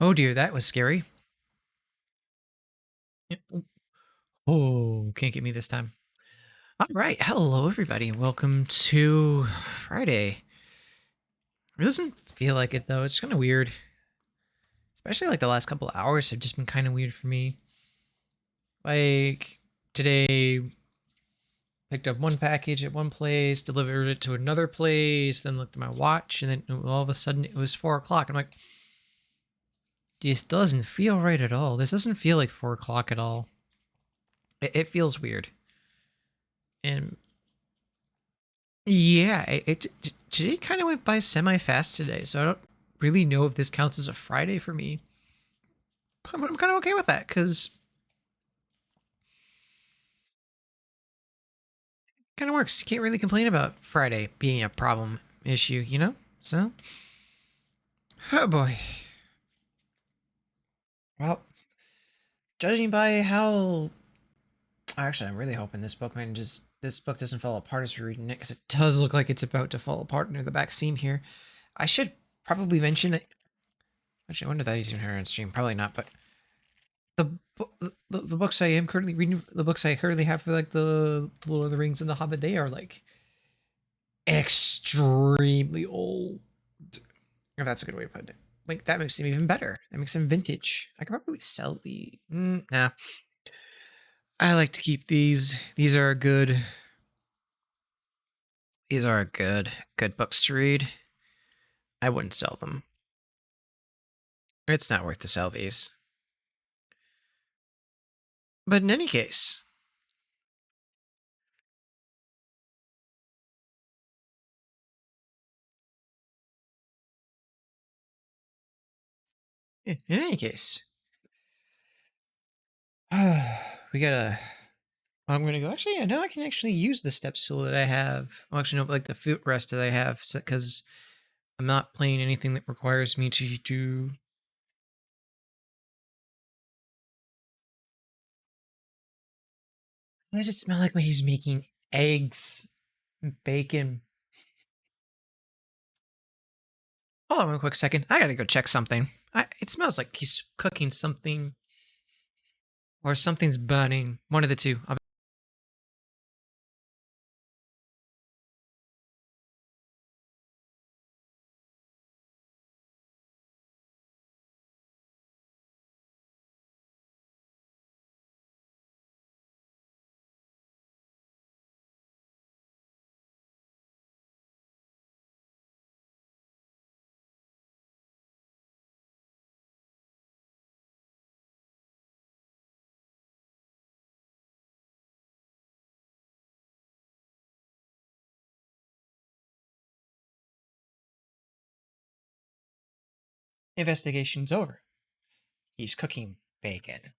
Oh dear, that was scary. Oh, can't get me this time. All right, hello everybody. Welcome to Friday. It doesn't feel like it though. It's kind of weird. Especially like the last couple of hours have just been kind of weird for me. Like today, picked up one package at one place, delivered it to another place, then looked at my watch, and then all of a sudden it was 4 o'clock. I'm like, this doesn't feel right at all. This doesn't feel like 4 o'clock at all. It feels weird. And yeah, today kind of went by semi-fast today, so I don't really know if this counts as a Friday for me. I'm kind of okay with that because it kind of works. You can't really complain about Friday being a problem issue, you know? So, oh boy. Well, judging by how, actually, I'm really hoping this book doesn't fall apart as we're reading it because it does look like it's about to fall apart near the back seam here. I should probably mention that. Actually, I wonder if that is even her on stream. Probably not, but the books I am currently reading, the books I currently have for like the Lord of the Rings and the Hobbit, they are like extremely old. If that's a good way to put it. Like that makes them even better. That makes them vintage. I could probably sell the. Nah, I like to keep these. These are good. These are good books to read. I wouldn't sell them. It's not worth to sell these. But in any case, in any case, we gotta. I'm gonna go. Actually, yeah, now I can actually use the step stool that I have. Well, actually, no, but like the footrest that I have, because I'm not playing anything that requires me to do. Why does it smell like when he's making eggs and bacon? Hold on a quick second. I gotta go check something. It smells like he's cooking something or something's burning. One of the two. Investigation's over. He's cooking bacon. I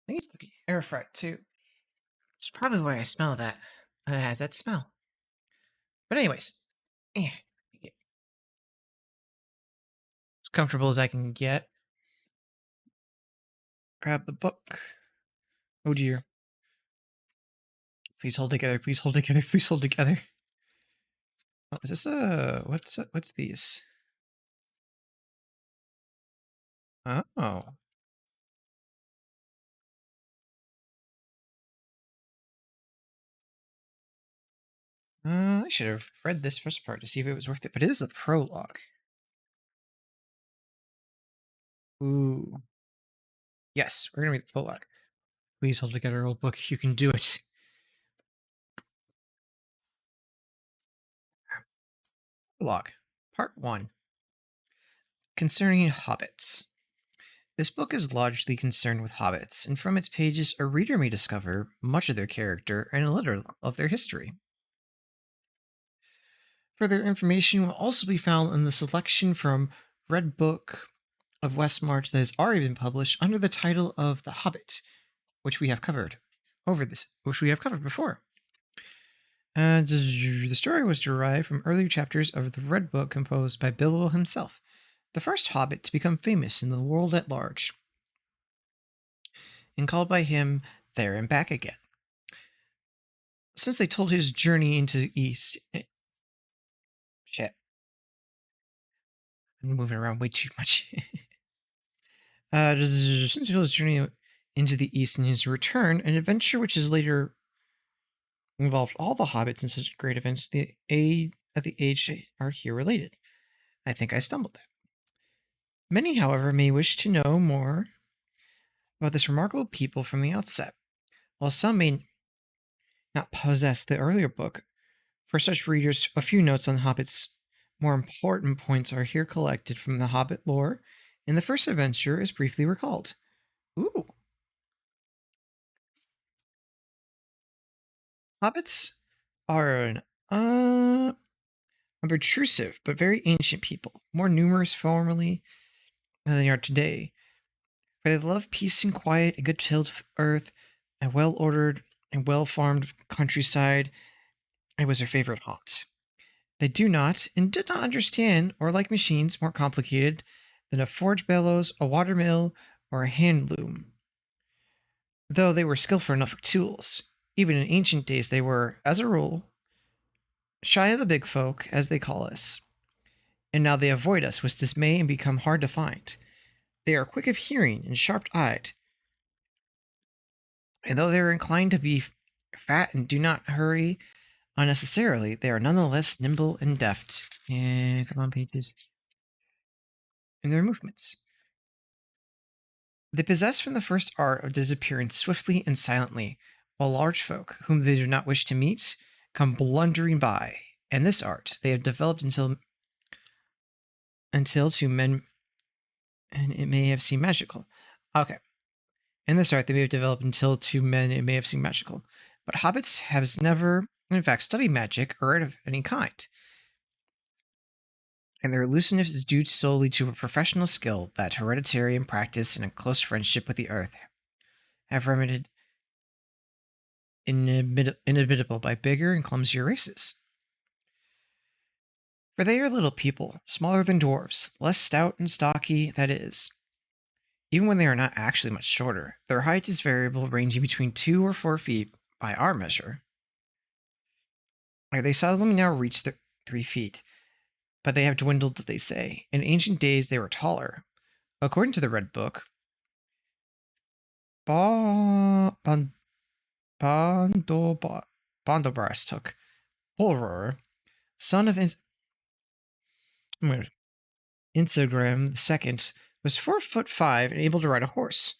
think he's cooking air fried too. It's probably why I smell that. It has that smell. But anyways, eh, as comfortable as I can get. Grab the book. Oh dear. Please hold together. Please hold together. Please hold together. Oh, is this what's these? Oh. I should have read this first part to see if it was worth it, but it is the prologue. Ooh. Yes, we're gonna read the prologue. Please hold together, old book. You can do it. Prologue. Part 1. Concerning hobbits. This book is largely concerned with hobbits, and from its pages, a reader may discover much of their character and a little of their history. Further information will also be found in the selection from Red Book of Westmarch that has already been published under the title of The Hobbit, which we have covered which we have covered before. And the story was derived from earlier chapters of the Red Book composed by Bilbo himself, the first hobbit to become famous in the world at large, and called by him There and Back Again. Since they told his journey into the East. Shit. I'm moving around way too much. Since his journey into the east and his return, an adventure which has later involved all the hobbits in such great events at the age are here related. I think I stumbled there. Many, however, may wish to know more about this remarkable people from the outset, while some may not possess the earlier book. For such readers, a few notes on Hobbit's more important points are here collected from the Hobbit lore, and the first adventure is briefly recalled. Ooh. Hobbits are an obtrusive but very ancient people, more numerous formerly than they are today. For they love peace and quiet, a good tilled earth, a well ordered and well farmed countryside. It was their favorite haunt. They do not and did not understand or like machines more complicated than a forge bellows, a water mill, or a hand loom. Though they were skillful enough for tools, even in ancient days they were, as a rule, shy of the big folk, as they call us. And now they avoid us with dismay and become hard to find. They are quick of hearing and sharp-eyed, and though they are inclined to be fat and do not hurry unnecessarily, they are nonetheless nimble and deft. And come on, pages. In their movements. They possess from the first art of disappearing swiftly and silently, while large folk, whom they do not wish to meet, come blundering by. And this art they have developed until to men, and it may have seemed magical. Okay. And this art they may have developed until to men it may have seemed magical. But hobbits have never, in fact, studied magic or art of any kind. And their elusiveness is due solely to a professional skill that hereditary and practice and a close friendship with the earth have rendered inevitable by bigger and clumsier races. For they are little people, smaller than dwarves, less stout and stocky, that is. Even when they are not actually much shorter, their height is variable, ranging between 2 or 4 feet by our measure. They seldomly now reach the 3 feet, but they have dwindled, they say. In ancient days, they were taller. According to the Red Book, Bondobras took Bolror, son of Instagram II, was 4'5" and able to ride a horse.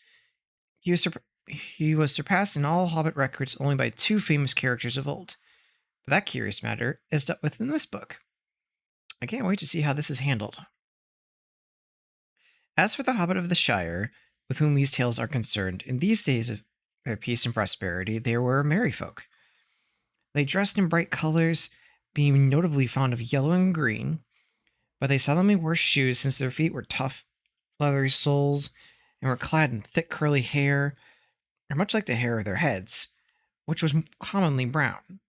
He was surpassed in all Hobbit records only by 2 famous characters of old. But that curious matter is dealt with in this book. I can't wait to see how this is handled. As for the Hobbit of the Shire, with whom these tales are concerned, in these days of their peace and prosperity, they were merry folk. They dressed in bright colors, being notably fond of yellow and green, but they seldomly wore shoes since their feet were tough, leathery soles, and were clad in thick curly hair, or much like the hair of their heads, which was commonly brown.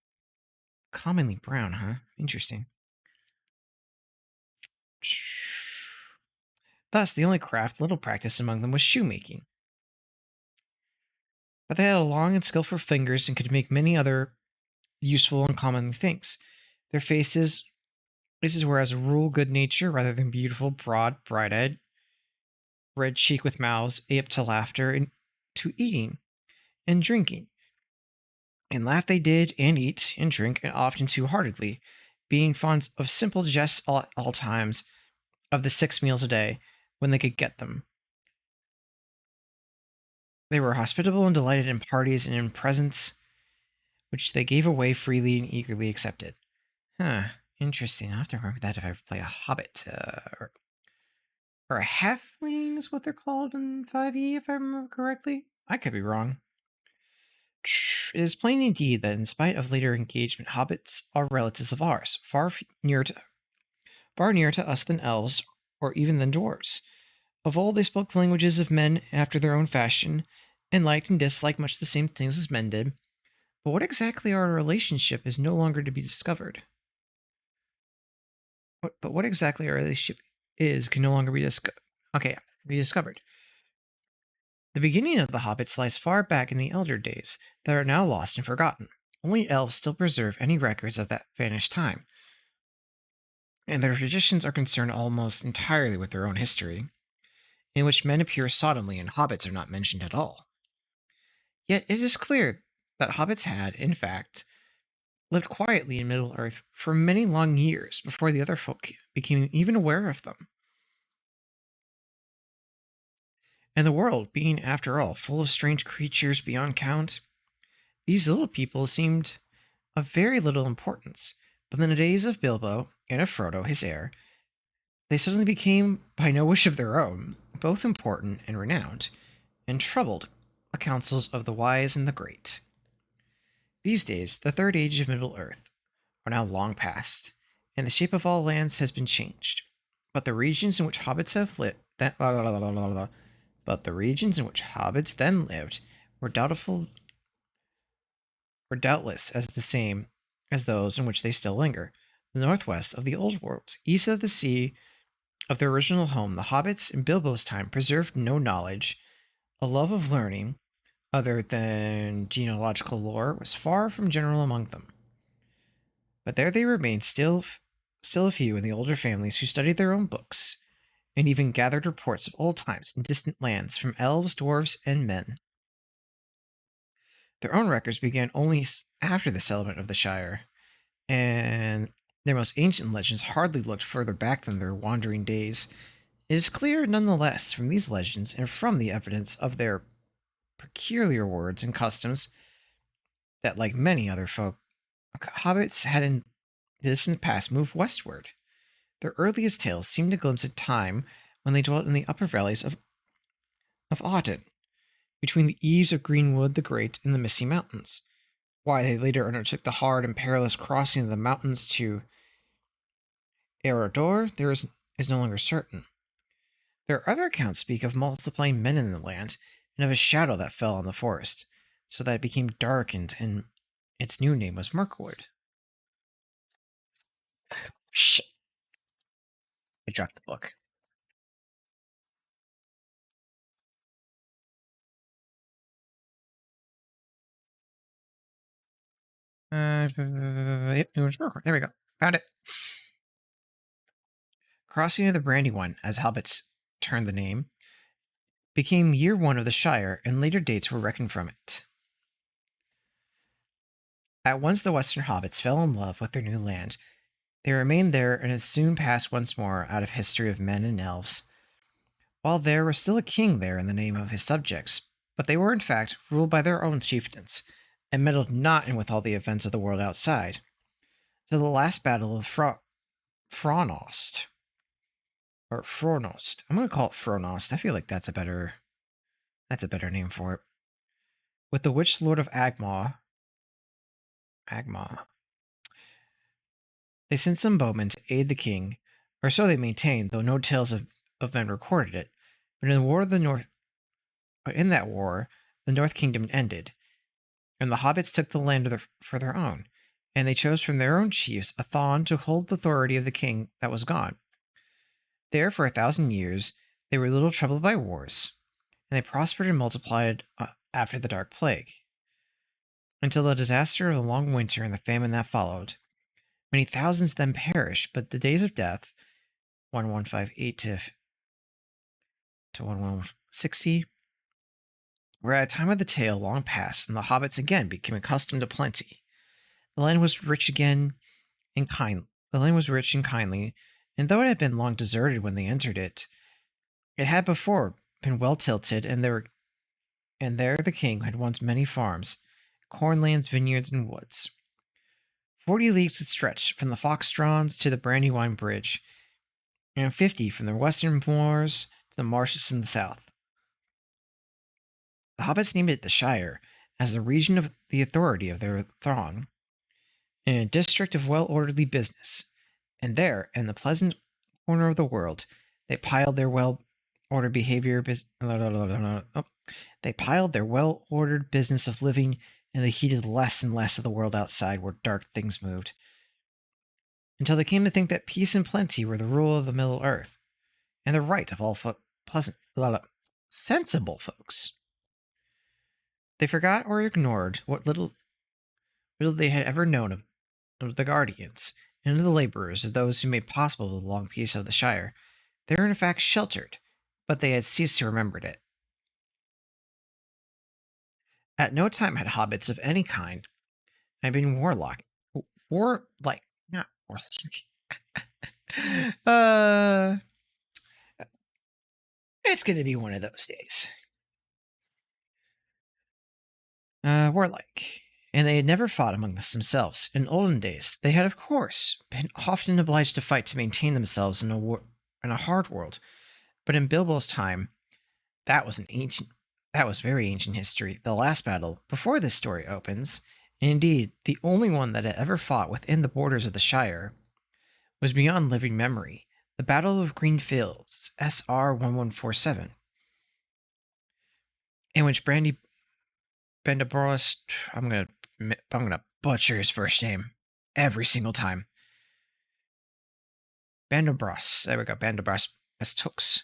Commonly brown, huh? Interesting. Thus, the only craft little practiced among them was shoemaking. But they had long and skillful fingers and could make many other useful and common things. Their faces were as a rule good nature rather than beautiful, broad, bright-eyed, red cheek with mouths apt to laughter and to eating and drinking. And laugh they did, and eat, and drink, and often too heartedly, being fond of simple jests at all times, of the 6 meals a day, when they could get them. They were hospitable and delighted in parties and in presents, which they gave away freely and eagerly accepted. Huh, interesting. I'll have to remember that if I ever play a hobbit, or a halfling is what they're called in 5e, if I remember correctly. I could be wrong. It is plain indeed that in spite of later engagement, hobbits are relatives of ours, far nearer to us than elves, or even than dwarves. Of old they spoke the languages of men after their own fashion, and liked and disliked much the same things as men did. But what exactly our relationship is no longer to be discovered. What exactly our relationship is can no longer be discovered. The beginning of the hobbits lies far back in the elder days that are now lost and forgotten. Only elves still preserve any records of that vanished time, and their traditions are concerned almost entirely with their own history. in which men appear sodomly and hobbits are not mentioned at all. Yet it is clear that hobbits had, in fact, lived quietly in Middle Earth for many long years before the other folk became even aware of them. And the world being, after all, full of strange creatures beyond count, these little people seemed of very little importance. But in the days of Bilbo and of Frodo, his heir, they suddenly became, by no wish of their own, both important and renowned, and troubled the councils of the wise and the great. These days, the third age of Middle Earth are now long past, and the shape of all lands has been changed. But the regions in which hobbits have lived, but the regions in which hobbits then lived were doubtless as the same as those in which they still linger. The northwest of the old world, east of the sea of their original home, the hobbits in Bilbo's time preserved no knowledge. A love of learning, other than genealogical lore, was far from general among them. But there they remained, still a few in the older families who studied their own books, and even gathered reports of old times in distant lands from elves, dwarves, and men. Their own records began only after the settlement of the Shire, and their most ancient legends hardly looked further back than their wandering days. It is clear, nonetheless, from these legends and from the evidence of their peculiar words and customs, that, like many other folk, hobbits had in the distant past moved westward. Their earliest tales seem to glimpse a time when they dwelt in the upper valleys of Auden, between the eaves of Greenwood the Great and the Misty Mountains. Why they later undertook the hard and perilous crossing of the mountains to Eredor is no longer certain. Their other accounts speak of multiplying men in the land, and of a shadow that fell on the forest, so that it became darkened, and its new name was Mirkwood. Shit, I dropped the book. Yep, it was Mirkwood. There we go. Found it. Crossing of the Brandywine, as hobbits turned the name, became year one of the Shire, and later dates were reckoned from it. At once the western hobbits fell in love with their new land. They remained there, and it soon passed once more out of history of men and elves. While there was still a king there in the name of his subjects, but they were in fact ruled by their own chieftains, and meddled not in with all the events of the world outside. Till the last battle of Fronost, or Fronost. I'm going to call it Fronost. I feel like that's a better name for it. With the witch lord of Agma, they sent some bowmen to aid the king, or so they maintained, though no tales of men recorded it. But in that war, the North Kingdom ended, and the hobbits took the land for their own, and they chose from their own chiefs a Thon to hold the authority of the king that was gone. There, for 1,000 years, they were little troubled by wars, and they prospered and multiplied after the Dark Plague, until the disaster of the long winter and the famine that followed. Many thousands then perished, but the days of death, 1158 to 1160, were at a time of the tale long past, and the hobbits again became accustomed to plenty. The land was rich and kindly, and though it had been long deserted when they entered it, it had before been well tilted, and there the king had once many farms, cornlands, vineyards, and woods. 40 leagues it stretched from the Foxdraws to the Brandywine Bridge, and 50 from the western moors to the marshes in the south. The hobbits named it the Shire, as the region of the authority of their throng, in a district of well-orderly business, and there, in the pleasant corner of the world, they piled their well-ordered They piled their well-ordered business of living, and they heeded less and less of the world outside where dark things moved, until they came to think that peace and plenty were the rule of the Middle Earth, and the right of all sensible folks. They forgot or ignored what little they had ever known of the guardians and of the laborers, of those who made possible the long peace of the Shire. They were in fact sheltered, but they had ceased to remember it. At no time had hobbits of any kind been not warlock. uh, it's gonna be one of those days. Warlike, and they had never fought among themselves. In olden days, they had, of course, been often obliged to fight to maintain themselves in a hard world. But in Bilbo's time, that was very ancient history. The last battle before this story opens, and indeed the only one that had ever fought within the borders of the Shire, was beyond living memory. The Battle of Green Fields, SR 1147, in which Bendaboros, I'm gonna butcher his first name every single time. Bandobras, there we go, Bandobras as Tux,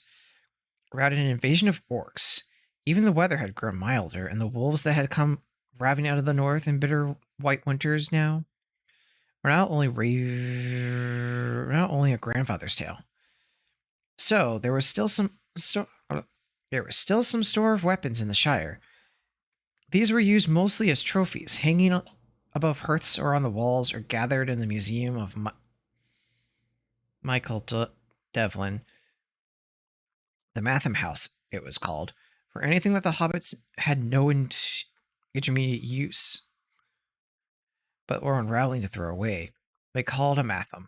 routed an invasion of orcs. Even the weather had grown milder, and the wolves that had come ravaging out of the north in bitter white winters now were not only a grandfather's tale. So there was still some store of weapons in the Shire. These were used mostly as trophies, hanging above hearths or on the walls, or gathered in the museum of Michael Devlin, the Matham House, it was called, for anything that the hobbits had no intermediate use, but were unraveling to throw away. They called a Matham.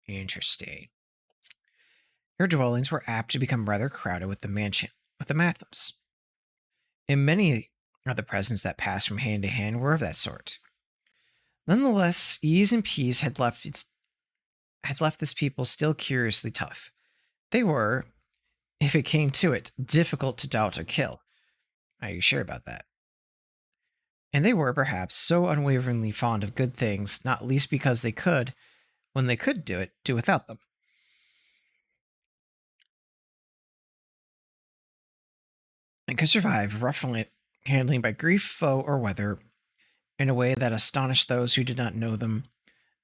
Interesting. Their dwellings were apt to become rather crowded with the Mathams. And many of the presents that passed from hand to hand were of that sort. Nonetheless, ease and peace had left this people still curiously tough. They were, if it came to it, difficult to doubt or kill. Are you sure about that? And they were, perhaps, so unwaveringly fond of good things, not least because they could, when they could do without them. And could survive rough handling by grief, foe, or weather in a way that astonished those who did not know them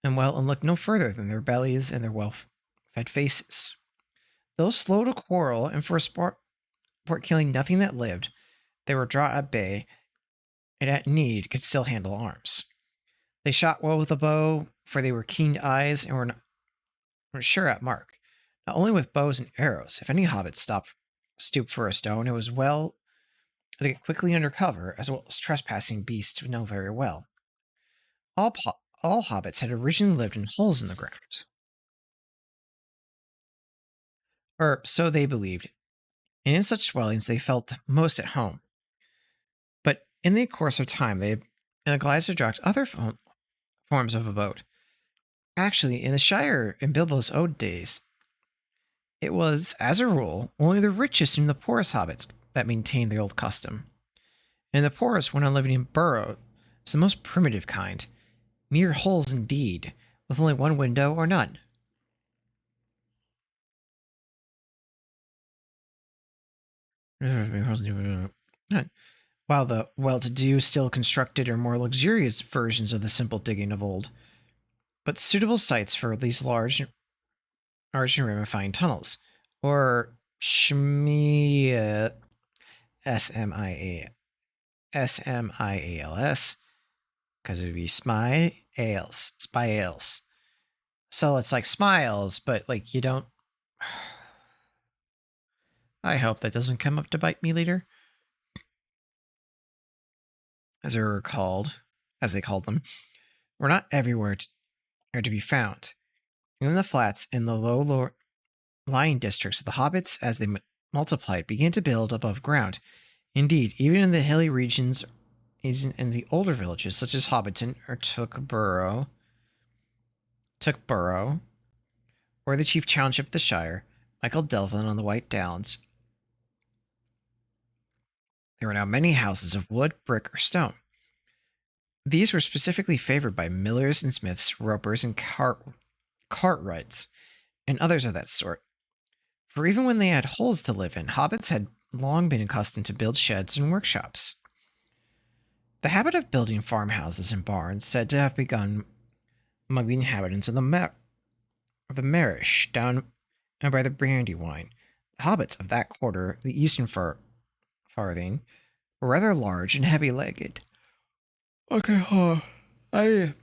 and looked no further than their bellies and their well-fed faces. Though slow to quarrel and for sport killing nothing that lived, they were drawn at bay and at need could still handle arms. They shot well with a bow, for they were keen eyes and were sure at mark, not only with bows and arrows. If any hobbit stooped for a stone, it was well to get quickly under cover, as well as trespassing beasts to know very well. All hobbits had originally lived in holes in the ground, or so they believed, and in such dwellings they felt most at home. But in the course of time, they had neglected to adopt other forms of abode. Actually, in the Shire in Bilbo's old days, it was, as a rule, only the richest and the poorest hobbits that maintained the old custom. And the poorest went on living in burrows, the most primitive kind, mere holes indeed, with only one window or none. While the well-to-do still constructed or more luxurious versions of the simple digging of old, but suitable sites for these large and ramifying tunnels, or Shmia, Smials, because it would be Spyales. So it's like smiles, but like you don't. I hope that doesn't come up to bite me later. As they called them, were not everywhere to be found. In the flats in the low-lying districts, the hobbits, as they multiplied, began to build above ground. Indeed, even in the hilly regions, in the older villages, such as Hobbiton or Tookburrow, or the chief township of the Shire, Michael Delvin on the White Downs, there were now many houses of wood, brick, or stone. These were specifically favored by millers and smiths, ropers, and cartwrights, and others of that sort. For even when they had holes to live in, hobbits had long been accustomed to build sheds and workshops. The habit of building farmhouses and barns said to have begun among the inhabitants of the Marish, down by the Brandywine. Hobbits of that quarter, the eastern farthing, were rather large and heavy-legged. Okay, I'll be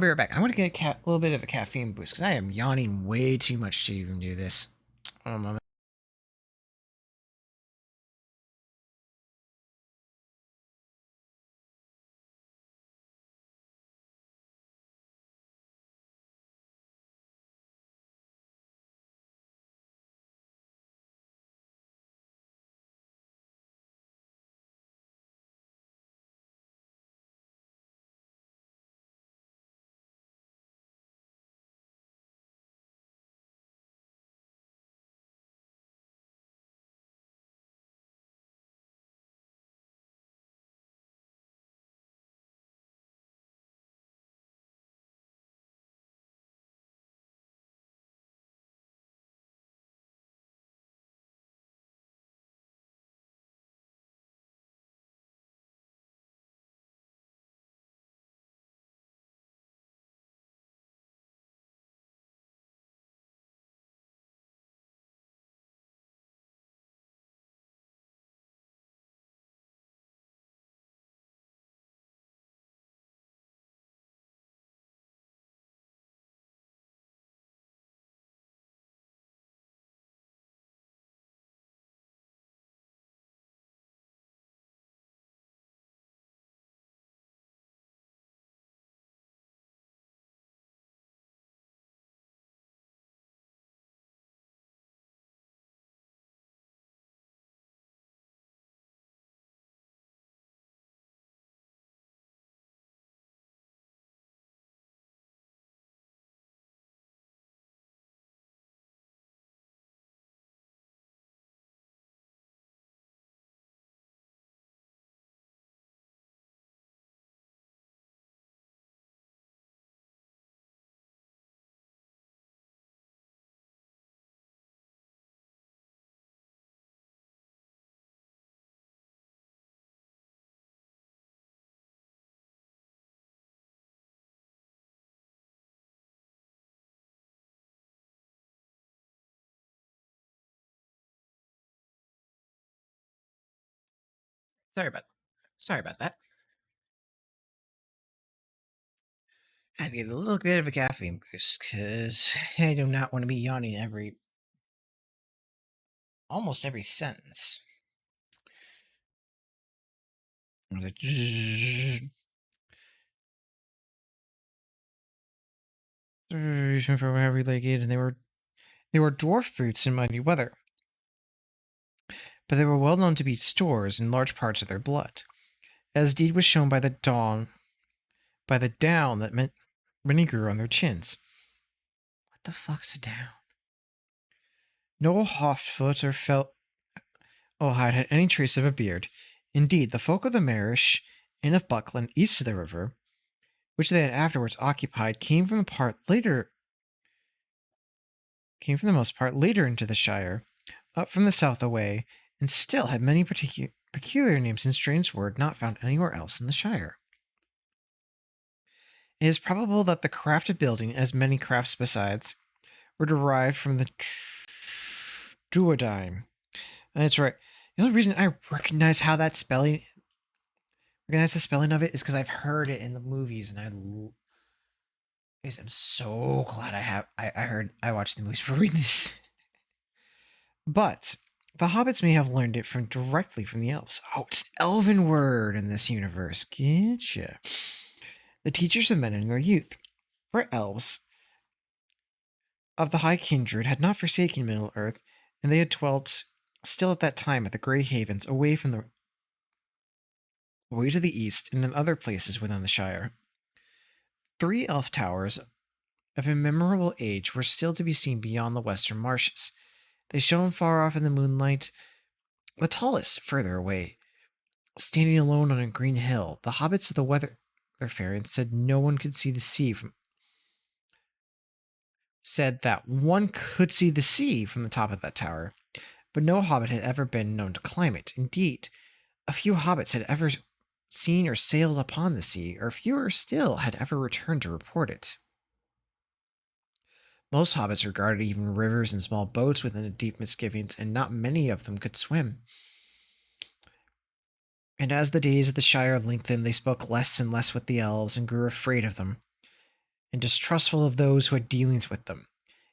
right back. I want to get a little bit of a caffeine boost because I am yawning way too much to even do this. Hold on a moment. Sorry about that. I had to get a little bit of a caffeine boost because I do not want to be yawning almost every sentence. I was like, for heavy legged, and they were dwarf boots in muddy weather, but they were well known to be stores in large parts of their blood, as deed was shown by the down that many grew on their chins. What the fuck's a down? No Hoftfoot or Ohide had any trace of a beard. Indeed, the folk of the Marish and of Buckland, east of the river, which they had afterwards occupied, came for the most part later into the Shire, up from the south away, and still had many peculiar names and strange words not found anywhere else in the Shire. It is probable that the craft of building, as many crafts besides, were derived from the duodyne. And that's right. The only reason I recognize the spelling of it is because I've heard it in the movies, and I'm so glad I watched the movies for reading this. But the hobbits may have learned it directly from the elves. Oh, it's an elven word in this universe. Getcha. The teachers of men in their youth. For elves of the high kindred had not forsaken Middle Earth, and they had dwelt still at that time at the Grey Havens, away to the east and in other places within the Shire. 3 elf towers of immemorial age were still to be seen beyond the western marshes. They shone far off in the moonlight, the tallest further away, standing alone on a green hill. The hobbits of the Weatherfairings said that one could see the sea from the top of that tower, but no hobbit had ever been known to climb it. Indeed, a few hobbits had ever seen or sailed upon the sea, or fewer still had ever returned to report it. Most hobbits regarded even rivers and small boats within the deep misgivings, and not many of them could swim. And as the days of the Shire lengthened, they spoke less and less with the elves and grew afraid of them, and distrustful of those who had dealings with them.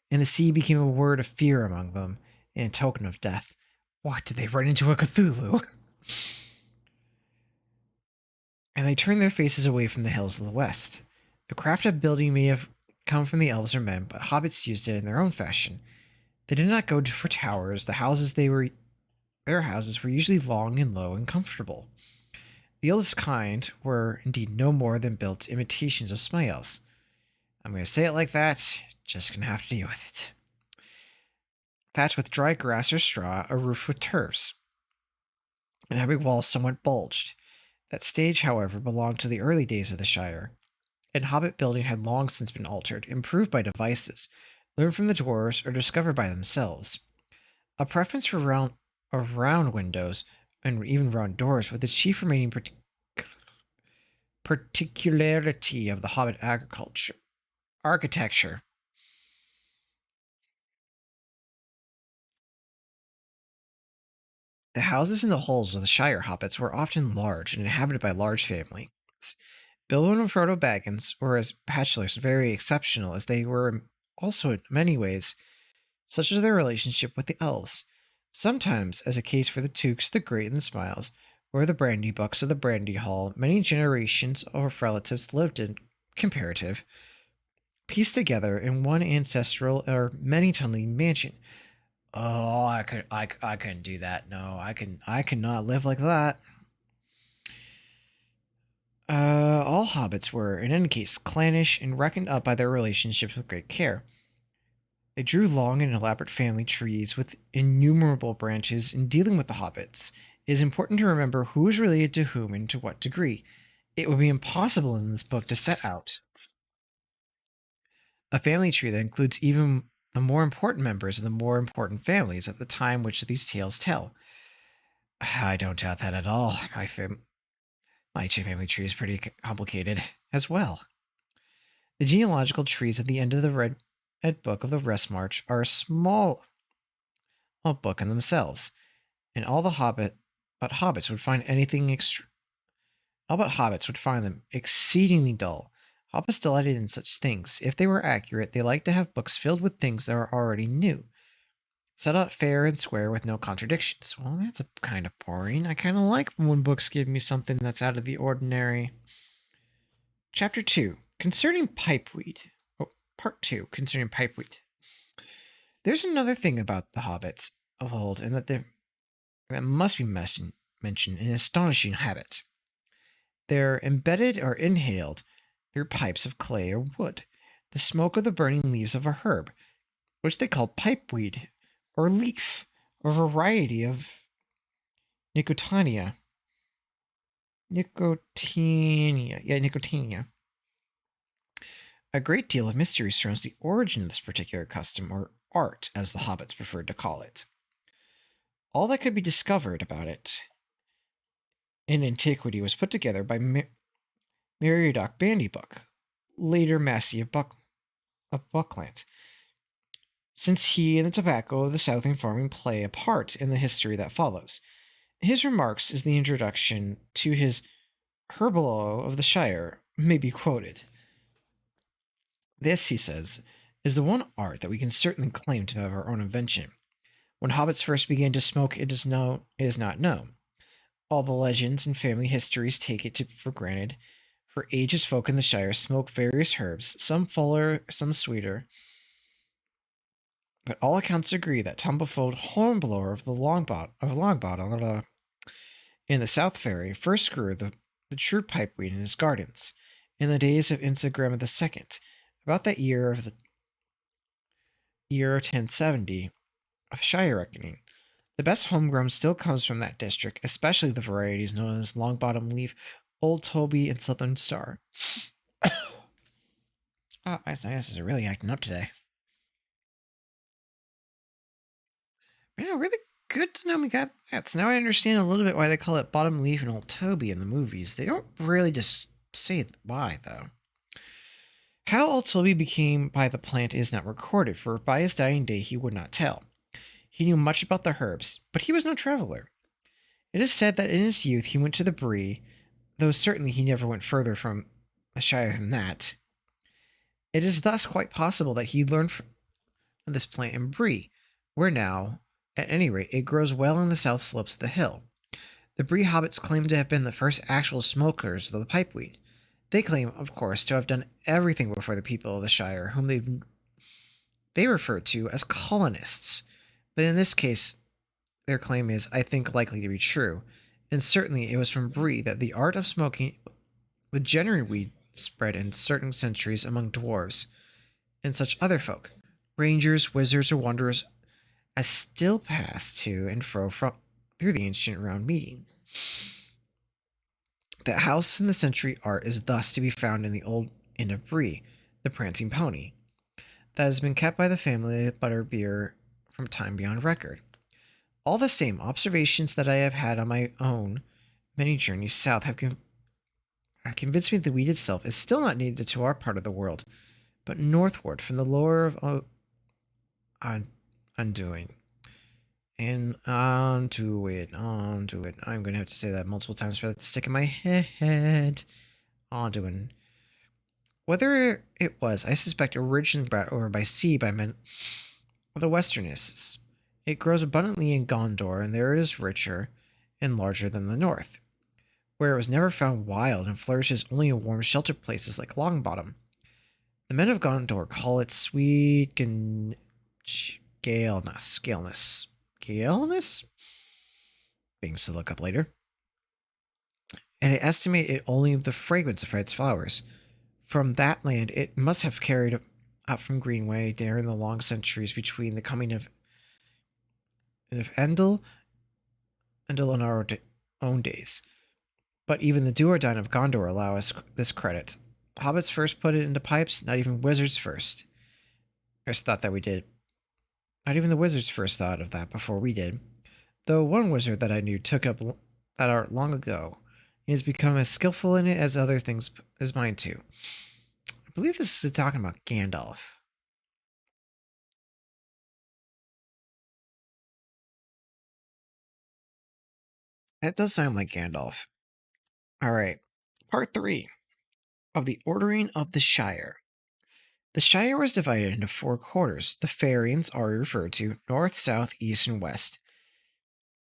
And the sea became a word of fear among them, and a token of death. What, did they run into a Cthulhu? And they turned their faces away from the hills of the west. The craft of building may have come from the elves or men, but hobbits used it in their own fashion. They did not go for towers. Their houses were usually long and low and comfortable. The oldest kind were indeed no more than built imitations of smiles. I'm going to say it like that, just going to have to deal with it. Thatched with dry grass or straw, a roof with turfs, and every wall somewhat bulged. That stage, however, belonged to the early days of the Shire, and hobbit building had long since been altered, improved by devices, learned from the dwarves, or discovered by themselves. A preference for round windows and even round doors was the chief remaining particularity of the hobbit architecture. The houses in the halls of the Shire hobbits were often large and inhabited by large families. Bilbo and Frodo Baggins were as bachelors very exceptional as they were also in many ways, such as their relationship with the elves. Sometimes, as a case for the Tooks, the Great, and the Smiles, or the Brandy Bucks of the Brandy Hall, many generations of relatives lived in comparative pieced together in one ancestral or many tunnelly mansion. Oh, I couldn't do that. No, I cannot live like that. All hobbits were, in any case, clannish and reckoned up by their relationships with great care. They drew long and elaborate family trees with innumerable branches. In dealing with the hobbits, it is important to remember who is related to whom and to what degree. It would be impossible in this book to set out a family tree that includes even the more important members of the more important families at the time which these tales tell. I don't doubt that at all. My family tree is pretty complicated as well. The genealogical trees at the end of the Red Book of the Rest March are a small book in themselves, and all but hobbits would find all but hobbits would find them exceedingly dull. Hobbits delighted in such things. If they were accurate, they liked to have books filled with things that were already new, set out fair and square with no contradictions. Well, that's a kind of boring. I kind of like when books give me something that's out of the ordinary. Chapter 2, Concerning Pipeweed. Oh, Part 2, Concerning Pipeweed. There's another thing about the hobbits of old, and that must be mentioned, an astonishing habit. They're embedded or inhaled through pipes of clay or wood, the smoke of the burning leaves of a herb, which they call pipeweed, or leaf, or variety of nicotiana. Nicotiana. A great deal of mystery surrounds the origin of this particular custom, or art, as the hobbits preferred to call it. All that could be discovered about it in antiquity was put together by Meriadoc Bandybuck, later Massey of Buckland, since he and the tobacco of the southern farming play a part in the history that follows. His remarks as the introduction to his Herbalo of the Shire may be quoted. This, he says, is the one art that we can certainly claim to have our own invention. When hobbits first began to smoke, it is not known. All the legends and family histories take it for granted. For ages, folk in the Shire smoke various herbs, some fuller, some sweeter. But all accounts agree that Tumbleford Hornblower of Longbottom in the South Ferry first grew the true pipeweed in his gardens in the days of Insagram II, about that year of the year 1070 of Shire reckoning. The best homegrown still comes from that district, especially the varieties known as Longbottom Leaf, Old Toby, and Southern Star. My sinuses are really acting up today. Really good to know we got that. So now I understand a little bit why they call it Bottom Leaf and Old Toby in the movies. They don't really just say why, though. How old Toby became by the plant is not recorded, for by his dying day he would not tell. He knew much about the herbs, but he was no traveler. It is said that in his youth he went to the Bree, though certainly he never went further from the Shire than that. It is thus quite possible that he learned from this plant in Bree, where now, at any rate, it grows well on the south slopes of the hill. The Bree hobbits claim to have been the first actual smokers of the pipeweed. They claim, of course, to have done everything before the people of the Shire, whom they refer to as colonists. But in this case, their claim is, I think, likely to be true, and certainly it was from Bree that the art of smoking the genuine weed spread in certain centuries among dwarves and such other folk, rangers, wizards, or wanderers, as still pass to and fro through the ancient round meeting. The house in the century art is thus to be found in the old inn of Bree, the Prancing Pony, that has been kept by the family of Butterbeer from time beyond record. All the same, observations that I have had on my own many journeys south have convinced me that the weed itself is still not native to our part of the world, but northward from the lower of Undoing. And onto it. I'm going to have to say that multiple times for that to stick in my head. Ondoing. Whether it was, I suspect, originally brought over by sea by men of the Westernists. It grows abundantly in Gondor, and there it is richer and larger than the north, where it was never found wild and flourishes only in warm sheltered places like Longbottom. The men of Gondor call it sweet Galeness. Things to look up later. And they estimate it only of the fragrance of its flowers. From that land, it must have carried up from Greenway during the long centuries between the coming of Endel and our own days. But even the Duardine of Gondor allow us this credit. Hobbits first put it into pipes, not even wizards first. First thought that we did. Not even the wizards first thought of that before we did. Though one wizard that I knew took up that art long ago. He has become as skillful in it as other things as mine too. I believe this is talking about Gandalf. That does sound like Gandalf. Alright. Part 3 of the Ordering of the Shire. The Shire was divided into 4 quarters. The Faerings are referred to north, south, east, and west.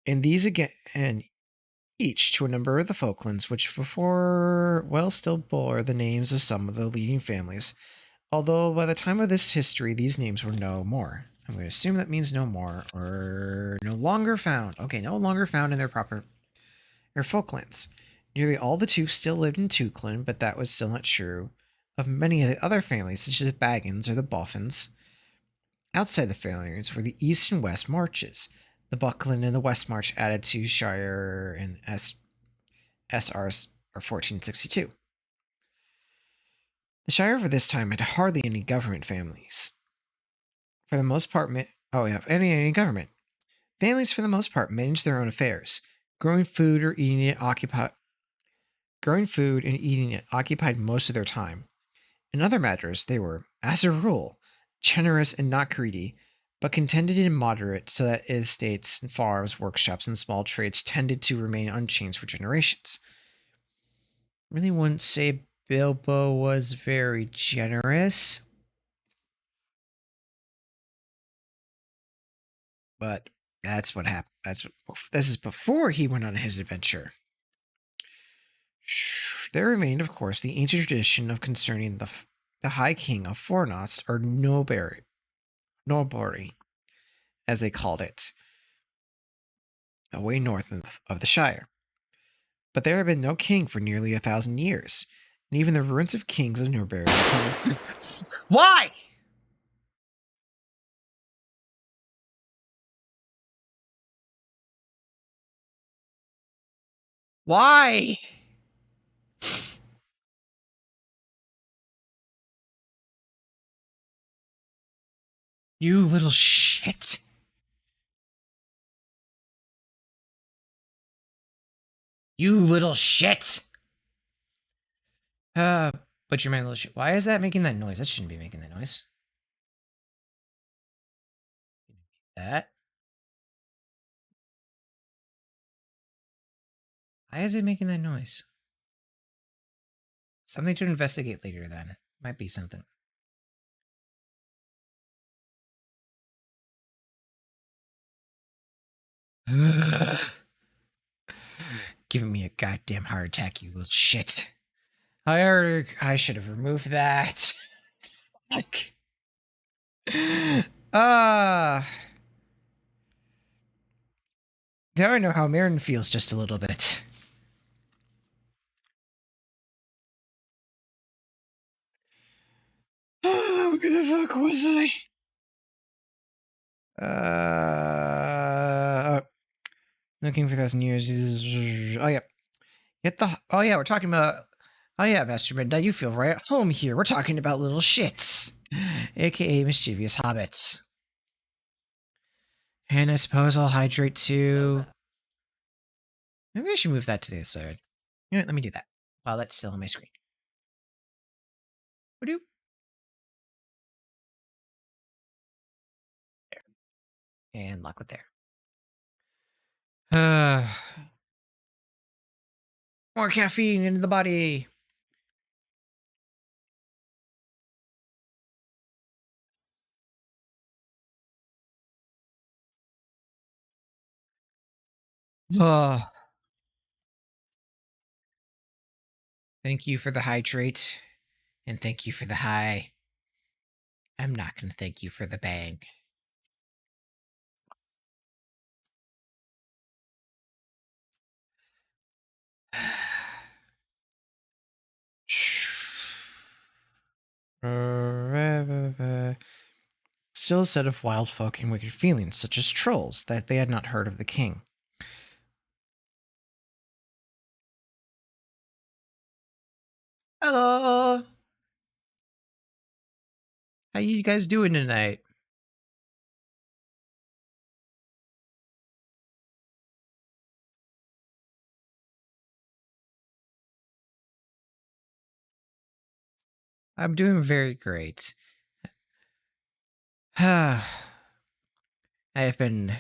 And these again, each to a number of the Folklands, which before, still bore the names of some of the leading families, although by the time of this history, these names were no more. I'm going to assume that means no more, or no longer found. Okay, no longer found in their Folklands. Nearly all the Tooks still lived in Tookland, but that was still not true of many of the other families, such as the Baggins or the Boffins. Outside the Faerings were the East and West Marches, the Buckland and the West March added to Shire and SRs or 1462. The Shire for this time had hardly any government families. For the most part, any government. Families, for the most part, managed their own affairs. Growing food and eating it occupied most of their time. In other matters, they were, as a rule, generous and not greedy, but contented and moderate, so that estates and farms, workshops, and small trades tended to remain unchanged for generations. Really wouldn't say Bilbo was very generous, but that's what happened. This is before he went on his adventure. There remained, of course, the ancient tradition of concerning the High King of Fornost, or Norbori, as they called it, away north of the Shire. But there had been no king for nearly 1,000 years, and even the ruins of kings of Norbury. Why? Why? You little shit. You little shit. Butcher my little shit. Why is that making that noise? That shouldn't be making that noise. That. Why is it making that noise? Something to investigate later then. Might be something. Giving me a goddamn heart attack, you little shit. I should have removed that. Fuck. Ah. Now I know how Marin feels just a little bit. Oh, where the fuck was I? Looking for 1,000 years. Oh, yeah. Oh, yeah, we're talking about. Oh, yeah, Master Midnight, you feel right at home here. We're talking about little shits, aka mischievous hobbits. And I suppose I'll hydrate too. Maybe I should move that to the other side. You know what, let me do that while that's still on my screen. What do? There. And lock it there. More caffeine into the body. Thank you for the hydrate. And thank you for the high. I'm not going to thank you for the bang. Still a set of wild folk and wicked feelings, such as trolls, that they had not heard of the king. Hello! How you guys doing tonight? I'm doing very great. I have been...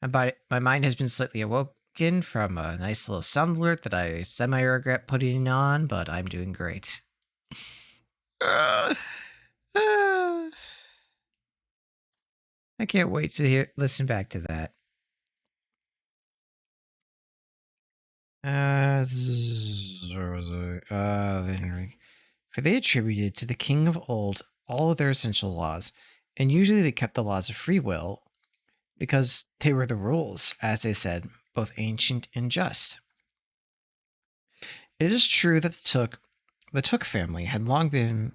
My mind has been slightly awoken from a nice little sound alert that I semi-regret putting on, but I'm doing great. I can't wait to listen back to that. For they attributed to the king of old all of their essential laws, and usually they kept the laws of free will because they were the rules, as they said, both ancient and just. It is true that the Took family had long been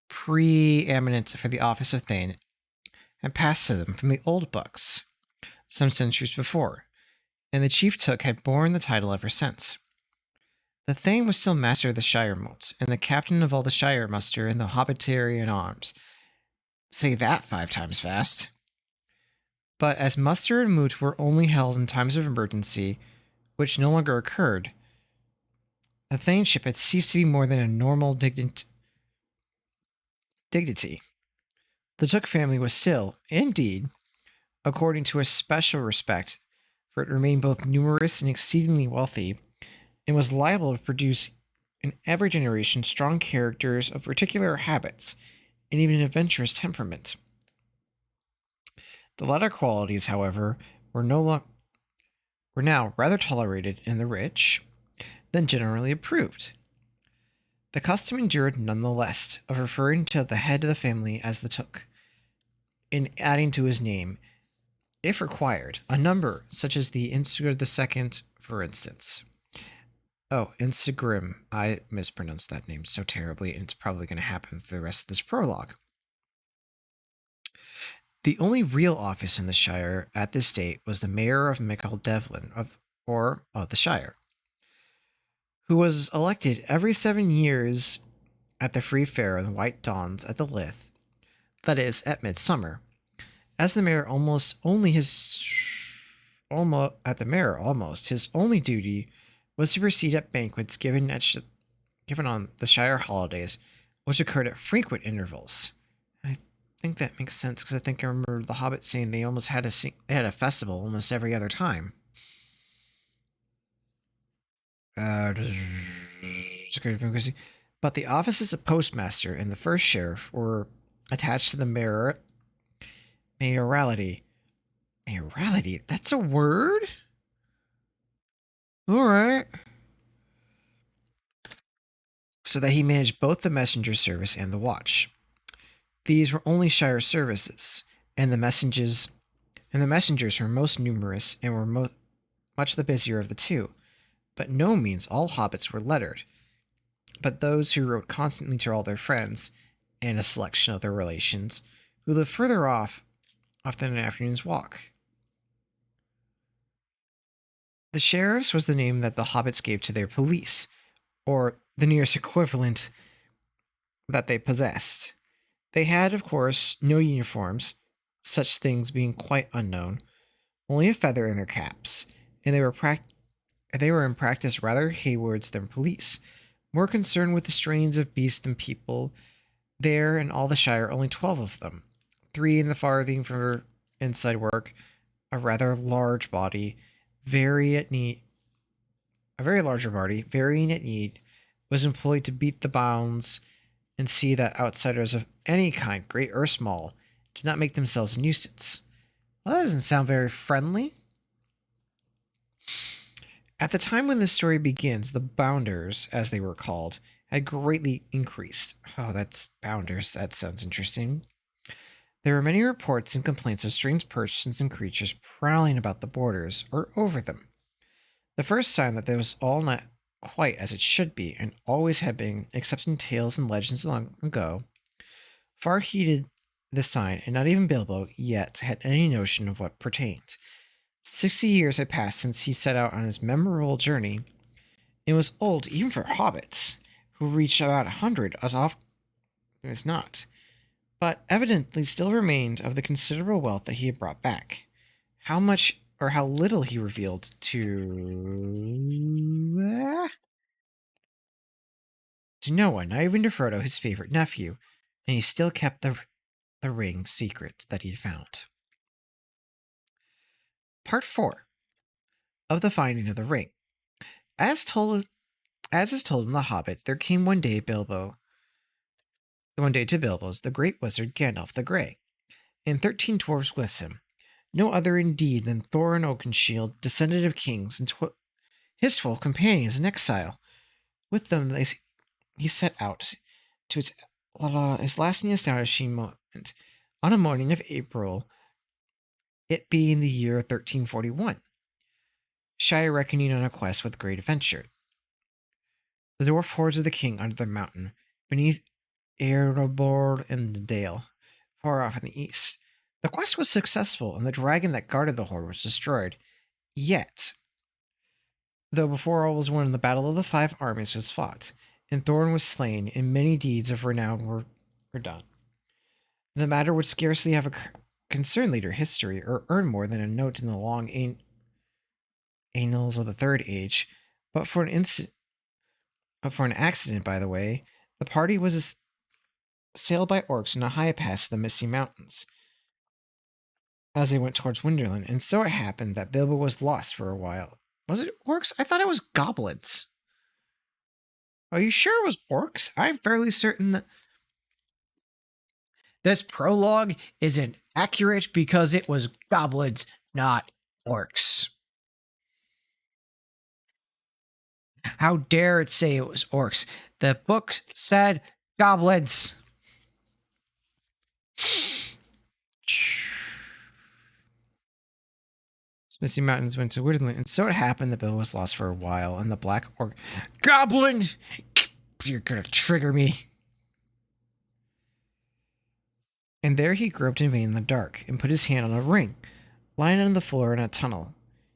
preeminent for the office of Thane and passed to them from the old books some centuries before, and the Chief Took had borne the title ever since. The Thane was still master of the Shire Motes, and the captain of all the Shire muster and the Hobbitarian arms. Say that 5 times fast. But as muster and moot were only held in times of emergency, which no longer occurred, the Thaneship had ceased to be more than a normal dignity. The Took family was still, indeed, according to a special respect, for it remained both numerous and exceedingly wealthy, and was liable to produce in every generation strong characters of particular habits and even an adventurous temperament. The latter qualities, however, were now rather tolerated in the rich than generally approved. The custom endured none the less of referring to the head of the family as the Took, and adding to his name, if required, a number such as the Instagrim II, for instance. Oh, Instagrim. I mispronounced that name so terribly, and it's probably going to happen for the rest of this prologue. The only real office in the Shire at this date was the Mayor of Michael Devlin, of the Shire, who was elected every 7 years at the Free Fair and the White Dawns at the Lith, that is, at midsummer. As the mayor, almost his only duty was to proceed at banquets given at given on the Shire holidays, which occurred at frequent intervals. I think that makes sense because I think I remember the Hobbit saying they almost had they had a festival almost every other time. But the offices of postmaster and the first sheriff were attached to the mayoralty. Mayoralty? That's a word? All right. So that he managed both the messenger service and the watch. These were only Shire services, and the messengers were most numerous and were much the busier of the two. But no means all hobbits were lettered, but those who wrote constantly to all their friends, and a selection of their relations, who lived further off than an afternoon's walk. The sheriffs was the name that the hobbits gave to their police, or the nearest equivalent that they possessed. They had, of course, no uniforms, such things being quite unknown, only a feather in their caps, and they were in practice rather Haywards than police, more concerned with the strains of beasts than people. There in all the Shire, only 12 of them, 3 in the farthing for inside work, a rather large body, a very larger body, varying at need, was employed to beat the bounds and see that outsiders of any kind, great or small, did not make themselves a nuisance. Well, that doesn't sound very friendly. At the time when this story begins, the Bounders, as they were called, had greatly increased. Oh, that's Bounders. That sounds interesting. There were many reports and complaints of strange persons and creatures prowling about the borders or over them. The first sign that there was all not quite as it should be, and always had been, except in tales and legends long ago, far heeded the sign, and not even Bilbo yet had any notion of what pertained. 60 years had passed since he set out on his memorable journey. It was old even for hobbits, who reached about 100 as often as not, but evidently still remained of the considerable wealth that he had brought back. How much or how little he revealed to no one, not even to Frodo, his favorite nephew, and he still kept the ring secret that he'd found. Part 4 of the finding of the ring. As is told in The Hobbit, there came one day to Bilbo's the great wizard Gandalf the Grey, and 13 dwarves with him, no other indeed than Thorin Oakenshield, descendant of kings, and his 12 companions in exile. With them he set out to his last and astonishing moment, on a morning of April, it being the year 1341. Shire reckoning on a quest with great adventure. The dwarf hordes of the king under the mountain, beneath Erebor and the Dale, far off in the east. The quest was successful, and the dragon that guarded the horde was destroyed. Yet, though before all was won, the battle of the 5 armies was fought, and Thorin was slain, and many deeds of renown were done. The matter would scarcely have concerned later history, or earn more than a note in the long annals of the Third Age, but for an accident, by the way, the party was assailed by orcs in a high pass of the Misty Mountains as they went towards Winterland, and so it happened that Bilbo was lost for a while. Was it orcs? I thought it was goblins. Are you sure it was orcs? I'm fairly certain that this prologue isn't accurate because it was goblins, not orcs. How dare it say it was orcs? The book said goblins. Misty Mountains went to Winterland, and so it happened that Bill was lost for a while, and the black orc goblin. You're gonna trigger me. And there he groped in vain in the dark, and put his hand on a ring, lying on the floor in a tunnel.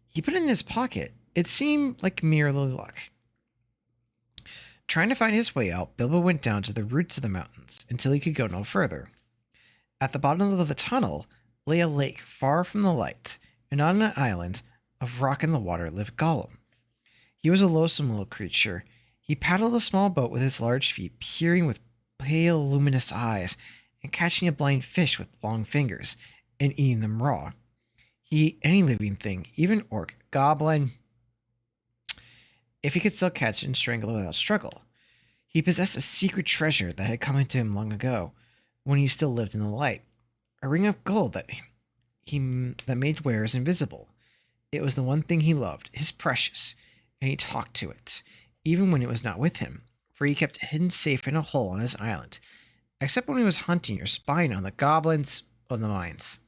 He put it in his pocket. It seemed like mere luck. Trying to find his way out, Bilbo went down to the roots of the mountains, until he could go no further. At the bottom of the tunnel lay a lake far from the light, and on an island of rock in the water lived Gollum. He was a loathsome little creature. He paddled a small boat with his large feet, peering with pale, luminous eyes, and catching a blind fish with long fingers, and eating them raw. He ate any living thing, even orc, goblin, if he could still catch and strangle it without struggle. He possessed a secret treasure that had come into him long ago, when he still lived in the light. A ring of gold that made wearers invisible. It was the one thing he loved, his precious, and he talked to it, even when it was not with him, for he kept it hidden safe in a hole on his island, except when he was hunting or spying on the goblins of the mines.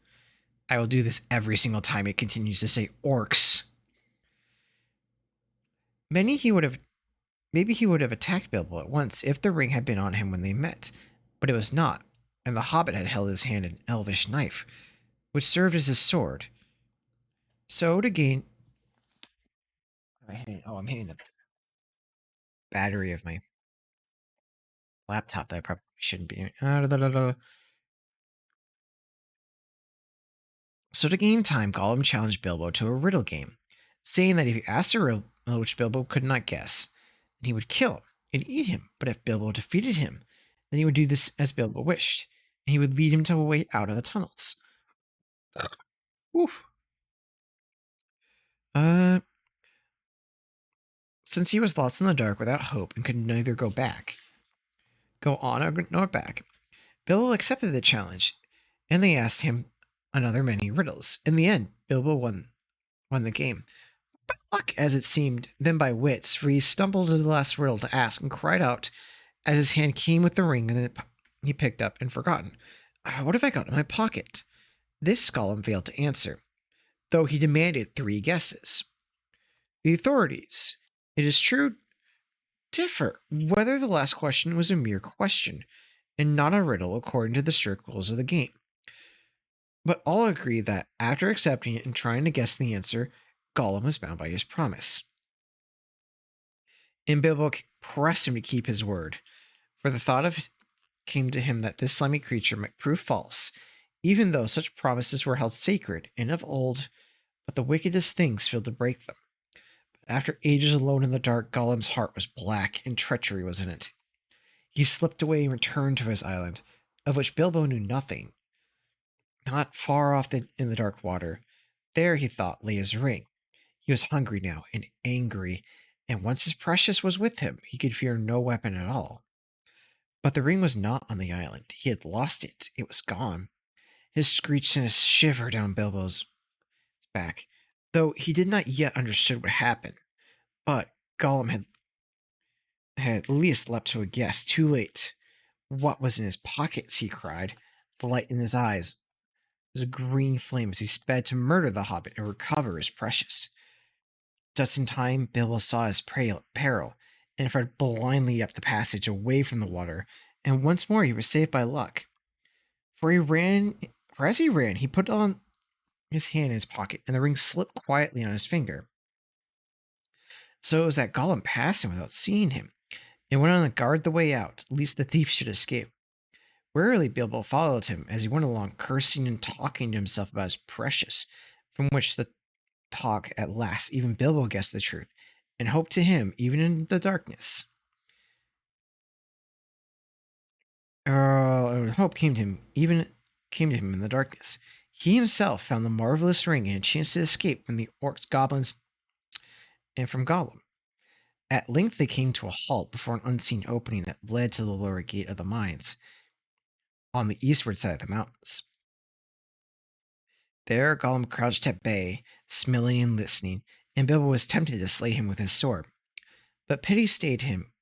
I will do this every single time it continues to say orcs. Maybe he would have attacked Bilbo at once if the ring had been on him when they met, but it was not, and the hobbit had held in his hand an elvish knife, which served as his sword. So to gain... I'm hitting the battery of my laptop that I probably shouldn't be. So to gain time, Gollum challenged Bilbo to a riddle game, saying that if he asked a riddle which Bilbo could not guess, then he would kill him and eat him. But if Bilbo defeated him, then he would do this as Bilbo wished, and he would lead him to a way out of the tunnels. Oof. Since he was lost in the dark without hope and could neither go on or nor back, Bilbo accepted the challenge, and they asked him another many riddles. In the end, Bilbo won the game. By luck, as it seemed, then by wits, for he stumbled to the last riddle to ask and cried out as his hand came with the ring and he picked up and forgotten. What have I got in my pocket? This Gollum failed to answer, though he demanded 3 guesses. The authorities, it is true, differ whether the last question was a mere question and not a riddle according to the strict rules of the game. But all agree that after accepting it and trying to guess the answer, Gollum was bound by his promise. And Bilbo pressed him to keep his word, for the thought came to him that this slimy creature might prove false, even though such promises were held sacred and of old, but the wickedest things failed to break them. But after ages alone in the dark, Gollum's heart was black and treachery was in it. He slipped away and returned to his island, of which Bilbo knew nothing. Not far off in the dark water, there he thought lay his ring. He was hungry now and angry, and once his precious was with him, he could fear no weapon at all. But the ring was not on the island. He had lost it. It was gone. His screech sent a shiver down Bilbo's back, though he did not yet understand what happened. But Gollum had at least leapt to a guess, too late. What was in his pockets? He cried. The light in his eyes was a green flame as he sped to murder the hobbit and recover his precious. Just in time, Bilbo saw his peril and fled blindly up the passage away from the water, and once more he was saved by luck. For as he ran, he put on his hand in his pocket, and the ring slipped quietly on his finger. So it was that Gollum passed him without seeing him, and went on to guard the way out, lest the thief should escape. Warily Bilbo followed him as he went along, cursing and talking to himself about his precious, from which the talk at last even Bilbo guessed the truth, and hope to him even in the darkness. Hope came to him in the darkness. He himself found the marvelous ring and a chance to escape from the orcs, goblins, and from Gollum. At length they came to a halt before an unseen opening that led to the lower gate of the mines, on the eastward side of the mountains. There Gollum crouched at bay, smelling and listening, and Bilbo was tempted to slay him with his sword. But pity stayed him.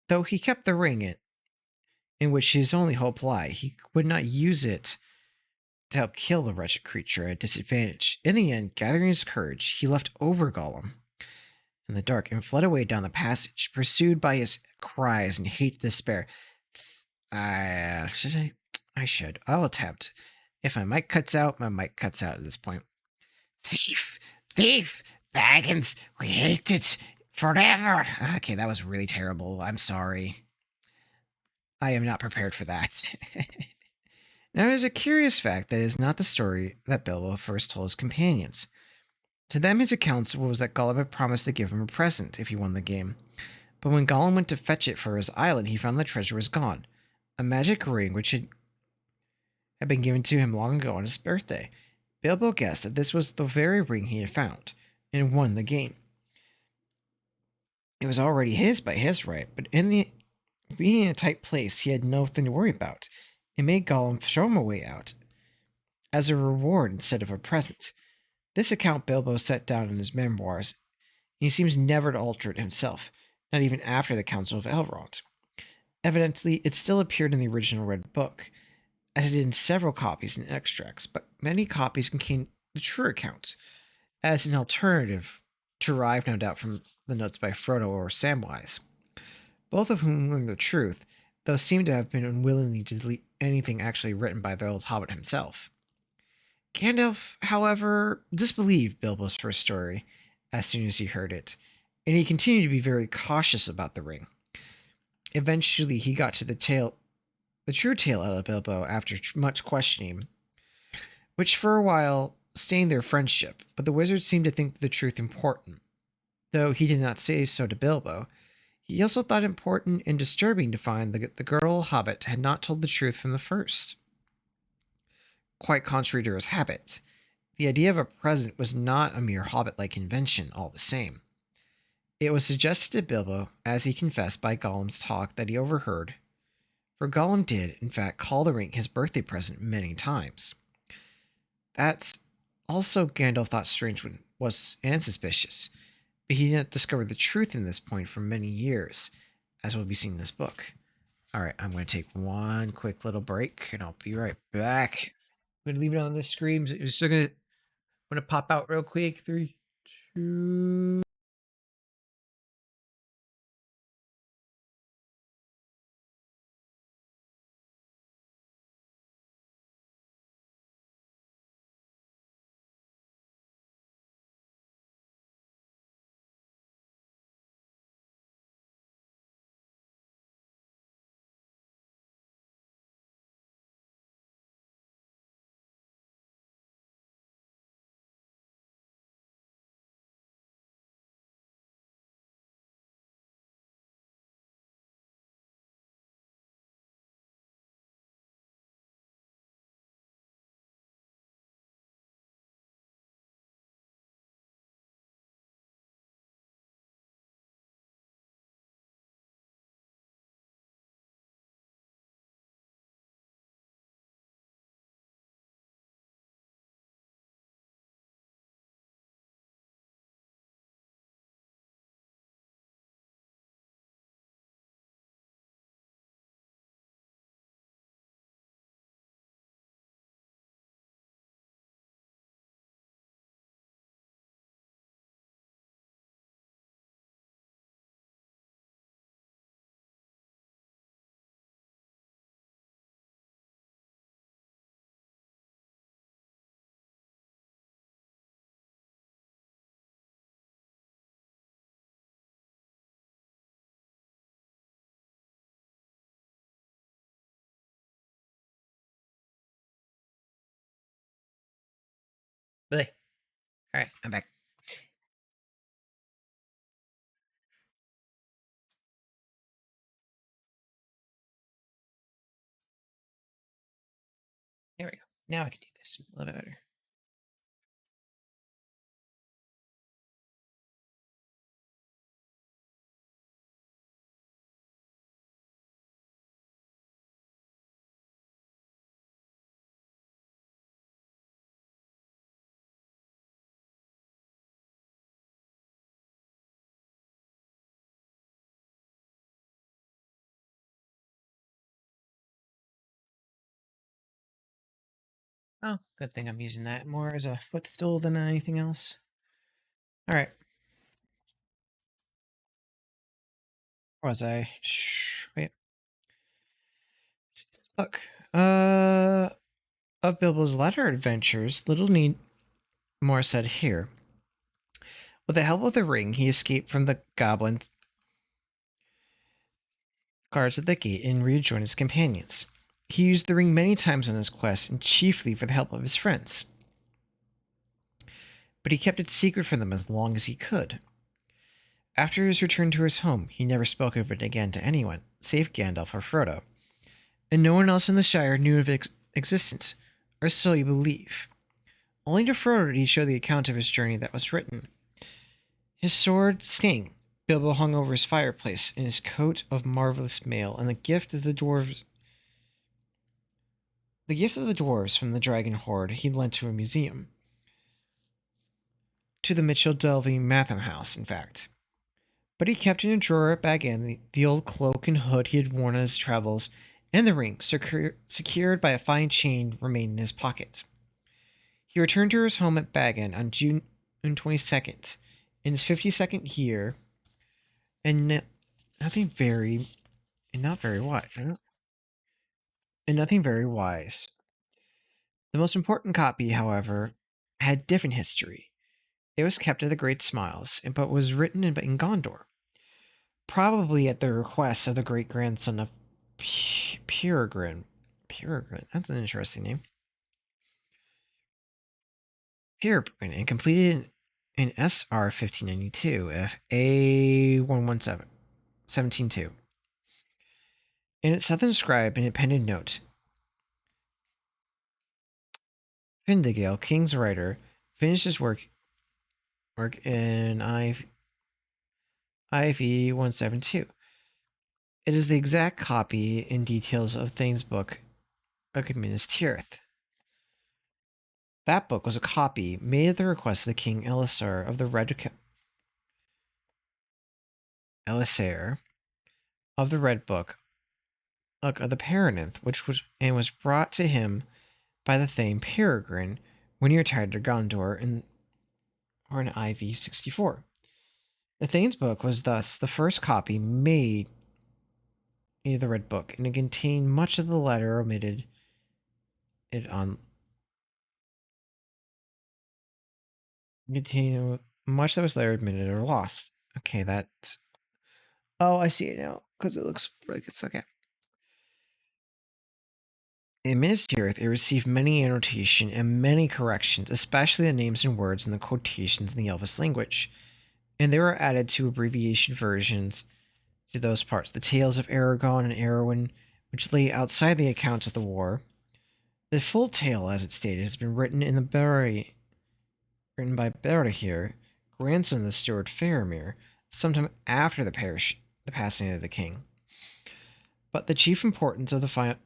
Though he kept the ring in which his only hope lay, he would not use it to help kill the wretched creature at a disadvantage. In the end, gathering his courage, he left over Gollum in the dark and fled away down the passage, pursued by his cries and hate and despair. I'll attempt. If my mic cuts out, my mic cuts out at this point. Thief! Thief! Baggins! We hate it! Forever! Okay, that was really terrible. I'm sorry. I am not prepared for that. Now, there's a curious fact that is not the story that Bilbo first told his companions. To them, his account was that Gollum had promised to give him a present if he won the game, But when Gollum went to fetch it for his island, he found the treasure was gone. A magic ring which had been given to him long ago on his birthday. Bilbo guessed that this was the very ring he had found, and won the game. It was already his by his right, but being in a tight place, he had nothing to worry about. It made Gollum show him a way out, as a reward instead of a present. This account Bilbo set down in his memoirs, and he seems never to alter it himself, not even after the Council of Elrond. Evidently, it still appeared in the original Red Book, as it did in several copies and extracts, but many copies contain the true account, as an alternative, derived no doubt from the notes by Frodo or Samwise, both of whom learned the truth, though seem to have been unwilling to delete anything actually written by the old hobbit himself. Gandalf, however, disbelieved Bilbo's first story as soon as he heard it, and he continued to be very cautious about the ring. Eventually, he got to the true tale out of Bilbo after much questioning, which for a while stained their friendship, but the wizard seemed to think the truth important. Though he did not say so to Bilbo, he also thought it important and disturbing to find that the girl hobbit had not told the truth from the first. Quite contrary to his habit, the idea of a present was not a mere hobbit-like invention all the same. It was suggested to Bilbo, as he confessed by Gollum's talk that he overheard, for Gollum did, in fact, call the ring his birthday present many times. That's also Gandalf thought strange and suspicious, but he did not discover the truth in this point for many years, as will be seen in this book. Alright, I'm going to take one quick little break, and I'll be right back. I'm going to leave it on the screen. It's still going to pop out real quick. 3, 2... Alright, I'm back. There we go. Now I can do this a little better. Oh, good thing I'm using that more as a footstool than anything else. Alright. Where was I? Wait. Look. Of Bilbo's latter adventures, little need more said here. With the help of the ring, he escaped from the goblin guards at the gate and rejoined his companions. He used the ring many times on his quest, and chiefly for the help of his friends. But he kept it secret from them as long as he could. After his return to his home, he never spoke of it again to anyone, save Gandalf or Frodo, and no one else in the Shire knew of its existence, or so you believe. Only to Frodo did he show the account of his journey that was written. His sword, Sting, Bilbo hung over his fireplace in his coat of marvelous mail, and the gift of the dwarves from the dragon hoard he lent to a museum. To the Mitchell Delvey Matham house, in fact. But he kept in a drawer at Bag End the old cloak and hood he had worn on his travels, and the ring, secured by a fine chain, remained in his pocket. He returned to his home at Bag End on June 22nd, in his 52nd year, and not very wise. The most important copy, however, had different history. It was kept at the Great Smiles, but was written in Gondor, probably at the request of the great-grandson of Peregrine. Peregrine, that's an interesting name. Peregrine, and completed in SR 1592 FA117 172. In its southern scribe and appended note, Findegale, King's writer, finished his work in IV 172. It is the exact copy in details of Thane's book of Minas Tirith. That book was a copy made at the request of the King Elisar of the Red Book of the Paranith, which was brought to him by the Thane Peregrine when he retired to Gondor in IV 64. The Thane's book was thus the first copy made of the Red Book, and it contained much of the letter omitted much that was later omitted or lost. Okay, that. Oh, I see it now because it looks like it's okay. In Minas Tirith, it received many annotation and many corrections, especially the names and words and the quotations in the Elvish language, and they were added to abbreviation versions to those parts. The tales of Aragorn and Arwen, which lay outside the accounts of the war. The full tale, as it stated, has been written by Berahir, grandson of the steward Faramir, sometime after the passing of the king. But the chief importance of the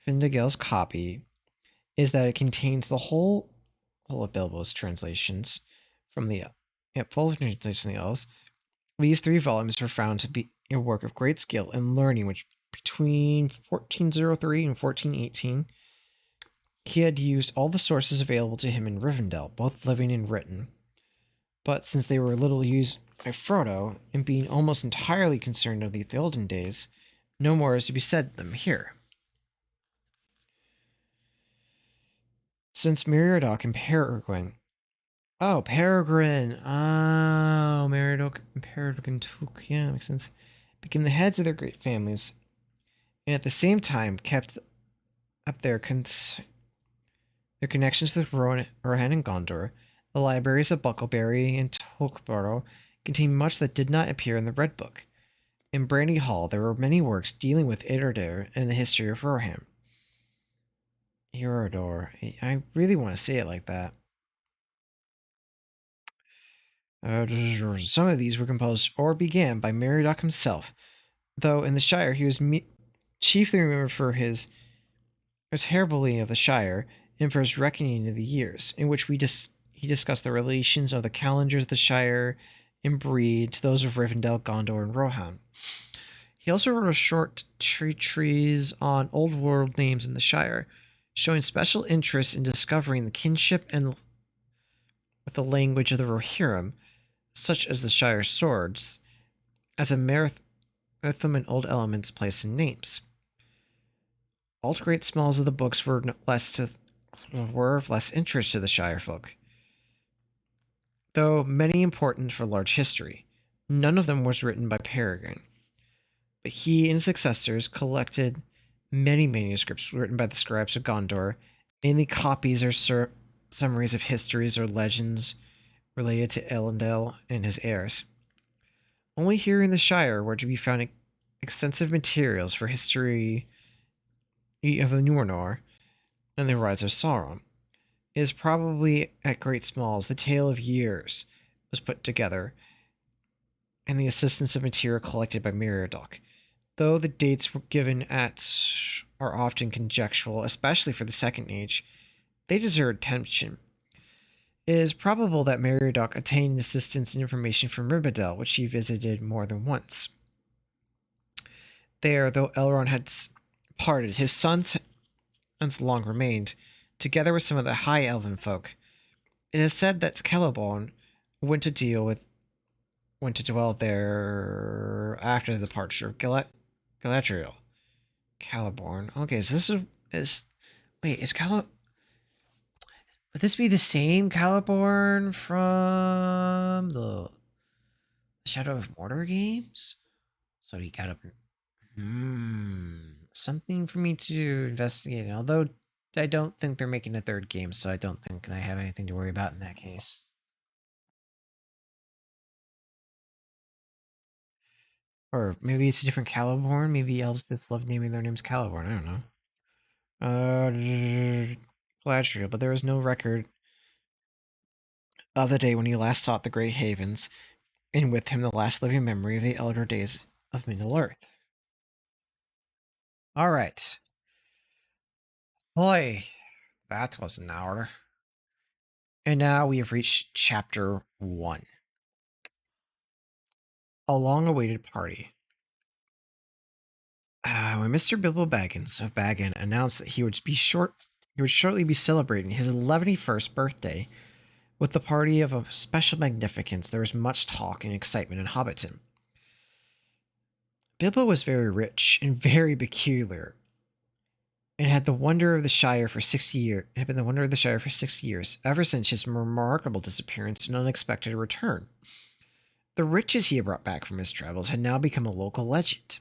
Findegale's copy is that it contains the whole of Bilbo's translations from the elves. These 3 volumes were found to be a work of great skill and learning, which between 1403 and 1418 he had used all the sources available to him in Rivendell, both living and written. But since they were little used by Frodo, and being almost entirely concerned of the olden days, no more is to be said of them here. Since Meriadoc and Peregrine. Oh, Peregrine. Oh, Meriadoc and Peregrine took. Yeah, makes sense. Became the heads of their great families, and at the same time kept up their connections with Rohan and Gondor. The libraries of Bucklebury and Tolkborough contain much that did not appear in the Red Book. In Brandy Hall, there were many works dealing with Eredor and the history of Rohan. Eredor. I really want to say it like that. Some of these were composed or began by Meriadoc himself, though in the Shire he was chiefly remembered for his Heraldry of the Shire and for his reckoning of the years, in which he discussed the relations of the calendars of the Shire and Bree to those of Rivendell, Gondor, and Rohan. He also wrote a short treatise on old world names in the Shire, showing special interest in discovering the kinship and with the language of the Rohirrim, such as the Shire swords, as a Marathum and old elements placed in names. All great smalls of the books were of less interest to the Shire folk, though many important for large history. None of them was written by Peregrine, but he and his successors collected many manuscripts written by the scribes of Gondor, mainly copies or summaries of histories or legends related to Elendil and his heirs. Only here in the Shire were to be found extensive materials for history of the Numenor and the rise of Sauron. It is probably at Great Smalls the tale of years was put together, and the assistance of material collected by Meriadoc. Though the dates were given at are often conjectural, especially for the Second Age, they deserve attention. It is probable that Meriadoc obtained assistance and information from Rivendell, which he visited more than once. There, though Elrond had parted, his sons long remained, together with some of the High Elven folk. It is said that Celeborn went to dwell there after the departure of Galadriel. Celeborn. Okay, so is wait, is Celeborn? Would this be the same Celeborn from the Shadow of Mordor games? So he got up. Something for me to investigate. Although I don't think they're making a third game, so I don't think I have anything to worry about in that case. Or maybe it's a different Celeborn. Maybe elves just love naming their names Celeborn. I don't know. Galadriel, but there is no record of the day when he last sought the Great Havens, and with him the last living memory of the elder days of Middle Earth. All right. Boy, that was an hour. And now we have reached chapter 1. A long-awaited party. When Mr. Bilbo Baggins of Baggin announced that he would shortly be celebrating his 11th birthday with the party of a special magnificence, there was much talk and excitement in Hobbiton. Bilbo was very rich and very peculiar, and had the wonder of the Shire for 60 years. Had been the wonder of the Shire for 60 years, ever since his remarkable disappearance and unexpected return. The riches he had brought back from his travels had now become a local legend,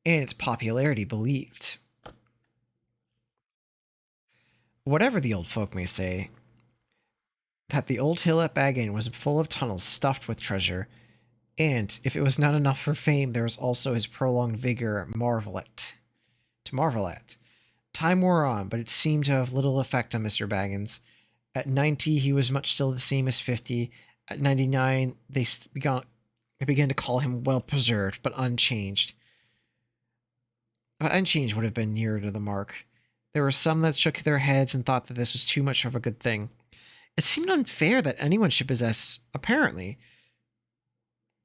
and its popularity believed. Whatever the old folk may say, that the old hill at Bag End was full of tunnels stuffed with treasure, and if it was not enough for fame, there was also his prolonged vigor to marvel at. Time wore on, but it seemed to have little effect on Mr. Baggins. At 90, he was much still the same as 50. At 99, they began to call him well preserved, but unchanged. Unchanged would have been nearer to the mark. There were some that shook their heads and thought that this was too much of a good thing. It seemed unfair that anyone should possess, apparently,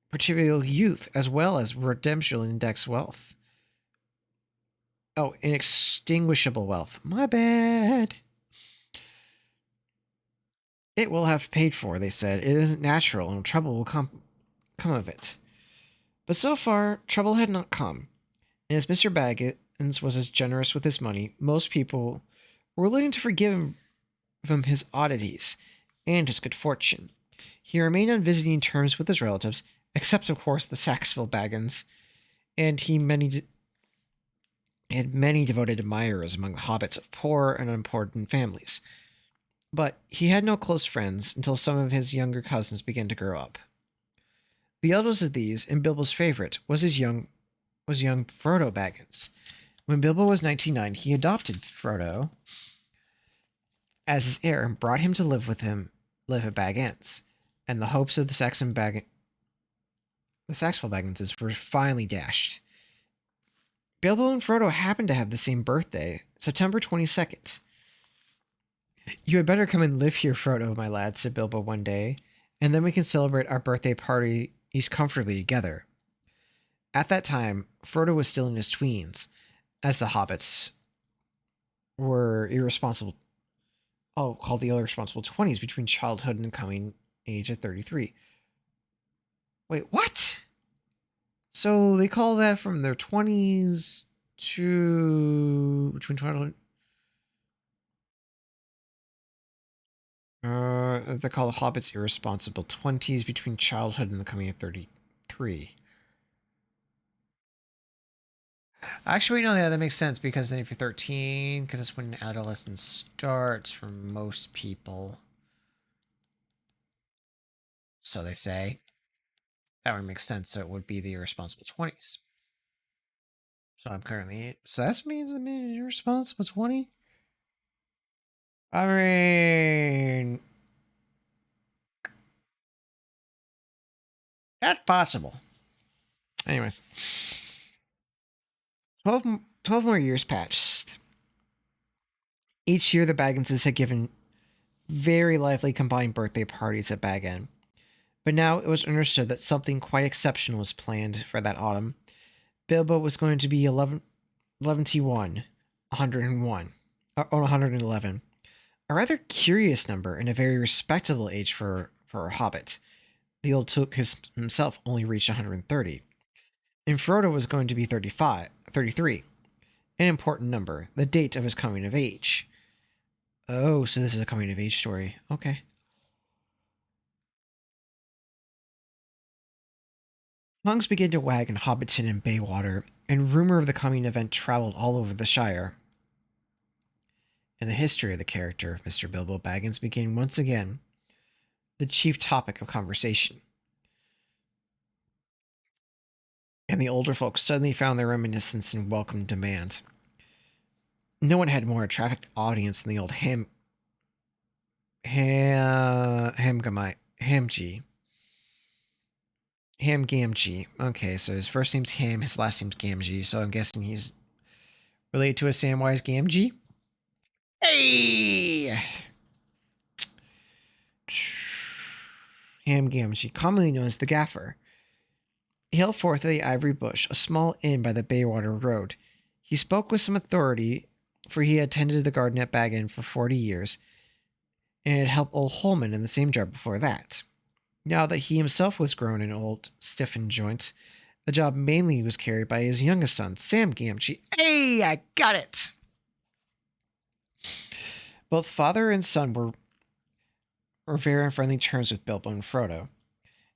particular youth as well as redemption index wealth. Oh, inextinguishable wealth. My bad. It will have paid for, they said. It isn't natural, and trouble will come of it. But so far, trouble had not come. And as Mr. Baggins was as generous with his money, most people were willing to forgive him his oddities and his good fortune. He remained on visiting terms with his relatives, except, of course, the Saxville Baggins, and he had many devoted admirers among the hobbits of poor and unimportant families. But he had no close friends until some of his younger cousins began to grow up. The eldest of these, and Bilbo's favorite, was young Frodo Baggins. When Bilbo was 99, he adopted Frodo as his heir and brought him to live at Bag Ends, and the hopes of the Saxville Bagginses were finally dashed. Bilbo and Frodo happened to have the same birthday, September 22nd. You had better come and live here, Frodo, my lad, said Bilbo one day, and then we can celebrate our birthday parties comfortably together. At that time, Frodo was still in his tweens, as the hobbits were called the irresponsible 20s between childhood and coming age at 33. Wait, what? So they call that from their 20s to between 20. They call the hobbits irresponsible 20s between childhood and the coming of 33. Actually, no, yeah, that makes sense because then if you're 13, because that's when adolescence starts for most people. So they say. That would make sense. So it would be the irresponsible 20s. So I'm currently 8. So that means I'm an irresponsible 20? I mean, that's possible. Anyways, 12 more years passed. Each year, the Bagginses had given very lively combined birthday parties at Bag End. But now it was understood that something quite exceptional was planned for that autumn. Bilbo was going to be 101, 111. A rather curious number and a very respectable age for a hobbit. The old Took himself only reached 130. And Frodo was going to be 33. An important number, the date of his coming of age. Oh, so this is a coming of age story. Okay. Tongues began to wag in Hobbiton and Baywater, and rumor of the coming event traveled all over the Shire. And the history of the character of Mr. Bilbo Baggins became once again the chief topic of conversation. And the older folks suddenly found their reminiscence in welcome demand. No one had more attractive audience than the old Gamgee. Okay, so his first name's Ham, his last name's Gamgee, so I'm guessing he's related to a Samwise Gamgee. Hey! Ham Gamgee, commonly known as the Gaffer. Hailed forth at the Ivory Bush, a small inn by the Baywater Road. He spoke with some authority, for he had tended the garden at Bag End for 40 years, and had helped old Holman in the same job before that. Now that he himself was grown and old, stiff in joints, the job mainly was carried by his youngest son, Sam Gamgee. Hey, I got it! Both father and son were very on friendly terms with Bilbo and Frodo.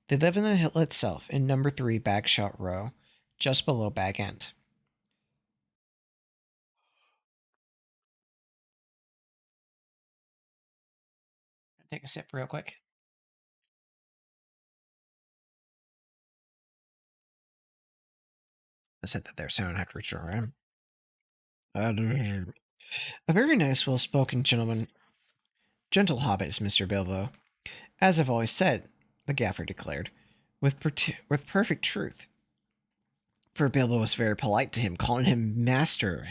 They live in the hill itself, in number 3 Bagshot Row, just below Bag End. Take a sip real quick. I said that there, so I don't have to reach around. A very nice, well-spoken gentleman, gentle hobbit is Mr. Bilbo. As I've always said, the Gaffer declared, with perfect truth. For Bilbo was very polite to him, calling him Master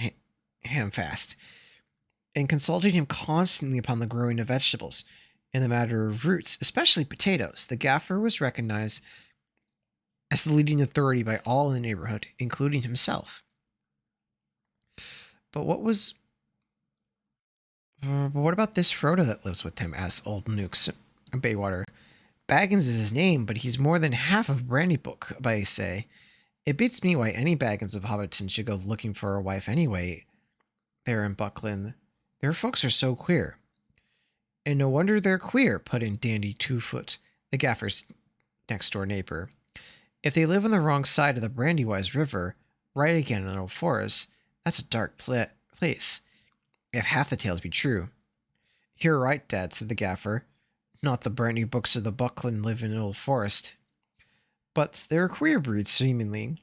Hamfast, and consulting him constantly upon the growing of vegetables. In the matter of roots, especially potatoes, the Gaffer was recognized as the leading authority by all in the neighborhood, including himself. But what about this Frodo that lives with him? Asked old Nukes Baywater. Baggins is his name, but he's more than half of Brandybuck, I say. It beats me why any Baggins of Hobbiton should go looking for a wife anyway. There in Buckland, their folks are so queer. And no wonder they're queer, put in Dandy Two-Foot, the Gaffer's next-door neighbor. If they live on the wrong side of the Brandywise River, right again in Old Forest, that's a dark place. If half the tales be true. You're right, Dad, said the Gaffer. Not the Brandybooks of the Buckland live in Old Forest. But they're a queer breed, seemingly.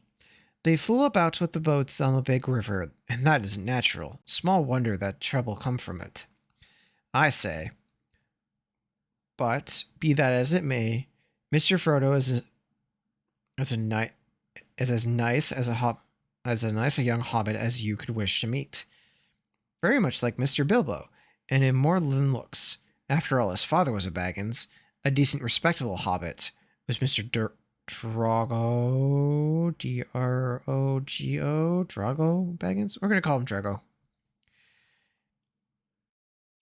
They fool about with the boats on the big river, and that isn't natural. Small wonder that trouble come from it. I say. But, be that as it may, Mr. Frodo is as nice a young hobbit as you could wish to meet. Very much like Mr. Bilbo, and in more than looks. After all, his father was a Baggins, a decent, respectable hobbit. Was Mr. Drogo, Drogo, Drogo Baggins? We're going to call him Drogo.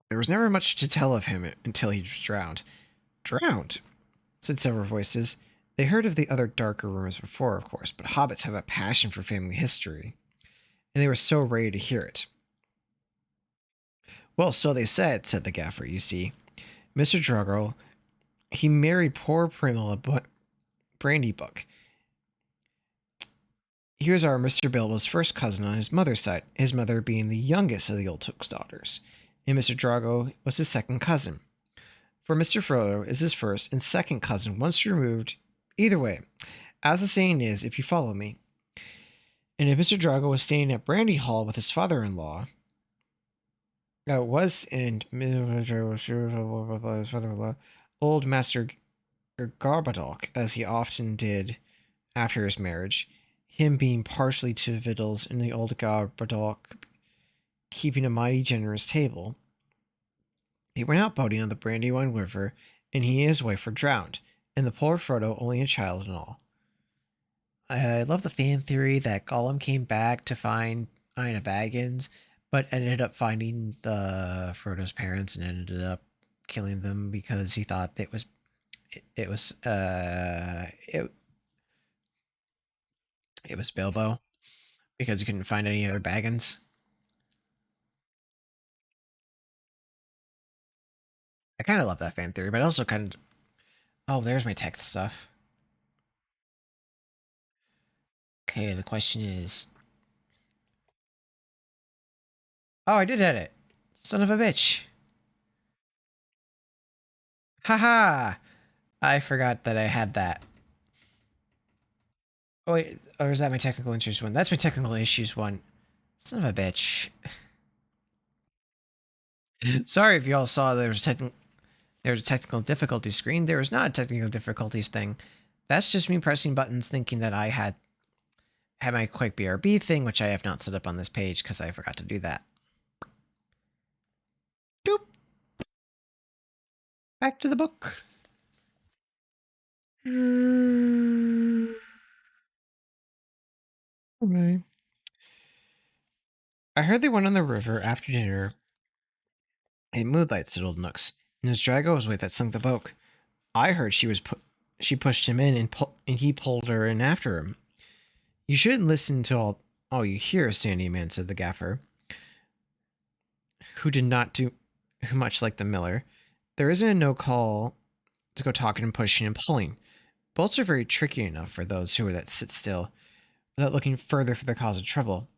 There was never much to tell of him until he was drowned. Drowned? Said several voices. They heard of the other darker rumors before, of course, but hobbits have a passion for family history, and they were so ready to hear it. Well, so they said the Gaffer, you see. Mr. Drogo, he married poor Primula Brandybuck. Here's our Mr. Bilbo's first cousin on his mother's side, his mother being the youngest of the old Took's daughters, and Mr. Drogo was his second cousin. For Mr. Frodo is his first and second cousin once removed Either way, as the saying is, if you follow me, and if Mr. Drago was staying at Brandy Hall with his father-in-law, was and his father-in-law, old Master Garbadok, as he often did after his marriage, him being partially to victuals and the old Garbadok keeping a mighty generous table. He went out boating on the Brandywine River, and he and his wife were drowned, and the poor Frodo only a child and all. I love the fan theory that Gollum came back to find Ina Baggins, but ended up finding the Frodo's parents and ended up killing them because he thought it was Bilbo because he couldn't find any other Baggins. I kind of love that fan theory, but I also kind of oh, there's my tech stuff. Okay, the question is, oh, I did edit. Son of a bitch. Haha. I forgot that I had that. Oh wait, or is that my technical issues one? That's my technical issues one. Son of a bitch. Sorry if you all saw there was a technical difficulty screen. There was not a technical difficulties thing. That's just me pressing buttons thinking that I had my quick BRB thing, which I have not set up on this page because I forgot to do that. Doop. Back to the book. Okay. I heard they went on the river after dinner in moonlight, said Old Nooks, and it was Drago was with that sunk the boat. I heard she pushed him in and he pulled her in after him. You shouldn't listen to all you hear, Sandy Man, said the gaffer, who did not do much like the miller. There isn't a no call to go talking and pushing and pulling. Boats are very tricky enough for those who are that sit still, without looking further for the cause of trouble.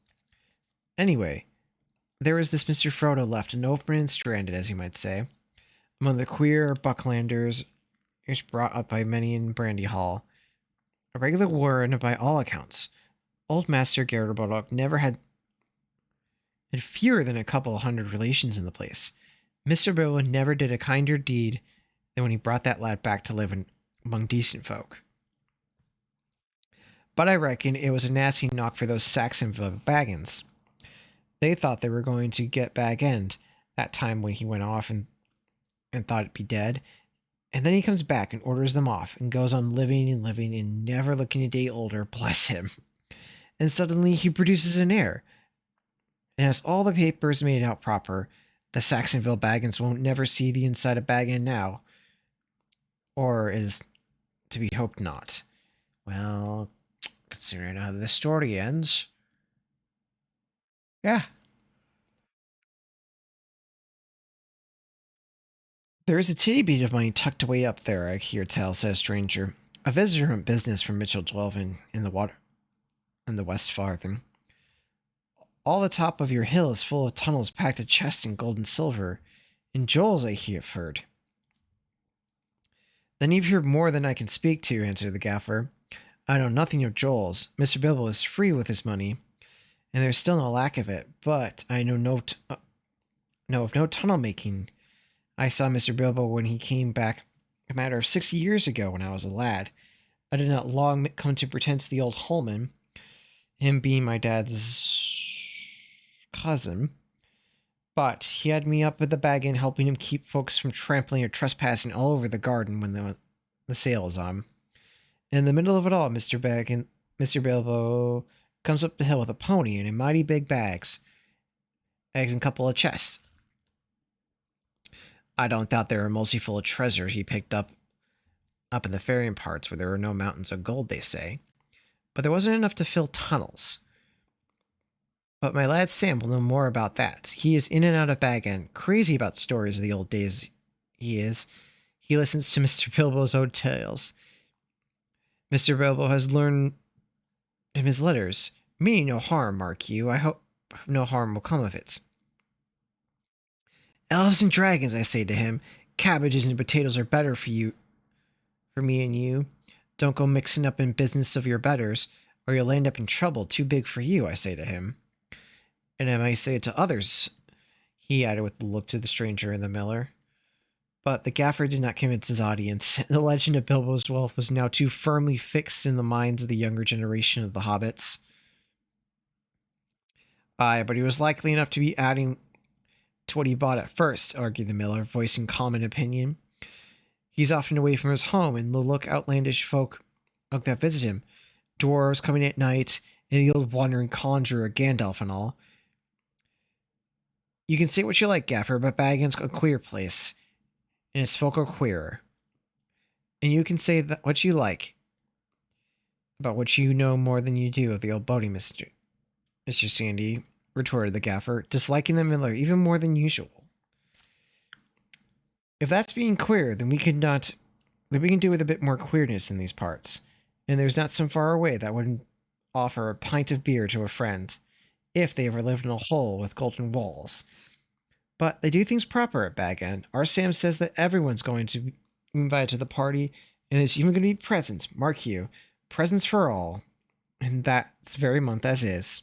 Anyway, there was this Mr. Frodo left an open and stranded, as you might say, among the queer Bucklanders brought up by many in Brandy Hall. A regular war, and by all accounts, old Master Garibaldo never had fewer than a couple of hundred relations in the place. Mr. Bilbo never did a kinder deed than when he brought that lad back to live among decent folk. But I reckon it was a nasty knock for those Saxonville Baggins. They thought they were going to get Bag End that time when he went off and thought it'd be dead. And then he comes back and orders them off and goes on living and never looking a day older, bless him. And suddenly he produces an heir. And has all the papers made out proper. The Saxonville Baggins won't never see the inside of Bag End now. Or is to be hoped not. Well, considering how the story ends. Yeah. There is a titty bead of money tucked away up there, I hear tell, says stranger. A visitor on business from Mitchell Dwelvin in the water in the West Farthing. All the top of your hill is full of tunnels packed with chests in gold and silver. In Joel's, I have heard. Then you've heard more than I can speak to, answered the gaffer. I know nothing of Joel's. Mr. Bilbo is free with his money, and there's still no lack of it, but I know of no tunnel making. I saw Mr. Bilbo when he came back a matter of 60 years ago when I was a lad. I did not long come to pretend to the old Holman, him being my dad's cousin, but he had me up at the bag and helping him keep folks from trampling or trespassing all over the garden when the sale is on. In the middle of it all, Mr. Bilbo comes up the hill with a pony and a mighty big bags and a couple of chests. I don't doubt they were mostly full of treasure he picked up in the Fairy parts where there were no mountains of gold, they say. But there wasn't enough to fill tunnels. But my lad Sam will know more about that. He is in and out of Bag End, crazy about stories of the old days. He is. He listens to Mr. Bilbo's old tales. Mr. Bilbo has learned in his letters, meaning no harm, mark you. I hope no harm will come of it. Elves and dragons, I say to him. Cabbages and potatoes are better for me and you. Don't go mixing up in business of your betters, or you'll end up in trouble too big for you, I say to him. And I may say it to others, he added with a look to the stranger and the miller. But the gaffer did not convince his audience. The legend of Bilbo's wealth was now too firmly fixed in the minds of the younger generation of the hobbits. Aye, but he was likely enough to be adding to what he bought at first, argued the miller, voicing common opinion. He's often away from his home, and the look outlandish folk that visit him. Dwarves coming at night, and the old wandering conjurer Gandalf and all. You can say what you like, Gaffer, but Bag End's a queer place, and its folk are queerer. And you can say that what you like about what you know more than you do of the old boating, Mr. Sandy, retorted the Gaffer, disliking the miller even more than usual. If that's being queer, then we can do with a bit more queerness in these parts. And there's not some far away that would offer a pint of beer to a friend, if they ever lived in a hole with golden walls. But they do things proper at Bag End. Our Sam says that everyone's going to be invited to the party, and there's even going to be presents, mark you. Presents for all. And that's very month as is.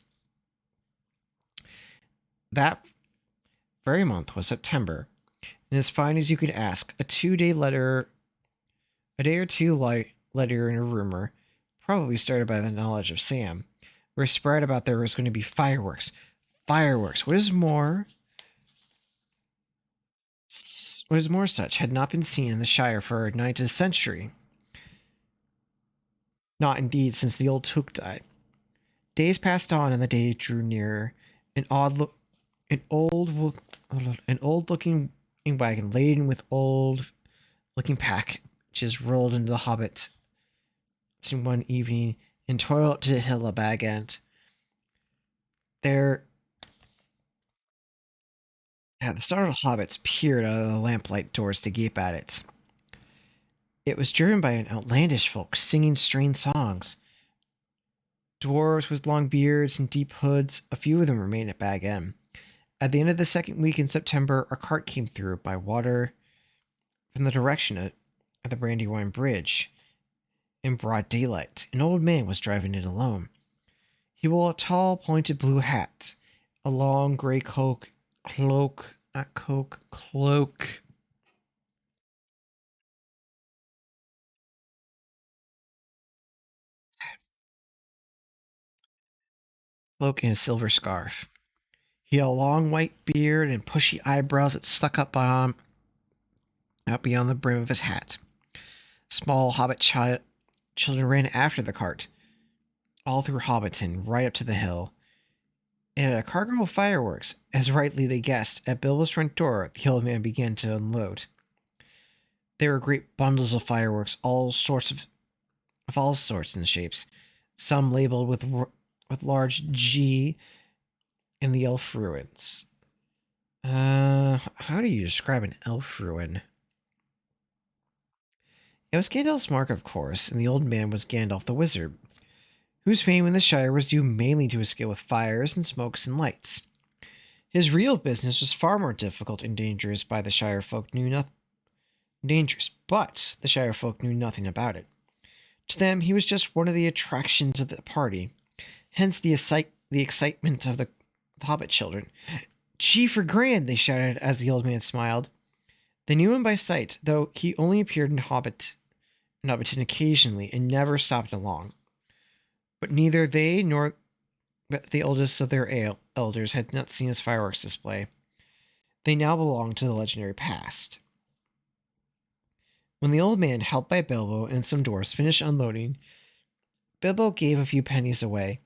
That very month was September, and as fine as you could ask, a 2-day letter, a day or two letter and a rumor, probably started by the knowledge of Sam, were spread about there was going to be fireworks. Fireworks. What is more such had not been seen in the Shire for nigh a century. Not indeed since the old Took died. Days passed on and the day drew nearer. An old-looking wagon laden with old-looking packages rolled into the Hobbit one evening and toiled up to the hill of Bag End. The startled hobbits peered out of the lamplight doors to gape at it. It was driven by an outlandish folk singing strange songs. Dwarves with long beards and deep hoods, a few of them remained at Bag End. At the end of the second week in September, a cart came through by water from the direction of the Brandywine Bridge. In broad daylight, an old man was driving it alone. He wore a tall, pointed blue hat, a long gray cloak, cloak, and a silver scarf. He had a long white beard and bushy eyebrows that stuck up out beyond the brim of his hat. Small hobbit children ran after the cart, all through Hobbiton, right up to the hill. And at a cargo of fireworks, as rightly they guessed, at Bilbo's front door, the old man began to unload. There were great bundles of fireworks, all sorts and shapes, some labeled with large G in the elf ruins. How do you describe an elf ruin? It was Gandalf's mark, of course, and the old man was Gandalf the Wizard, whose fame in the Shire was due mainly to his skill with fires and smokes and lights. His real business was far more difficult and dangerous, but the Shire folk knew nothing about it. To them, he was just one of the attractions of the party, hence the excitement of the Hobbit children. "Gee for grand!" they shouted as the old man smiled. They knew him by sight, though he only appeared in Hobbiton occasionally and never stopped long. But neither they nor the oldest of their elders had not seen his fireworks display. They now belonged to the legendary past. When the old man, helped by Bilbo and some dwarfs, finished unloading, Bilbo gave a few pennies away,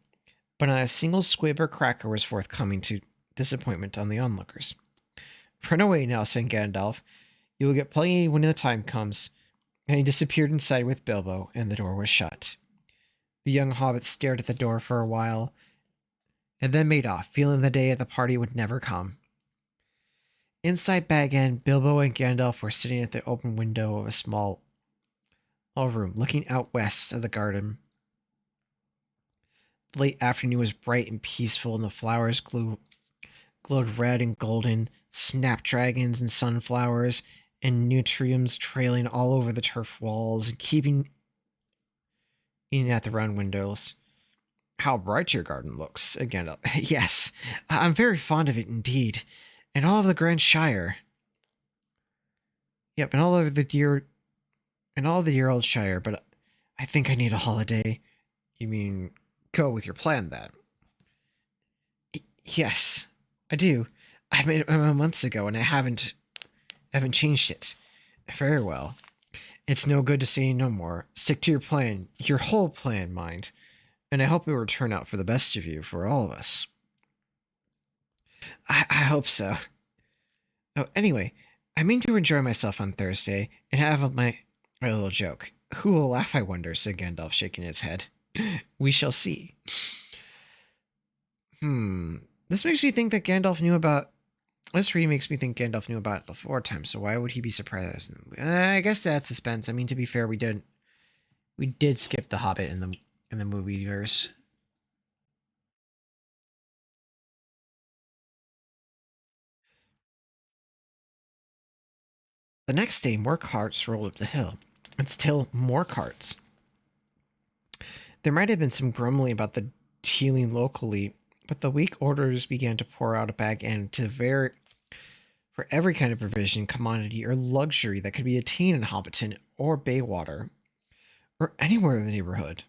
but not a single squib or cracker was forthcoming, to disappointment on the onlookers. "Run away now," said Gandalf. "You will get plenty when the time comes." And he disappeared inside with Bilbo, and the door was shut. The young hobbit stared at the door for a while, and then made off, feeling the day of the party would never come. Inside Bag End, Bilbo and Gandalf were sitting at the open window of a small room, looking out west of the garden. The late afternoon was bright and peaceful, and the flowers glowed red and golden, snapdragons and sunflowers, and neutriums trailing all over the turf walls and keeping leaning at the round windows. How bright your garden looks, said Gandalf. Yes, I'm very fond of it indeed. And all of the Grand Shire. Yep, and all of the dear old Shire, but I think I need a holiday. You mean go with your plan then? Yes, I do. I made it months ago and I haven't changed it. Very well. It's no good to say no more. Stick to your plan, your whole plan, mind. And I hope it will turn out for the best of you, for all of us. I hope so. Oh, anyway, I mean to enjoy myself on Thursday and have my little joke. Who will laugh, I wonder, said Gandalf, shaking his head. We shall see. This makes me think that Gandalf knew about... This reading makes me think Gandalf knew about it before time, so why would he be surprised? I guess that's suspense. I mean, to be fair, we did skip the Hobbit in the movieverse. The next day, more carts rolled up the hill, and still more carts. There might have been some grumbling about the dealing locally, but the weak orders began to pour out a bag end for every kind of provision, commodity, or luxury that could be attained in Hobbiton or Baywater, or anywhere in the neighborhood.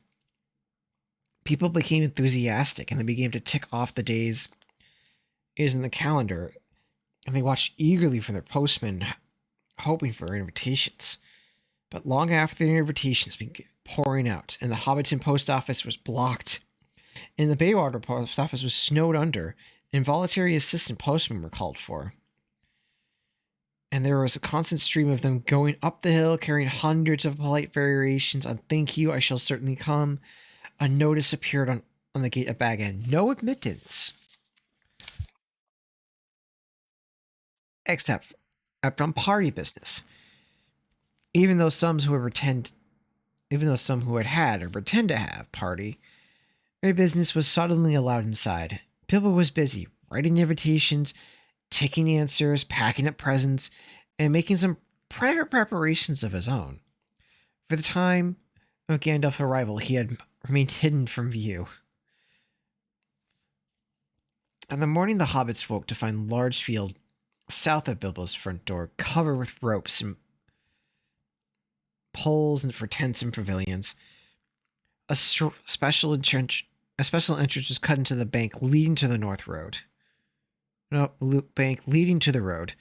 People became enthusiastic, and they began to tick off the days in the calendar, and they watched eagerly for their postman, hoping for invitations. But long after the invitations began pouring out, and the Hobbiton post office was blocked, and the Baywater post office was snowed under, and voluntary assistant postmen were called for. And there was a constant stream of them going up the hill, carrying hundreds of polite variations on "Thank you, I shall certainly come." A notice appeared on the gate of Bag End. No admittance. Except on party business. Even though some who had or pretend to have party, their business was suddenly allowed inside. Bilbo was busy writing invitations, taking answers, packing up presents, and making some private preparations of his own. For the time of Gandalf's arrival, he had remained hidden from view. On the morning the hobbits woke to find a large field south of Bilbo's front door covered with ropes and poles and for tents and pavilions. A special entrance was cut into the bank leading to the north road. Bank leading to the road,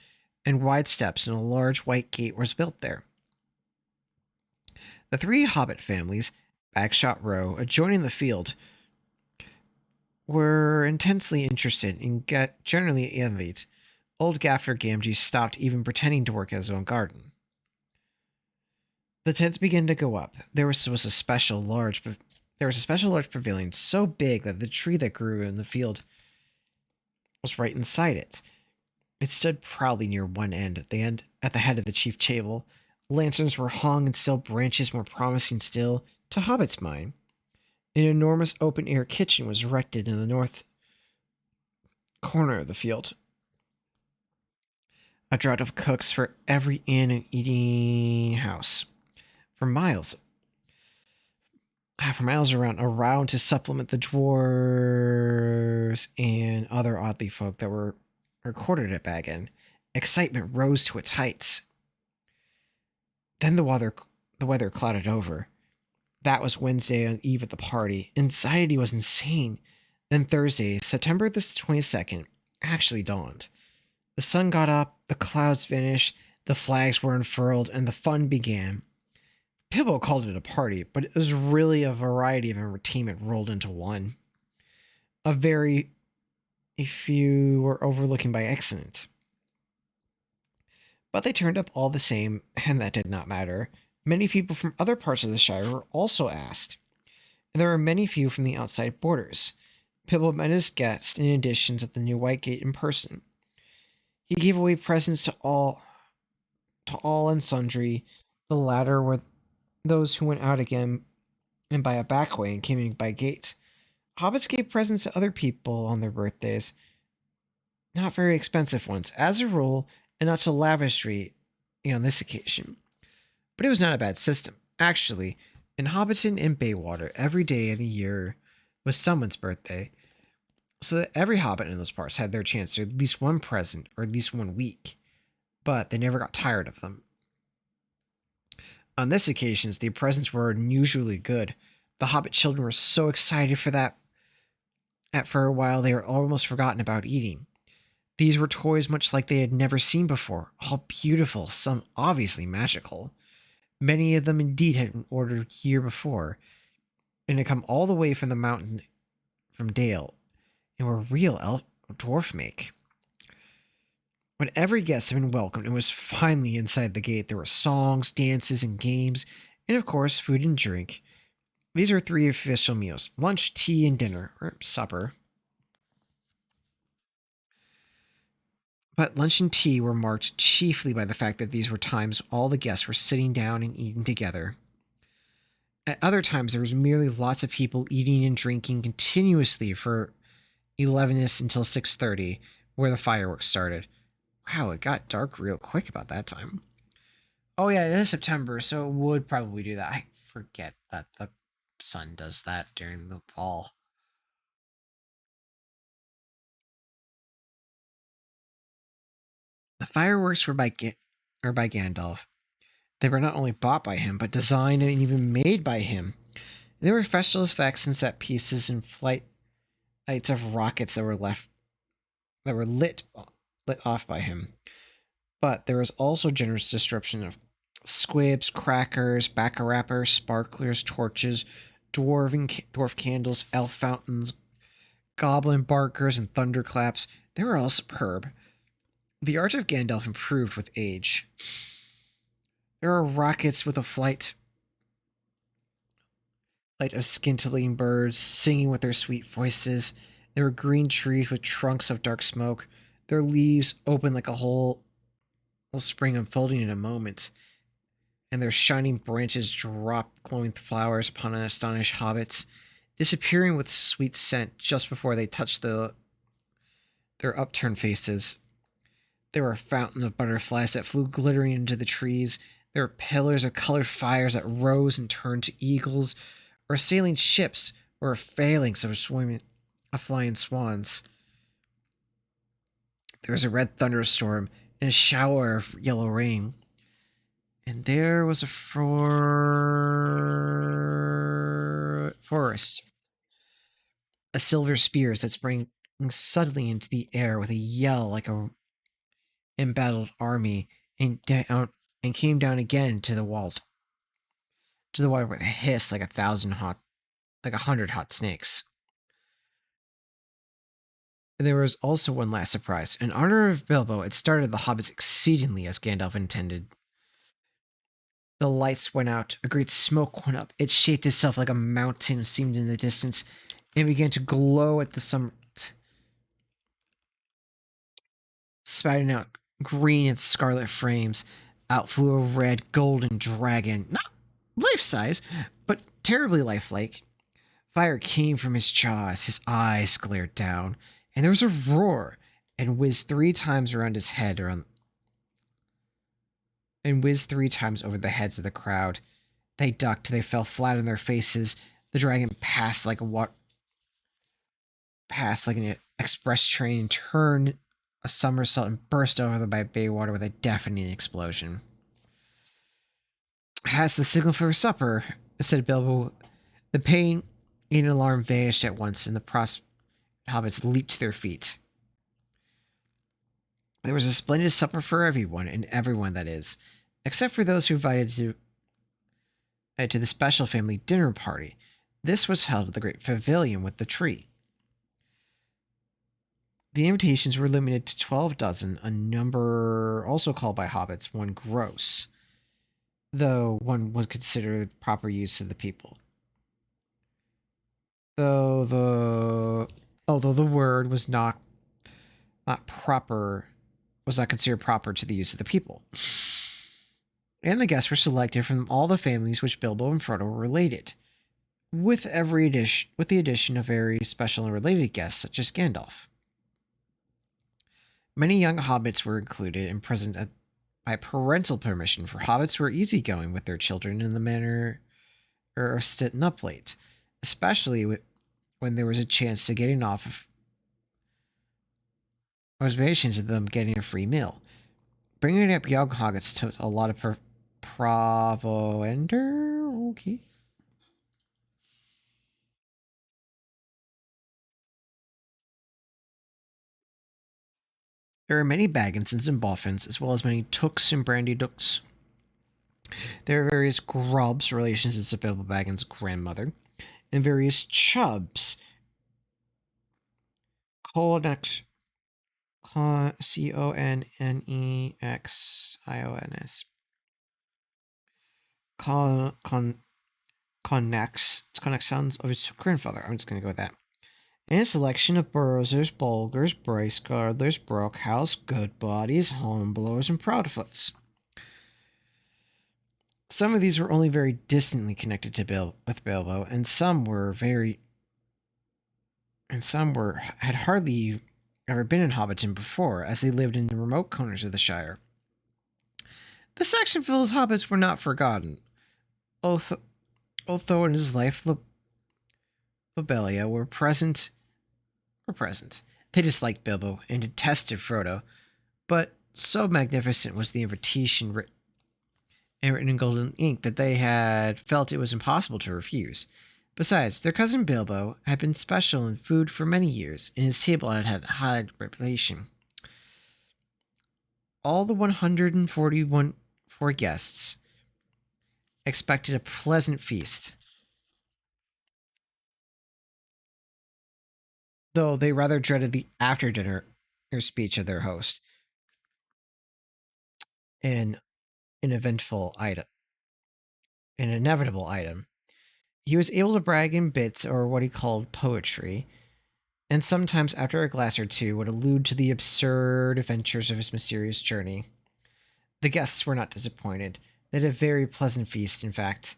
and wide steps and a large white gate was built there. The three hobbit families, Bagshot Row, adjoining the field, were intensely interested and generally envied. Old Gaffer Gamgee stopped even pretending to work at his own garden. The tents began to go up. There was a special large pavilion so big that the tree that grew in the field was right inside it. It stood proudly near one end, at the head of the chief table. Lanterns were hung, and still branches more promising still, to Hobbit's mind. An enormous open-air kitchen was erected in the north corner of the field. A draught of cooks for every inn and eating house. For miles around to supplement the dwarves and other oddly folk that were recorded at Bag End. Excitement rose to its heights. Then the weather clouded over. That was Wednesday on the eve of the party. Anxiety was insane. Then Thursday, September the 22nd, actually dawned. The sun got up, the clouds vanished, the flags were unfurled, and the fun began. Bilbo called it a party, but it was really a variety of entertainment rolled into one. A few were overlooking by accident. But they turned up all the same, and that did not matter. Many people from other parts of the Shire were also asked, and there were many few from the outside borders. Bilbo met his guests in additions at the new White Gate in person. He gave away presents to all and sundry. The latter were those who went out again and by a back way and came in by gate. Hobbits gave presents to other people on their birthdays. Not very expensive ones, as a rule, and not so lavishly on this occasion. But it was not a bad system. Actually, In Hobbiton and Baywater, every day of the year was someone's birthday, so that every hobbit in those parts had their chance to at least one present or at least one week, but they never got tired of them. On this occasions, the presents were unusually good. The hobbit children were so excited for that for a while they were almost forgotten about eating. These were toys much like they had never seen before, all beautiful, some obviously magical. Many of them indeed had been ordered a year before, and had come all the way from the mountain from Dale, and were real dwarf make. When every guest had been welcomed and was finally inside the gate, there were songs, dances, and games, and of course, food and drink. These are three official meals: lunch, tea, and dinner, or supper. But lunch and tea were marked chiefly by the fact that these were times all the guests were sitting down and eating together. At other times, there was merely lots of people eating and drinking continuously for 11ish until 6:30, where the fireworks started. Wow, it got dark real quick about that time. Oh yeah, it is September, so it would probably do that. I forget that the sun does that during the fall. The fireworks were by Gandalf. They were not only bought by him, but designed and even made by him. There were special effects and set pieces and flights of rockets that were lit off by him. But there was also generous distribution of squibs, crackers, bacca wrappers, sparklers, torches, dwarf candles, elf fountains, goblin barkers, and thunderclaps. They were all superb. The art of Gandalf improved with age. There are rockets with a flight of scintillating birds singing with their sweet voices. There were green trees with trunks of dark smoke, their leaves open like a whole spring unfolding in a moment, and their shining branches drop glowing flowers upon an astonished hobbits, disappearing with sweet scent just before they touched their upturned faces. There were fountains of butterflies that flew glittering into the trees. There were pillars of colored fires that rose and turned to eagles, or sailing ships, or phalanx of flying swans. There was a red thunderstorm and a shower of yellow rain. And there was a forest of silver spears that sprang suddenly into the air with a yell like a embattled army, and came down again to the water with a hiss like a hundred hot snakes. And there was also one last surprise. In honor of Bilbo, it started the hobbits exceedingly as Gandalf intended. The lights went out, a great smoke went up, it shaped itself like a mountain seemed in the distance, and began to glow at the summit, spouting out green and scarlet flames. Out flew a red golden dragon, not life-size, but terribly lifelike. Fire came from his jaws, his eyes glared down, and there was a roar, and whizzed 3 times around his head and whizzed 3 times over the heads of the crowd. They ducked, they fell flat on their faces. The dragon passed like an express train and turned a somersault and burst over the Baywater with a deafening explosion. "Has the signal for supper," said Bilbo. The pain and alarm vanished at once, and the hobbits leaped to their feet. There was a splendid supper for everyone, and everyone, that is, except for those who invited to the special family dinner party. This was held at the great pavilion with the tree. The invitations were limited to 12 dozen, a number also called by hobbits one gross, though one would consider the proper use of the people. Although the word was not proper, was not considered proper to the use of the people. And the guests were selected from all the families which Bilbo and Frodo were related, with the addition of very special and related guests such as Gandalf. Many young hobbits were included and present by parental permission, for hobbits were easygoing with their children in the manner or sitting up late, especially when there was a chance to getting off of reservations of them getting a free meal. Bringing up young hoggets took a lot of provender. Okay. There are many Bagginsons and Boffins, as well as many Tooks and Brandy Dooks. There are various Grubs, relations to Bilbo Baggins' grandmother, and various Chubs, Connex, Connexions, Connexions of his grandfather. I'm just going to go with that. And a selection of Burrowsers, Bulgars, Braceguardlers, Brookhouse, Goodbodies, Homeblowers, and Proudfoots. Some of these were only very distantly connected to with Bilbo, and some had hardly ever been in Hobbiton before, as they lived in the remote corners of the Shire. The Saxonville's hobbits were not forgotten. Otho and his wife Lobelia were present. They disliked Bilbo and detested Frodo, but so magnificent was the invitation written in golden ink that they had felt it was impossible to refuse. Besides, their cousin Bilbo had been special in food for many years, and his table had had high reputation. All the 144 guests expected a pleasant feast, though they rather dreaded the after dinner speech of their host, an inevitable item. He was able to brag in bits or what he called poetry, and sometimes after a glass or two would allude to the absurd adventures of his mysterious journey. The guests were not disappointed. They had a very pleasant feast, in fact.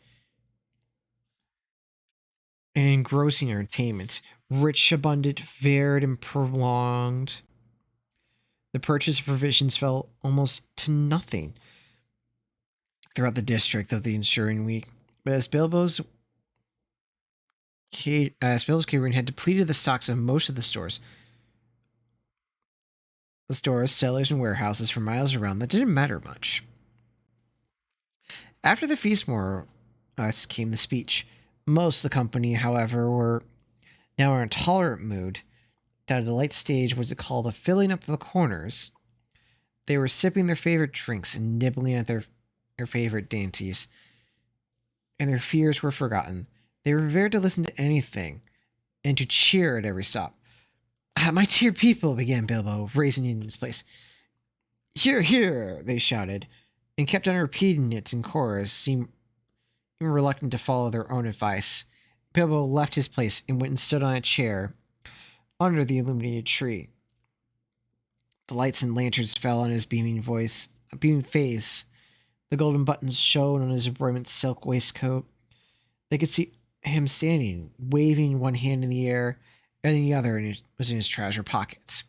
An engrossing entertainment, rich, abundant, varied, and prolonged. The purchase of provisions fell almost to nothing throughout the district of the ensuing week, but as Bilbo's catering had depleted the stocks of most of the stores, cellars, and warehouses for miles around, that didn't matter much. After the feast, more came the speech. Most of the company, however, were now in a tolerant mood. That a light stage was called the filling up of the corners. They were sipping their favorite drinks and nibbling at their favorite dainties, and their fears were forgotten. They were prepared to listen to anything and to cheer at every stop. My dear people, began Bilbo, raising in his place. Hear, hear, they shouted, and kept on repeating it in chorus, seemed reluctant to follow their own advice. Bilbo left his place and went and stood on a chair under the illuminated tree. The lights and lanterns fell on his beaming face. The golden buttons shone on his embroidered silk waistcoat. They could see him standing, waving one hand in the air, and the other was in his trouser pockets.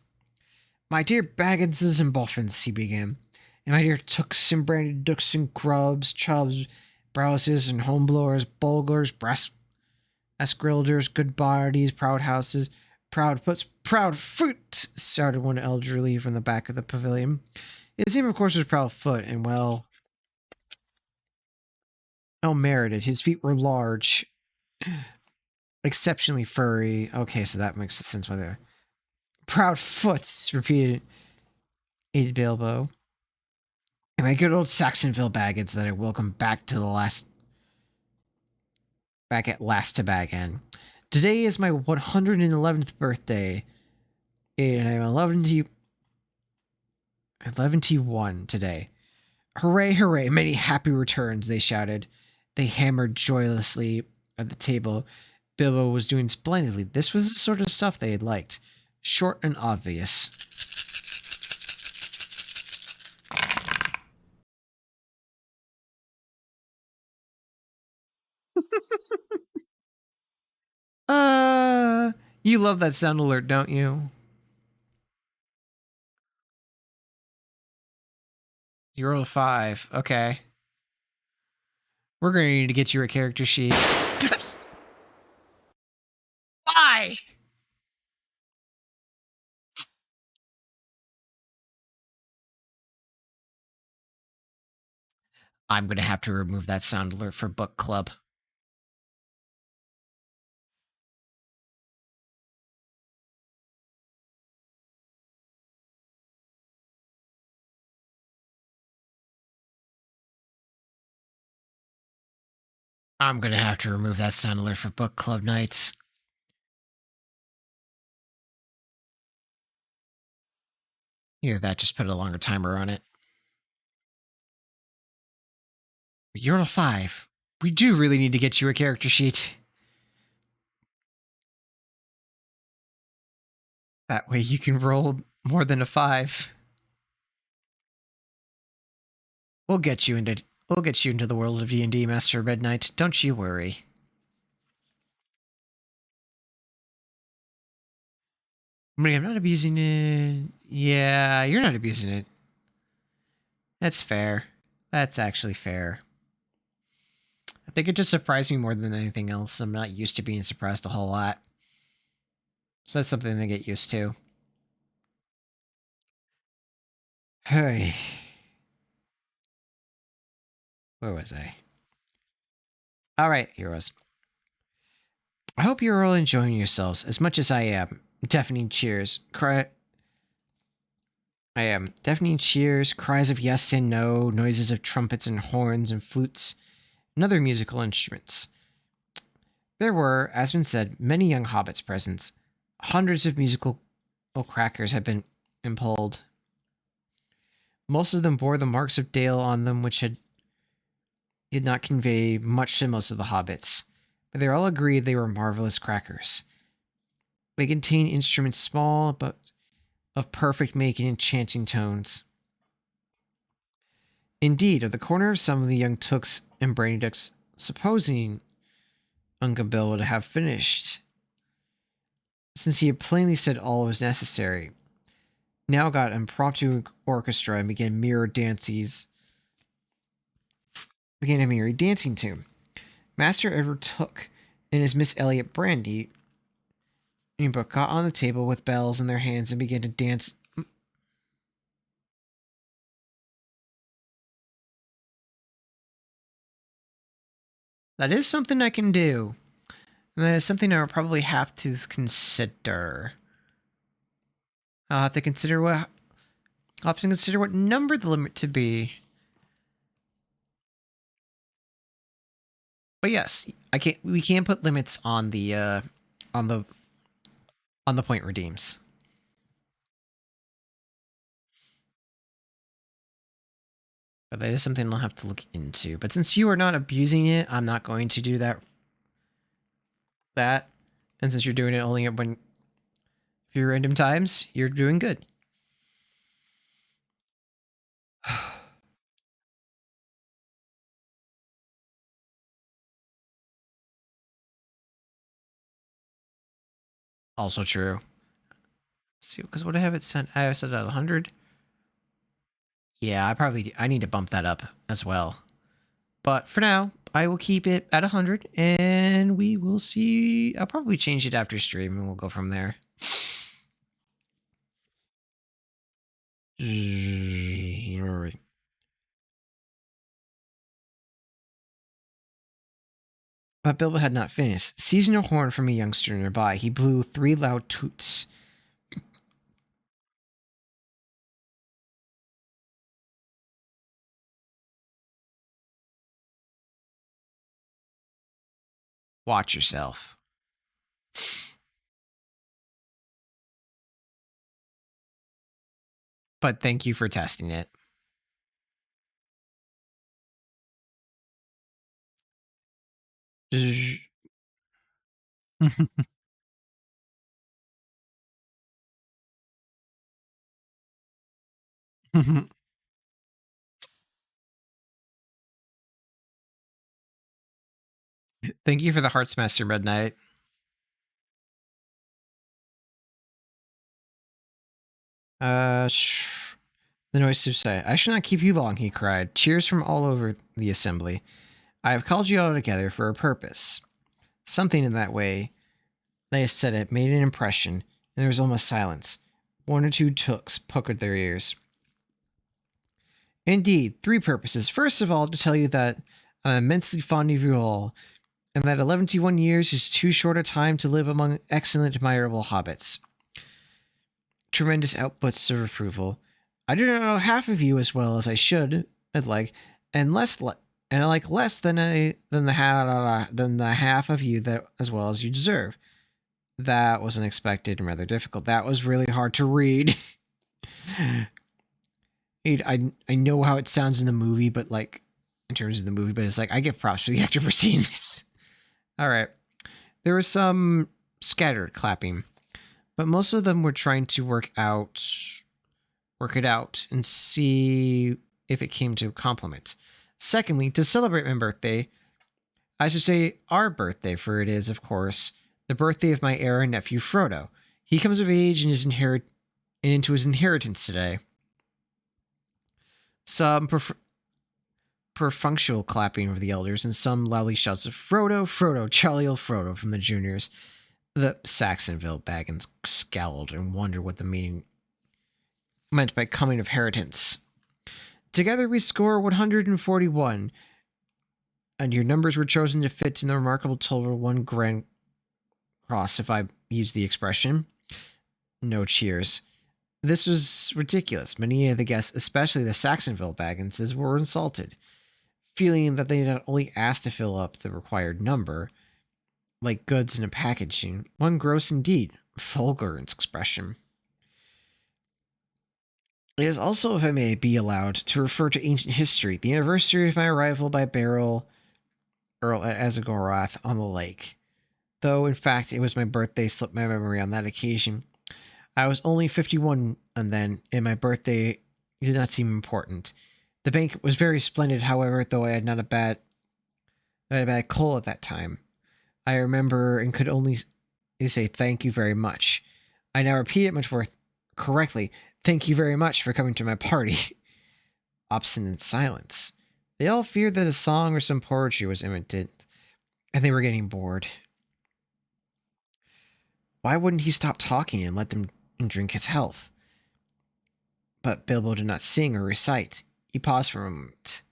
My dear Bagginses and Boffins, he began, and my dear Tooks and Brandy Dooks and Grubs, Chubs, Browses and Homeblowers, Bulgars, Esgrilders, Goodbodies, Proudhouses, Proudfoot, shouted one elderly from the back of the pavilion. His name, of course, was Proudfoot, and well merited. His feet were large, exceptionally furry. Okay, so that makes sense why they're Proudfoots, repeated Bilbo. And my good old Saxonville Baggins that I welcome back to at last to Bagan. Today is my 111th birthday, and I'm 11 today. Hooray, hooray, many happy returns, they shouted. They hammered joyously at the table. Bilbo was doing splendidly. This was the sort of stuff they had liked. Short and obvious. You love that sound alert, don't you? You rolled a 5. Okay. We're going to need to get you a character sheet. Why? I'm going to have to remove that sound alert for book club. I'm going to have to remove that sound alert for book club nights. Either that, just put a longer timer on it. You're a 5. We do really need to get you a character sheet. That way you can roll more than a 5. We'll get you into the world of D&D, Master Red Knight. Don't you worry. I mean, I'm not abusing it. Yeah, you're not abusing it. That's fair. That's actually fair. I think it just surprised me more than anything else. I'm not used to being surprised a whole lot. So that's something to get used to. Hey. Where was I? Alright, heroes. I hope you're all enjoying yourselves as much as I am. Deafening cheers. I am. Deafening cheers, cries of yes and no, noises of trumpets and horns and flutes, and other musical instruments. There were, as been said, many young hobbits present. Hundreds of musical crackers had been impaled. Most of them bore the marks of Dale on them, which did not convey much to most of the hobbits, but they all agreed they were marvelous crackers. They contained instruments small, but of perfect make and enchanting tones. Indeed, at the corner of some of the young Tooks and Brainy Ducks, supposing Uncle Bill would have finished, since he had plainly said all was necessary, now got impromptu orchestra and began a merry dancing tune. Master Edward Took and his Miss Elliot Brandy but got on the table with bells in their hands and began to dance. That is something I can do. And that is something I will probably have to consider. I'll have to consider what number the limit to be. But yes, we can put limits on the point redeems. But that is something I'll have to look into. But since you are not abusing it, I'm not going to do that. And since you're doing it only at few random times, you're doing good. Also true. Let's see, because what I have it set? I have set it at 100. Yeah, I need to bump that up as well. But for now, I will keep it at 100, and we will see. I'll probably change it after stream, and we'll go from there. Alright. But Bilbo had not finished. Seizing a horn from a youngster nearby, he blew 3 loud toots. Watch yourself. But thank you for testing it. Thank you for the Hearts Master, Red Knight. The noise subsided. I shall not keep you long, he cried. Cheers from all over the assembly. I have called you all together for a purpose. Something in that way they said it made an impression, and there was almost silence. One or two tooks puckered their ears. Indeed, three purposes. First of all, to tell you that I'm immensely fond of you all, and that 11 years is too short a time to live among excellent, admirable hobbits. Tremendous outputs of approval. I do not know half of you as well as I should, I'd like, and I like less than the half of you that as well as you deserve. That was unexpected and rather difficult. That was really hard to read. I know how it sounds in the movie, but like in terms of the movie, but it's like I give props to the actor for seeing this. All right, there was some scattered clapping, but most of them were trying to work it out, and see if it came to a compliment. Secondly, to celebrate my birthday, I should say our birthday, for it is, of course, the birthday of my heir and nephew Frodo. He comes of age and into his inheritance today. Some perfunctory clapping of the elders, and some loudly shouts of Frodo, Frodo, Charlie old Frodo from the juniors. The Saxonville Baggins scowled and wondered what the meaning meant by coming of inheritance. Together we score 141, and your numbers were chosen to fit in the remarkable total of one grand cross, if I use the expression. No cheers. This was ridiculous. Many of the guests, especially the Saxonville Bagginses, were insulted, feeling that they not only asked to fill up the required number, like goods in a packaging, one gross indeed, vulgar in its expression. It is also, if I may be allowed, to refer to ancient history, the anniversary of my arrival by Earl Azagoroth on the lake. Though, in fact, it was my birthday, slipped my memory on that occasion. I was only 51 and then, and my birthday did not seem important. The banquet was very splendid, however, though I had a bad cold at that time. I remember and could only say thank you very much. I now repeat it much more correctly. Thank you very much for coming to my party. Obstinate silence. They all feared that a song or some poetry was imminent, and they were getting bored. Why wouldn't he stop talking and let them drink his health? But Bilbo did not sing or recite. He paused for a moment.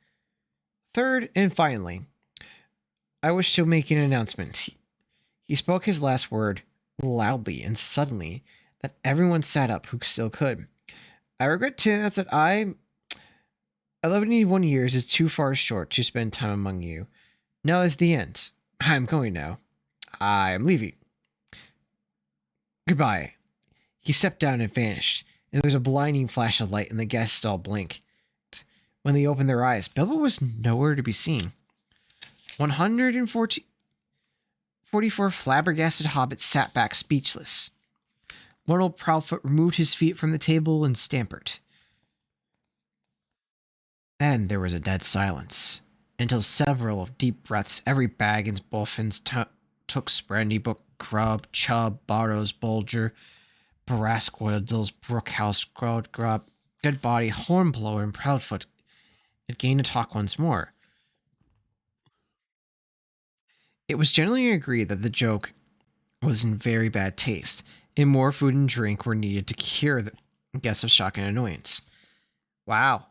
Third, and finally, I wish to make an announcement. He spoke his last word loudly and suddenly that everyone sat up who still could. I regret to announce that 11 years is too far short to spend time among you. Now is the end. I am going now. I am leaving. Goodbye. He stepped down and vanished, and there was a blinding flash of light, and the guests all blinked. When they opened their eyes, Bilbo was nowhere to be seen. 144 flabbergasted hobbits sat back speechless. One old Proudfoot removed his feet from the table and scampered. Then there was a dead silence, until several deep breaths, every Baggins, Bullfinch, Tooks, Brandybuck, Grubb, Chubb, Barrows, Bulger, Barasquaddles, Brookhouse, Grub, Goodbody, Hornblower, and Proudfoot had gained to talk once more. It was generally agreed that the joke was in very bad taste, and more food and drink were needed to cure the guests of shock and annoyance. Wow.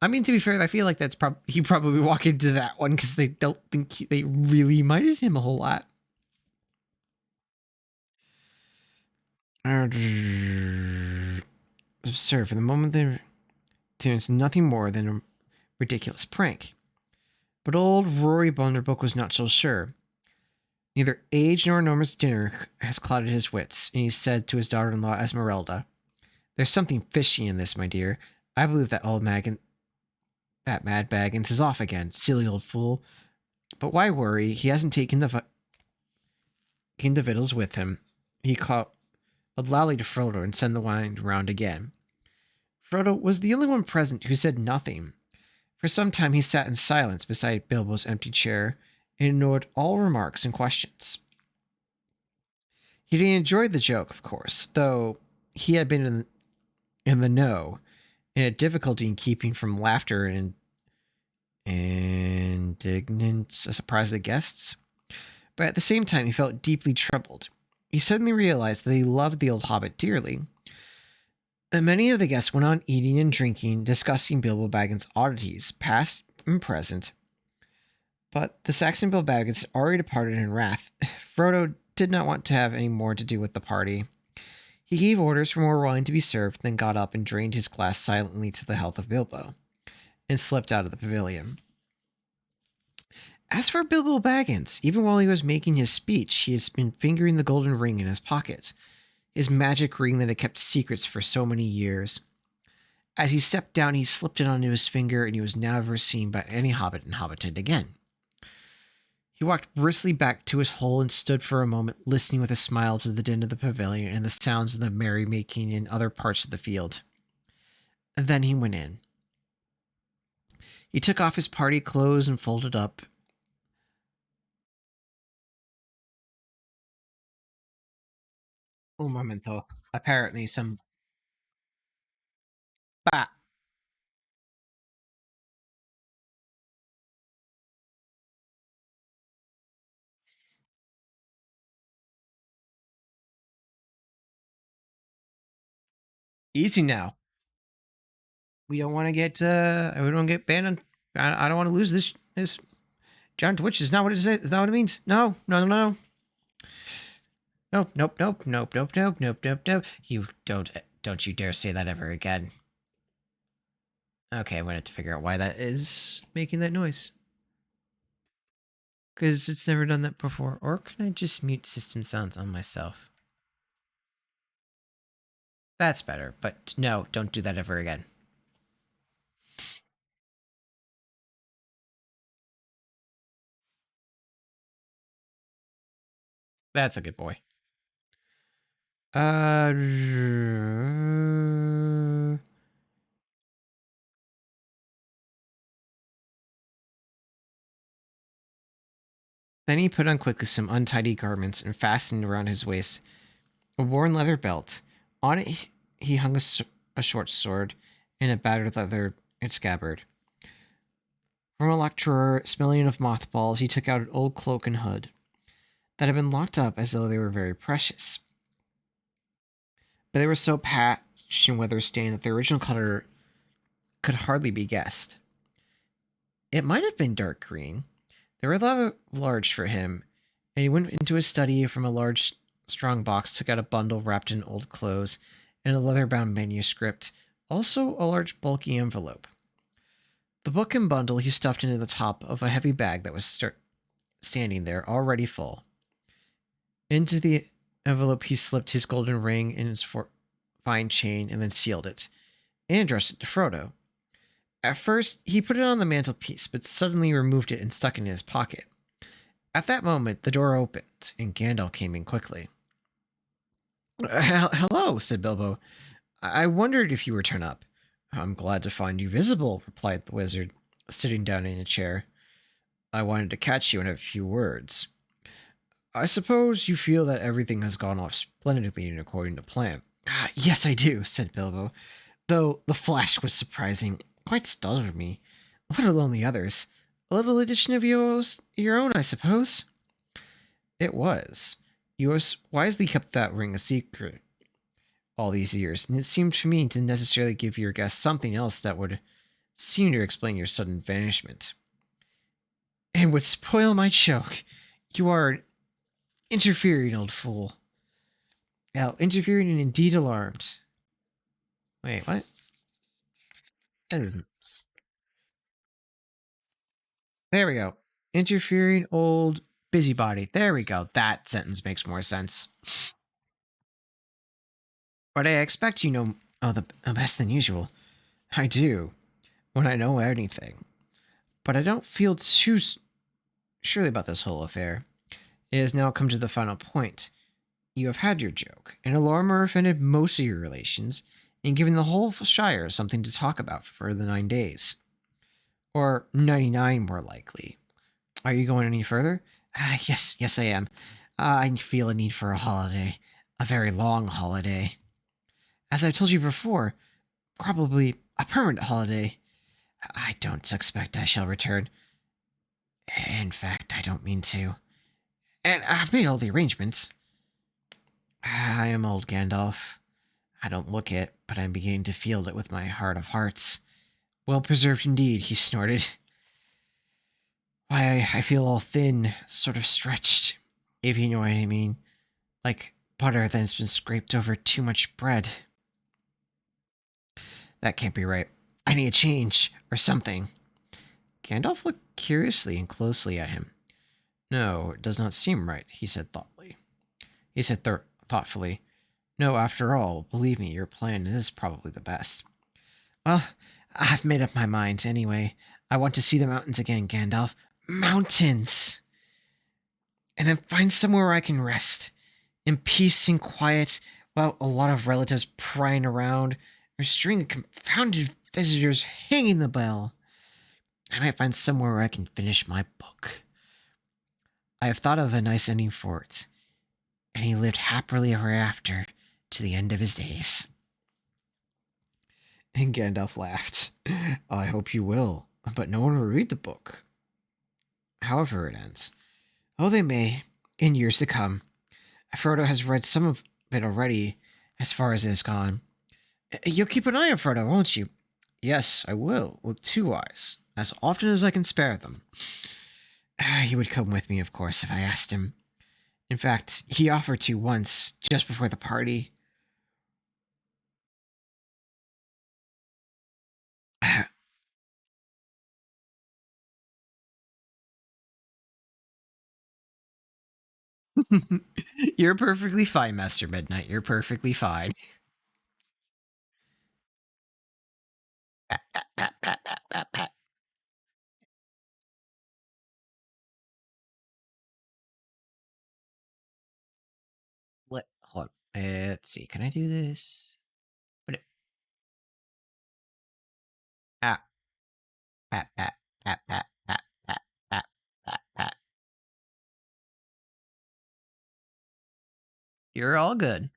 I mean, to be fair, I feel like he probably walked into that one because they don't think they really minded him a whole lot. Absurd. For the moment, they experienced nothing more than a ridiculous prank. But old Rory Bunderbook was not so sure. Neither age nor enormous dinner has clouded his wits, and he said to his daughter-in-law Esmeralda, "There's something fishy in this, my dear. I believe that Mad Baggins is off again, silly old fool. But why worry? He hasn't taken the victuals with him." He called loudly to Frodo and sent the wine round again. Frodo was the only one present who said nothing. For some time he sat in silence beside Bilbo's empty chair and ignored all remarks and questions. He enjoyed the joke, of course, though he had been in the know and had difficulty in keeping from laughter and indignant surprise of the guests. But at the same time, he felt deeply troubled. He suddenly realized that he loved the old hobbit dearly. And many of the guests went on eating and drinking, discussing Bilbo Baggins' oddities, past and present. But the Saxon Bilbo Baggins had already departed in wrath. Frodo did not want to have any more to do with the party. He gave orders for more wine to be served, then got up and drained his glass silently to the health of Bilbo, and slipped out of the pavilion. As for Bilbo Baggins, even while he was making his speech, he has been fingering the golden ring in his pocket, his magic ring that had kept secrets for so many years. As he stepped down, he slipped it onto his finger, and he was never seen by any hobbit in Hobbiton again. He walked briskly back to his hole and stood for a moment, listening with a smile to the din of the pavilion and the sounds of the merrymaking in other parts of the field. And then he went in. He took off his party clothes and folded up. Un momento. Apparently, some. Bah! Easy now. We don't want to get. We don't get banned. I don't want to lose this. John Twitch is not what it is. Is that what it means? No, no, no, no. Nope, nope, nope, nope, nope, nope, nope, nope, nope. You don't you dare say that ever again. Okay, I'm gonna have to figure out why that is making that noise. Because it's never done that before. Or can I just mute system sounds on myself? That's better, but no, don't do that ever again. That's a good boy. Then he put on quickly some untidy garments and fastened around his waist a worn leather belt. On it, he hung a short sword and a battered leather scabbard. From a locked drawer, smelling of mothballs, he took out an old cloak and hood that had been locked up as though they were very precious. But they were so patched and weather-stained that their original color could hardly be guessed. It might have been dark green. They were rather large for him, and he went into his study from a large, strong box, took out a bundle wrapped in old clothes and a leather-bound manuscript, also a large, bulky envelope. The book and bundle he stuffed into the top of a heavy bag that was standing there, already full. Into the envelope he slipped his golden ring and his fine chain and then sealed it, and addressed it to Frodo. At first, he put it on the mantelpiece, but suddenly removed it and stuck it in his pocket. At that moment, the door opened, and Gandalf came in quickly. Hello, said Bilbo. I wondered if you would turn up. I'm glad to find you visible, replied the wizard, sitting down in a chair. I wanted to catch you in a few words. I suppose you feel that everything has gone off splendidly and according to plan. Yes, I do, said Bilbo, though the flash was surprising. Quite startled me, let alone the others. A little addition of your own, I suppose? It was. You wisely kept that ring a secret all these years, and it seemed to me to necessarily give your guests something else that would seem to explain your sudden vanishment. And would spoil my joke. You are an interfering old fool. Now, interfering and indeed alarmed. Wait, what? That isn't. There we go. Interfering old busybody. There we go. That sentence makes more sense. But I expect you know the best than usual. I do, when I know anything. But I don't feel too surely about this whole affair. It has now come to the final point. You have had your joke, and Alarmer offended most of your relations, and given the whole Shire something to talk about for the 9 days. Or 99 more likely. Are you going any further? Yes, I am. I feel a need for a holiday. A very long holiday. As I told you before, probably a permanent holiday. I don't expect I shall return. In fact, I don't mean to. And I've made all the arrangements. I am old, Gandalf. I don't look it, but I'm beginning to feel it with my heart of hearts. Well preserved indeed, he snorted. Why, I feel all thin, sort of stretched, if you know what I mean. Like butter that's been scraped over too much bread. That can't be right. I need a change, or something. Gandalf looked curiously and closely at him. No, it does not seem right, he said thoughtfully. Thoughtfully. No, after all, believe me, your plan is probably the best. Well, I've made up my mind anyway. I want to see the mountains again, Gandalf. Mountains! And then find somewhere where I can rest. In peace and quiet, without a lot of relatives prying around, or a string of confounded visitors hanging the bell. I might find somewhere where I can finish my book. I have thought of a nice ending for it. And he lived happily ever after to the end of his days. And Gandalf laughed. I hope you will, but no one will read the book. However it ends. Oh, they may, in years to come. Frodo has read some of it already, as far as it has gone. You'll keep an eye on Frodo, won't you? Yes, I will, with 2 eyes, as often as I can spare them. He would come with me, of course, if I asked him. In fact, he offered to once, just before the party. You're perfectly fine, Master Midnight. You're perfectly fine. Pat, pat, pat, pat, pat, pat, pat. Hold on. Let's see. Can I do this? What? Ah, pat, pat, pat, pat, pat, pat, pat, pat, pat. You're all good.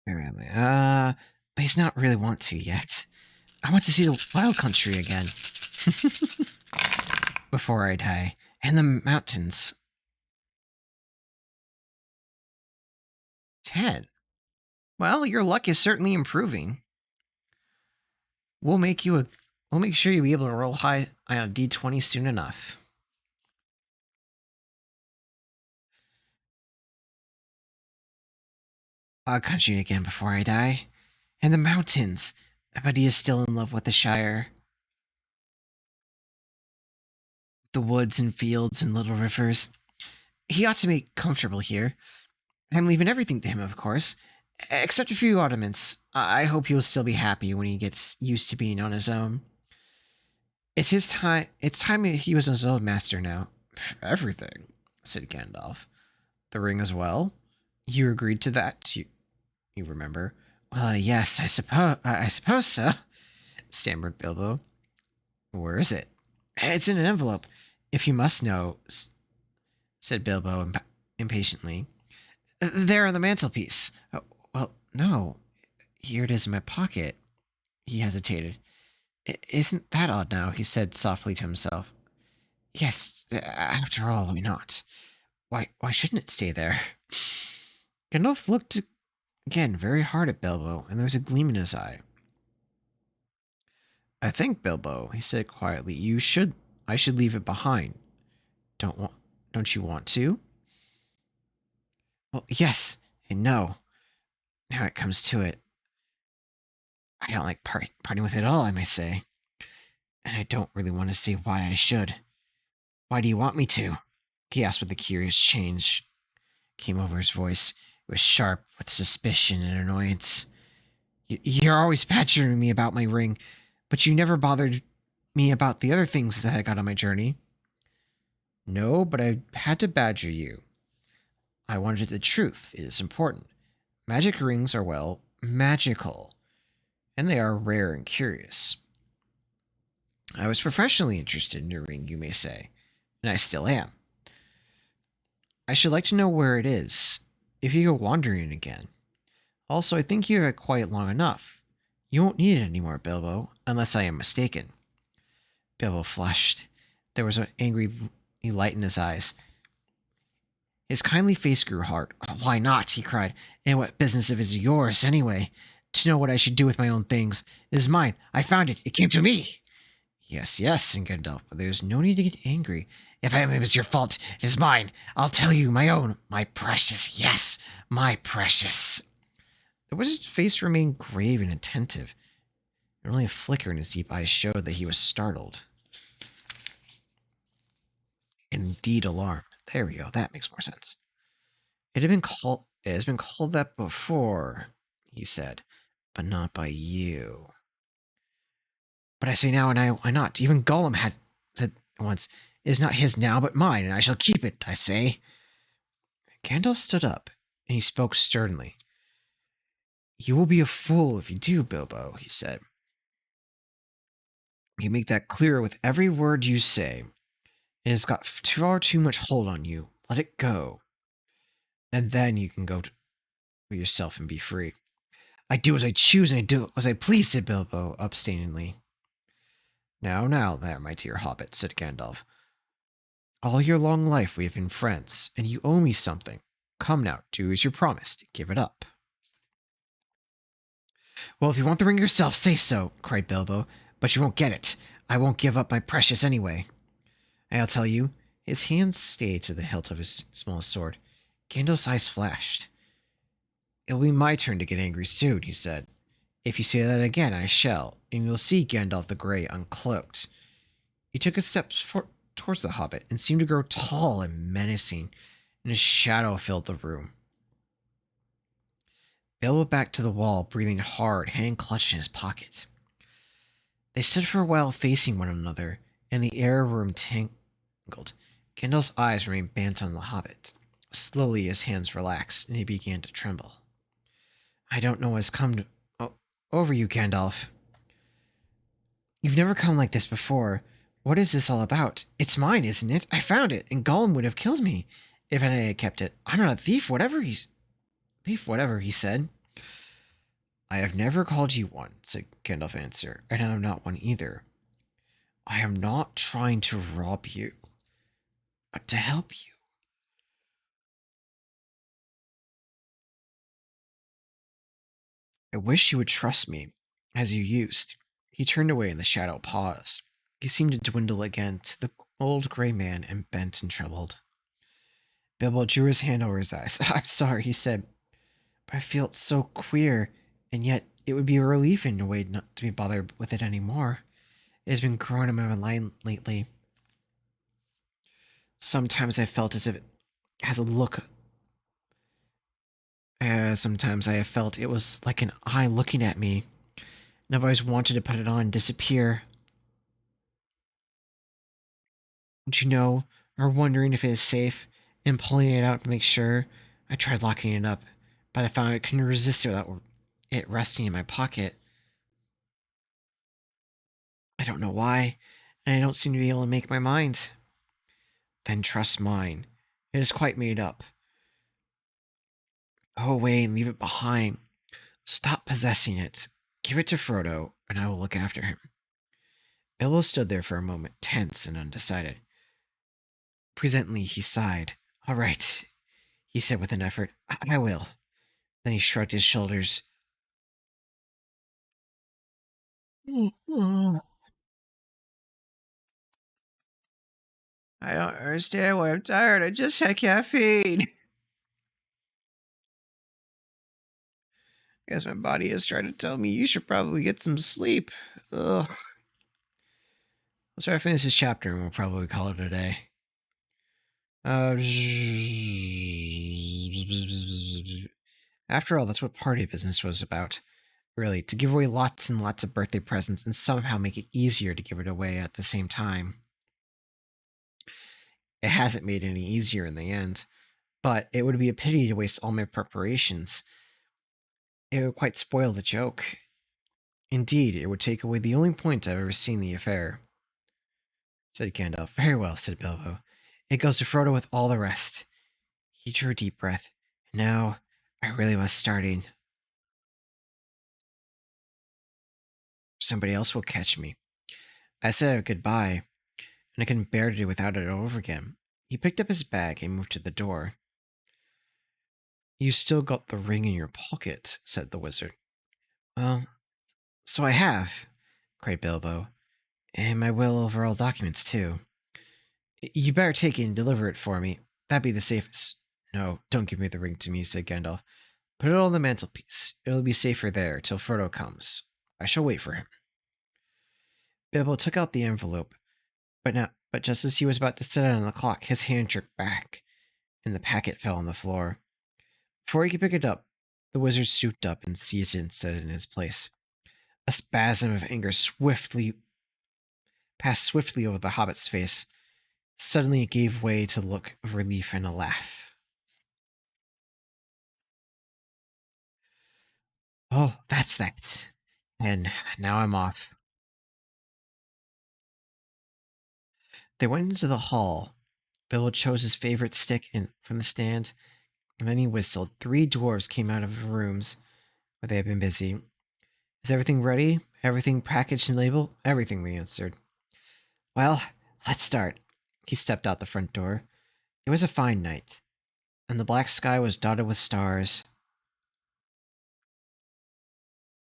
Where am I? But he's not really want to yet. I want to see the wild country again. Before I die. And the mountains. 10. Well, your luck is certainly improving. We'll make sure you'll be able to roll high on a D20 soon enough. Country again before I die. And the mountains. But he is still in love with the Shire. The woods and fields and little rivers. He ought to be comfortable here. I'm leaving everything to him, of course. Except a few ornaments. I hope he'll still be happy when he gets used to being on his own. It's his time. It's time he was his own master now. Everything, said Gandalf. The ring as well? You agreed to that? You remember? Well, yes, I suppose so, stammered Bilbo. Where is it? It's in an envelope. If you must know, said Bilbo impatiently. There on the mantelpiece. Oh, well, no. Here it is in my pocket. He hesitated. Isn't that odd now? He said softly to himself. Yes, after all, why not? Why shouldn't it stay there? Gandalf looked again very hard at Bilbo, and there was a gleam in his eye. I think, Bilbo, he said quietly, I should leave it behind. Don't you want to? Well, yes and no. Now it comes to it. I don't like parting with it all, I may say. And I don't really want to see why I should. Why do you want me to? He asked with a curious change came over his voice. It was sharp with suspicion and annoyance. You're always badgering me about my ring, but you never bothered me about the other things that I got on my journey. No, but I had to badger you. I wanted the truth. It is important. Magic rings are, well, magical. And they are rare and curious. I was professionally interested in your ring, you may say. And I still am. I should like to know where it is. if you go wandering again. Also, I think you have it quiet long enough. You won't need it anymore, Bilbo, unless I am mistaken. Bilbo flushed. There was an angry light in his eyes. His kindly face grew hard. Why not? He cried. And what business of it is yours, anyway? To know what I should do with my own things. It is mine. I found it. It came to me. Yes, yes, said Gandalf, but there's no need to get angry. If it was your fault, it is mine. I'll tell you, my own, my precious, yes, my precious. The wizard's face remained grave and attentive, and only a flicker in his deep eyes showed that he was startled. And indeed alarmed. There we go, that makes more sense. It has been called that before, he said, but not by you. But I say now, and why not? Even Gollum had said once, it is not his now, but mine, and I shall keep it, I say. Gandalf stood up, and he spoke sternly. You will be a fool if you do, Bilbo, he said. You make that clearer with every word you say. It has got far too much hold on you. Let it go. And then you can go for yourself and be free. I do as I choose, and I do as I please, said Bilbo, abstinently. Now, there, my dear hobbit, said Gandalf. All your long life we have been friends, and you owe me something. Come now, do as you promised. Give it up. Well, if you want the ring yourself, say so, cried Bilbo. But you won't get it. I won't give up my precious anyway. I'll tell you. His hands stayed to the hilt of his smallest sword. Gandalf's eyes flashed. It'll be my turn to get angry soon, he said. If you say that again, I shall, and you'll see Gandalf the Grey uncloaked. He took a step towards the hobbit and seemed to grow tall and menacing, and a shadow filled the room. Bilbo backed to the wall, breathing hard, hand clutched in his pocket. They stood for a while facing one another, and the air room tangled. Gandalf's eyes remained bent on the hobbit. Slowly his hands relaxed, and he began to tremble. I don't know what has come over you, Gandalf. You've never come like this before. What is this all about? It's mine, isn't it? I found it, and Gollum would have killed me if I had kept it. I'm not a thief, whatever he said. I have never called you one, said Gandalf in answer, and I am not one either. I am not trying to rob you, but to help you. I wish you would trust me, as you used. He turned away, and the shadow paused. He seemed to dwindle again to the old gray man and bent and trembled. Bilbo drew his hand over his eyes. I'm sorry, he said, but I feel so queer, and yet it would be a relief in a way not to be bothered with it anymore. It has been growing in my mind lately. Sometimes I felt as if it has a look. Sometimes I have felt it was like an eye looking at me, and I've always wanted to put it on and disappear. Don't you know, or wondering if it is safe, and pulling it out to make sure. I tried locking it up, but I found I couldn't resist it without it resting in my pocket. I don't know why, and I don't seem to be able to make my mind. Then trust mine. It is quite made up. Go away and leave it behind. Stop possessing it. Give it to Frodo, and I will look after him. Bilbo stood there for a moment, tense and undecided. Presently he sighed. All right, he said with an effort. I will. Then he shrugged his shoulders. I don't understand why I'm tired. I just had caffeine. I guess my body is trying to tell me you should probably get some sleep. Ugh. Let's try to finish this chapter and we'll probably call it a day. After all, that's what party business was about. Really, to give away lots and lots of birthday presents and somehow make it easier to give it away at the same time. It hasn't made it any easier in the end, but it would be a pity to waste all my preparations. It would quite spoil the joke. Indeed, it would take away the only point I've ever seen in the affair, said Gandalf. Very well, said Bilbo. It goes to Frodo with all the rest. He drew a deep breath. Now, I really must start in. Somebody else will catch me. I said goodbye, and I couldn't bear to do without it all over again. He picked up his bag and moved to the door. You still got the ring in your pocket, said the wizard. Well, so I have, cried Bilbo, and my will over all documents, too. You better take it and deliver it for me. That'd be the safest. No, don't give me the ring to me, said Gandalf. Put it on the mantelpiece. It'll be safer there till Frodo comes. I shall wait for him. Bilbo took out the envelope, but just as he was about to set it on the clock, his hand jerked back, and the packet fell on the floor. Before he could pick it up, the wizard stooped up and seized it and set it in his place. A spasm of anger passed swiftly over the hobbit's face. Suddenly it gave way to a look of relief and a laugh. Oh, that's that. And now I'm off. They went into the hall. Bilbo chose his favorite stick from the stand, and then he whistled. 3 dwarves came out of the rooms where they had been busy. Is everything ready? Everything packaged and labeled? Everything, they answered. Well, let's start. He stepped out the front door. It was a fine night, and the black sky was dotted with stars.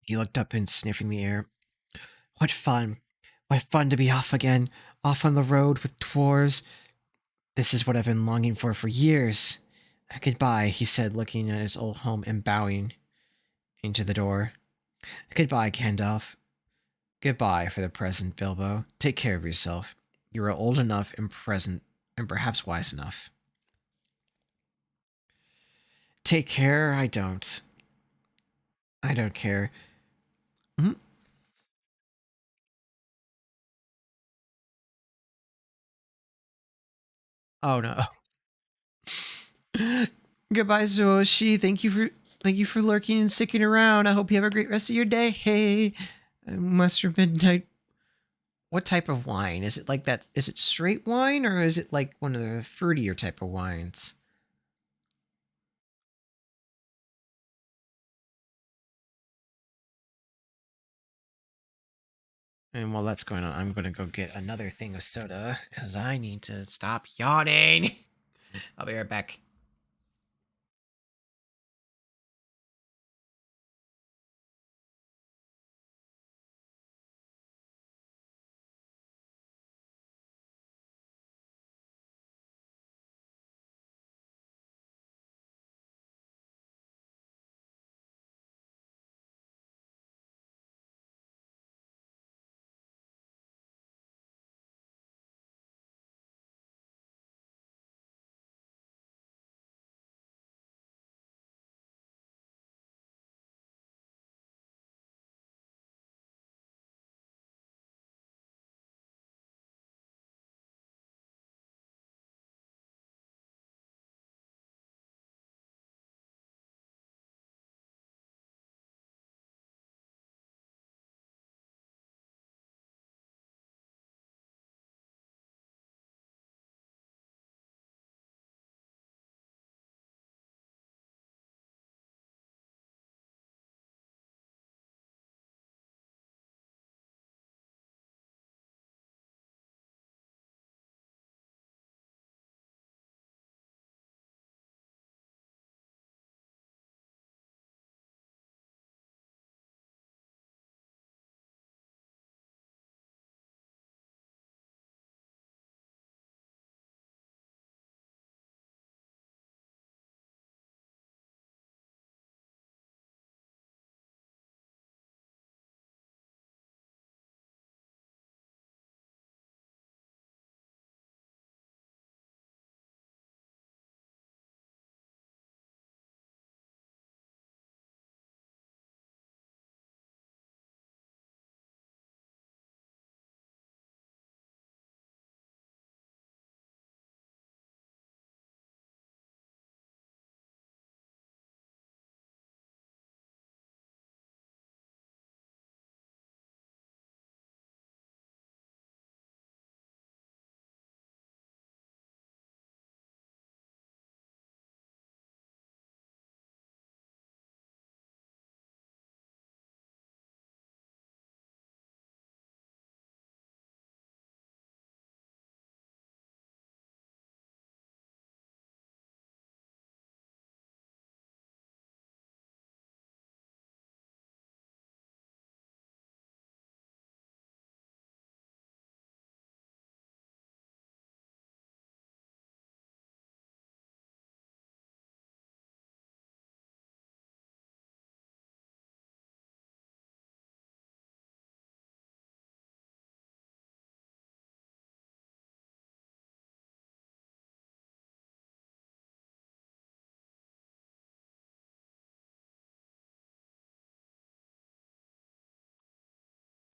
He looked up and sniffing the air. What fun! What fun to be off again, off on the road with dwarves. This is what I've been longing for years. Goodbye, he said, looking at his old home and bowing into the door. Goodbye, Gandalf. Goodbye for the present, Bilbo. Take care of yourself. You are old enough and present, and perhaps wise enough. Take care, I don't. I don't care. Mhm. Oh no. Goodbye, Zoshi. Thank you for lurking and sticking around. I hope you have a great rest of your day. Hey, Mustard Midnight. What type of wine? Is it like that? Is it straight wine or is it like one of the fruitier type of wines? And while that's going on, I'm going to go get another thing of soda because I need to stop yawning. I'll be right back.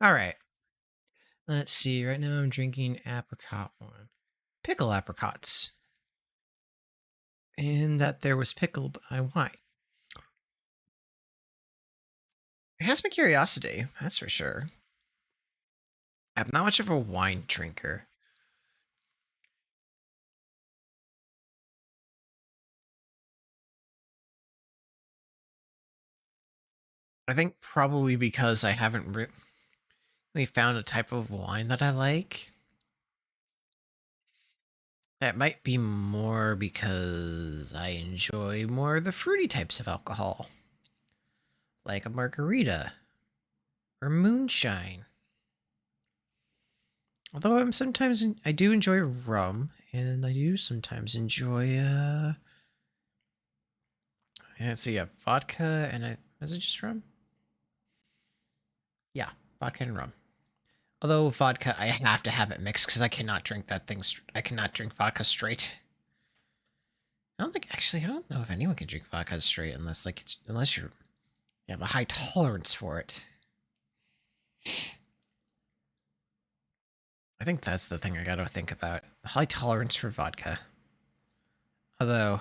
All right. Let's see. Right now I'm drinking apricot one. Pickle apricots. And that there was pickle by wine. It has my curiosity, that's for sure. I'm not much of a wine drinker. I think probably because I haven't really found a type of wine that I like. That might be more because I enjoy more of the fruity types of alcohol, like a margarita or moonshine. Although I do enjoy rum, and I do sometimes enjoy let's see, vodka and is it just rum? Yeah, vodka and rum. Although vodka, I have to have it mixed because I cannot drink that thing. I cannot drink vodka straight. I don't think actually. I don't know if anyone can drink vodka straight unless unless you have a high tolerance for it. I think that's the thing I gotta think about. High tolerance for vodka. Although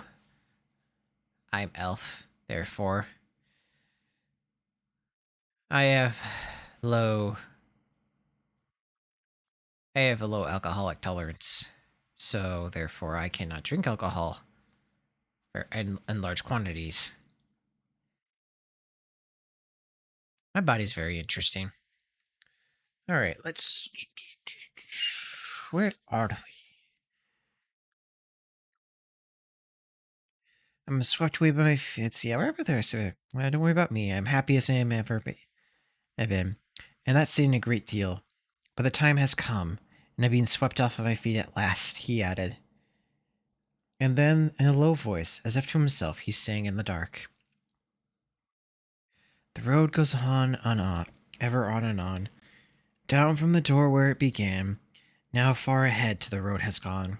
I'm elf, therefore I have low I have a low alcoholic tolerance. So therefore I cannot drink alcohol in large quantities. My body's very interesting. All right, let's. Where are we? I'm swept away by my fits. Yeah, wherever there is. Well, don't worry about me. I'm happy as I am ever have been. And that's saying a great deal. But the time has come, and I've been swept off of my feet at last, he added. And then, in a low voice, as if to himself, he sang in the dark. The road goes on, ever on and on. Down from the door where it began, now far ahead to the road has gone.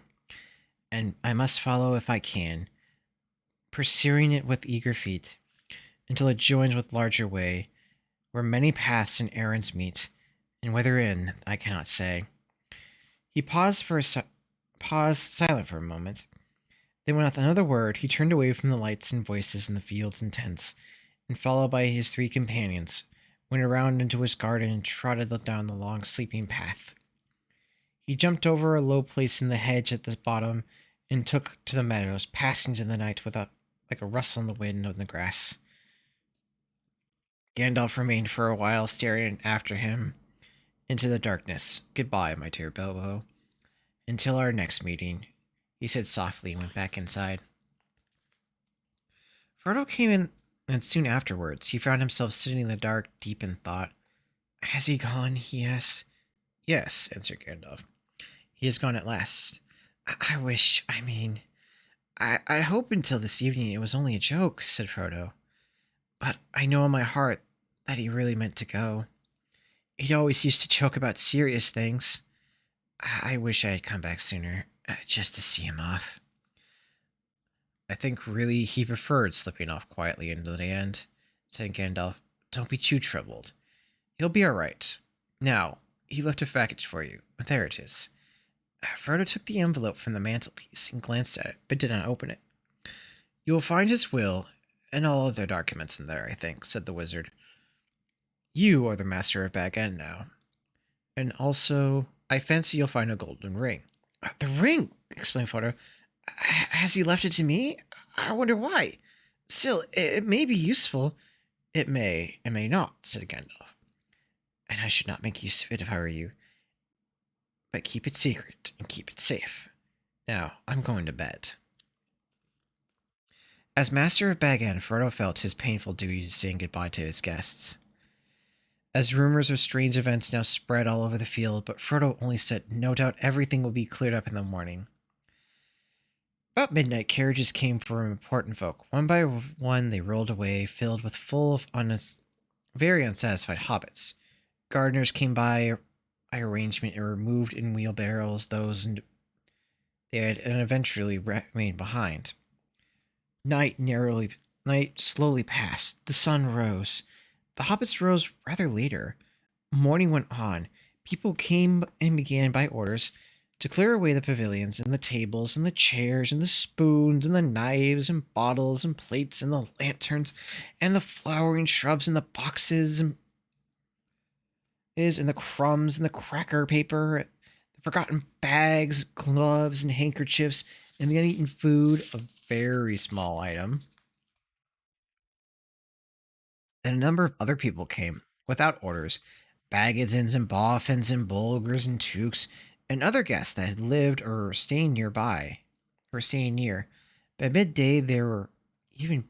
And I must follow if I can, pursuing it with eager feet, until it joins with larger way, where many paths and errands meet, and whither in, I cannot say. He paused silent for a moment. Then without another word, he turned away from the lights and voices in the fields and tents, and followed by his three companions, went around into his garden and trotted down the long sleeping path. He jumped over a low place in the hedge at the bottom, and took to the meadows, passing to the night without like a rustle in the wind on the grass. Gandalf remained for a while staring after him into the darkness. Goodbye, my dear Bilbo. Until our next meeting, he said softly and went back inside. Frodo came in, and soon afterwards he found himself sitting in the dark, deep in thought. Has he gone? He asked. Yes, answered Gandalf. He has gone at last. I wish, I mean, I'd hope until this evening it was only a joke, said Frodo. But I know in my heart that he really meant to go. He always used to joke about serious things. I wish I had come back sooner, just to see him off. I think really he preferred slipping off quietly into the end, said Gandalf. Don't be too troubled. He'll be all right. Now, he left a package for you. There it is. Frodo took the envelope from the mantelpiece and glanced at it, but did not open it. You will find his will and all other documents in there, I think, said the wizard. You are the master of Bag End now. And also, I fancy you'll find a golden ring. The ring! Exclaimed Frodo. Has he left it to me? I wonder why. Still, it may be useful. It may, and may not, said Gandalf. And I should not make use of it if I were you. But keep it secret and keep it safe. Now, I'm going to bed. As master of Bag End, Frodo felt his painful duty to saying goodbye to his guests. As rumors of strange events now spread all over the field, but Frodo only said, no doubt everything will be cleared up in the morning. About midnight, carriages came for important folk. One by one, they rolled away, filled with very unsatisfied hobbits. Gardeners came by arrangement and removed in wheelbarrows those they had and eventually remained behind. Night slowly passed. The sun rose. The hobbits rose rather later. Morning went on. People came and began by orders to clear away the pavilions and the tables and the chairs and the spoons and the knives and bottles and plates and the lanterns and the flowering shrubs and the boxes and the crumbs and the cracker paper, the forgotten bags, gloves and handkerchiefs, and the uneaten food, a very small item. Then a number of other people came, without orders, Baggins and Boffins and Bulgars and Tukes, and other guests that had lived or staying nearby, or staying near. By midday, they were even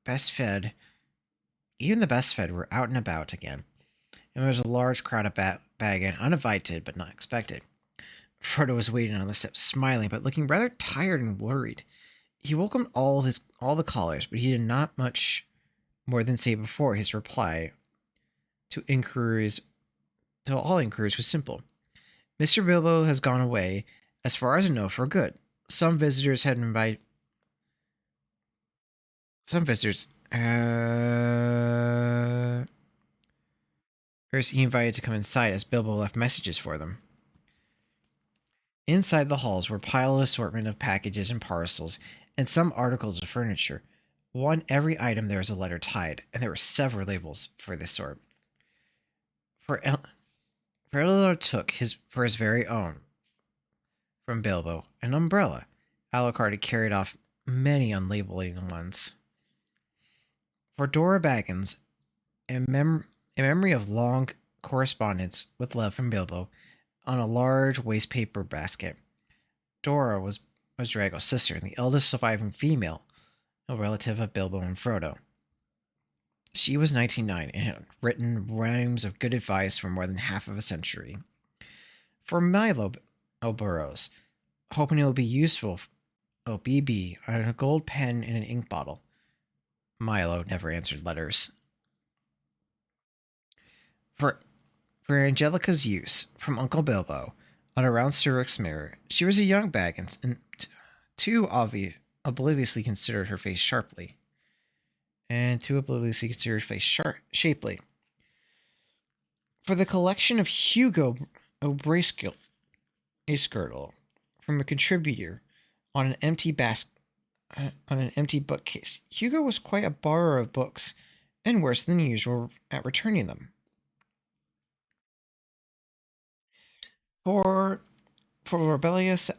best fed. Even the best fed were out and about again, and there was a large crowd of Baggin, uninvited but not expected. Frodo was waiting on the steps, smiling but looking rather tired and worried. He welcomed all the callers, but he did not much more than say before. His reply to inquiries to all inquiries was simple. Mr. Bilbo has gone away, as far as I know, for good. Some visitors had invited. Some visitors. First, he invited to come inside as Bilbo left messages for them. Inside the halls were piled assortment of packages and parcels, and some articles of furniture. On every item there was a letter tied, and there were several labels for this sort. For Eldor took for his very own from Bilbo an umbrella. Alucard had carried off many unlabeled ones. For Dora Baggins, in memory of long correspondence with love from Bilbo, on a large waste paper basket. Dora was Drago's sister and the eldest surviving female, a relative of Bilbo and Frodo. She was 99 and had written rhymes of good advice for more than half of a century. For Milo Burrows, hoping it would be useful, BB, on a gold pen and an ink bottle. Milo never answered letters. For Angelica's use, from Uncle Bilbo, on a round Suruk's mirror, she was a young Baggins, and too obliviously considered her face shapely. For the collection of Hugo O'Bracegirdle, from a contributor on an empty bookcase. Hugo was quite a borrower of books, and worse than usual at returning them. For Rebellious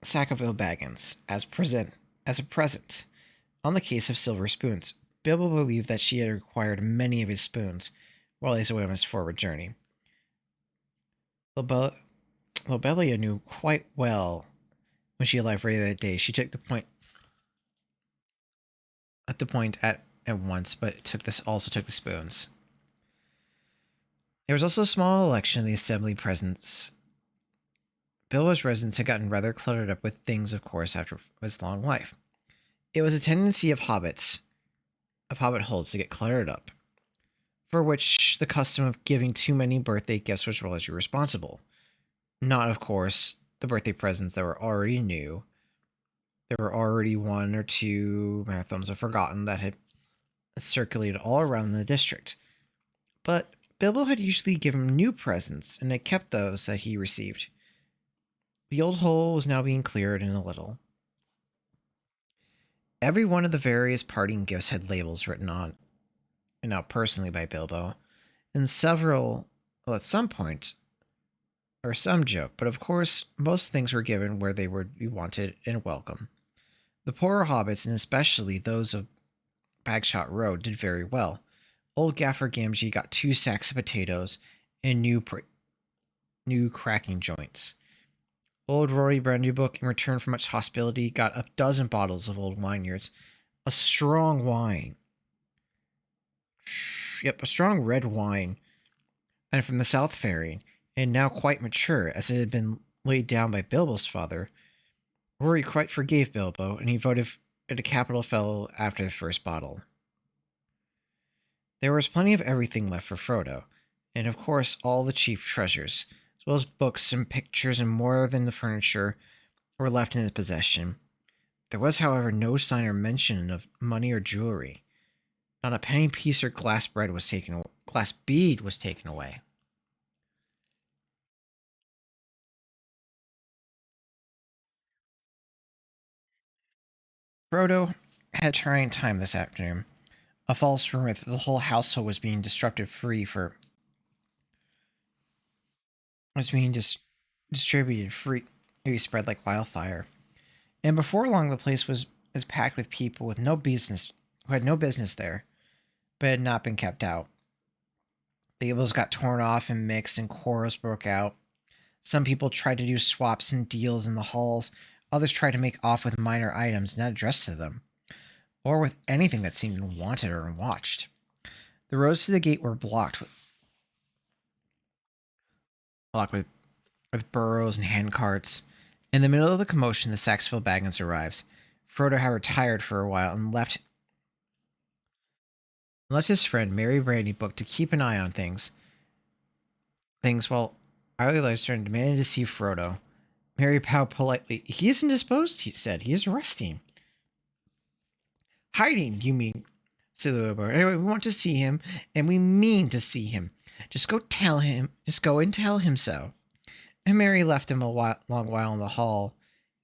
Sackville Baggins, as a present, on the case of silver spoons, Bilbo believed that she had acquired many of his spoons while he was away on his forward journey. Lobelia knew quite well when she arrived ready that day. She took the point at once, but also took the spoons. There was also a small election in the assembly presents. Bilbo's residence had gotten rather cluttered up with things, of course, after his long life. It was a tendency of hobbit holes to get cluttered up, for which the custom of giving too many birthday gifts was largely responsible. Not, of course, the birthday presents that were already new. There were already one or two marathons of Forgotten that had circulated all around the district. But Bilbo had usually given new presents and had kept those that he received. The old hole was now being cleared in a little. Every one of the various parting gifts had labels written on, and out personally by Bilbo, and several, at some point, or some joke, but of course, most things were given where they would be wanted and welcome. The poorer hobbits, and especially those of Bagshot Road, did very well. Old Gaffer Gamgee got 2 sacks of potatoes and new cracking joints. Old Rory Brandybook, in return for much hospitality, got a dozen bottles of old Wynyards, a strong wine. Yep, a strong red wine, and from the South Ferry, and now quite mature, as it had been laid down by Bilbo's father. Rory quite forgave Bilbo, and he voted it a capital fellow after the first bottle. There was plenty of everything left for Frodo, and of course all the chief treasures, as well as books and pictures and more than the furniture, were left in his possession. There was, however, no sign or mention of money or jewelry. Not a penny piece or glass bead was taken away. Frodo had a trying time this afternoon. A false rumor that the whole household was being distributed free, maybe spread like wildfire. And before long, the place was as packed with people with no business, who had no business there, but had not been kept out. Labels got torn off and mixed, and quarrels broke out. Some people tried to do swaps and deals in the halls. Others tried to make off with minor items not addressed to them, or with anything that seemed wanted or unwatched. The roads to the gate were blocked with burros and handcarts. In the middle of the commotion, the Saxville Baggins arrives. Frodo had retired for a while and left his friend Mary Brandybook to keep an eye on things while Arlie Lyston demanded to see Frodo. Mary bowed politely. He isn't disposed, he said. He is resting. Hiding, you mean? Said the Lord. Anyway, we want to see him, and we mean to see him. Just go and tell him so. And Mary left him long while in the hall,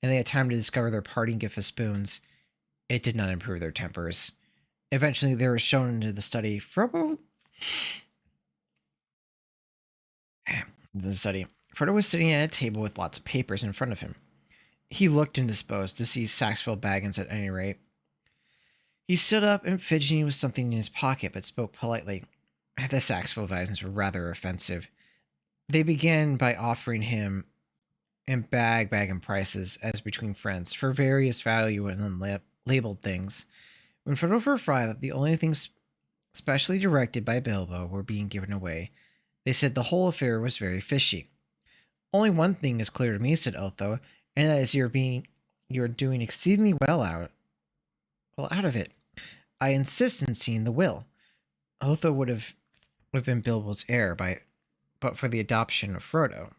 and they had time to discover their parting gift of spoons. It did not improve their tempers. Eventually, they were shown into the study. Frodo was sitting at a table with lots of papers in front of him. He looked indisposed to see Saxville Baggins at any rate. He stood up and fidgeting with something in his pocket, but spoke politely. The Saxville Baggins were rather offensive. They began by offering him and bagging prices as between friends for various value and unlabeled things. When Frodo replied that the only things specially directed by Bilbo were being given away, they said the whole affair was very fishy. Only one thing is clear to me, said Otho, and that is you're doing exceedingly well out of it. I insist on seeing the will. Otho would have been Bilbo's heir but for the adoption of Frodo.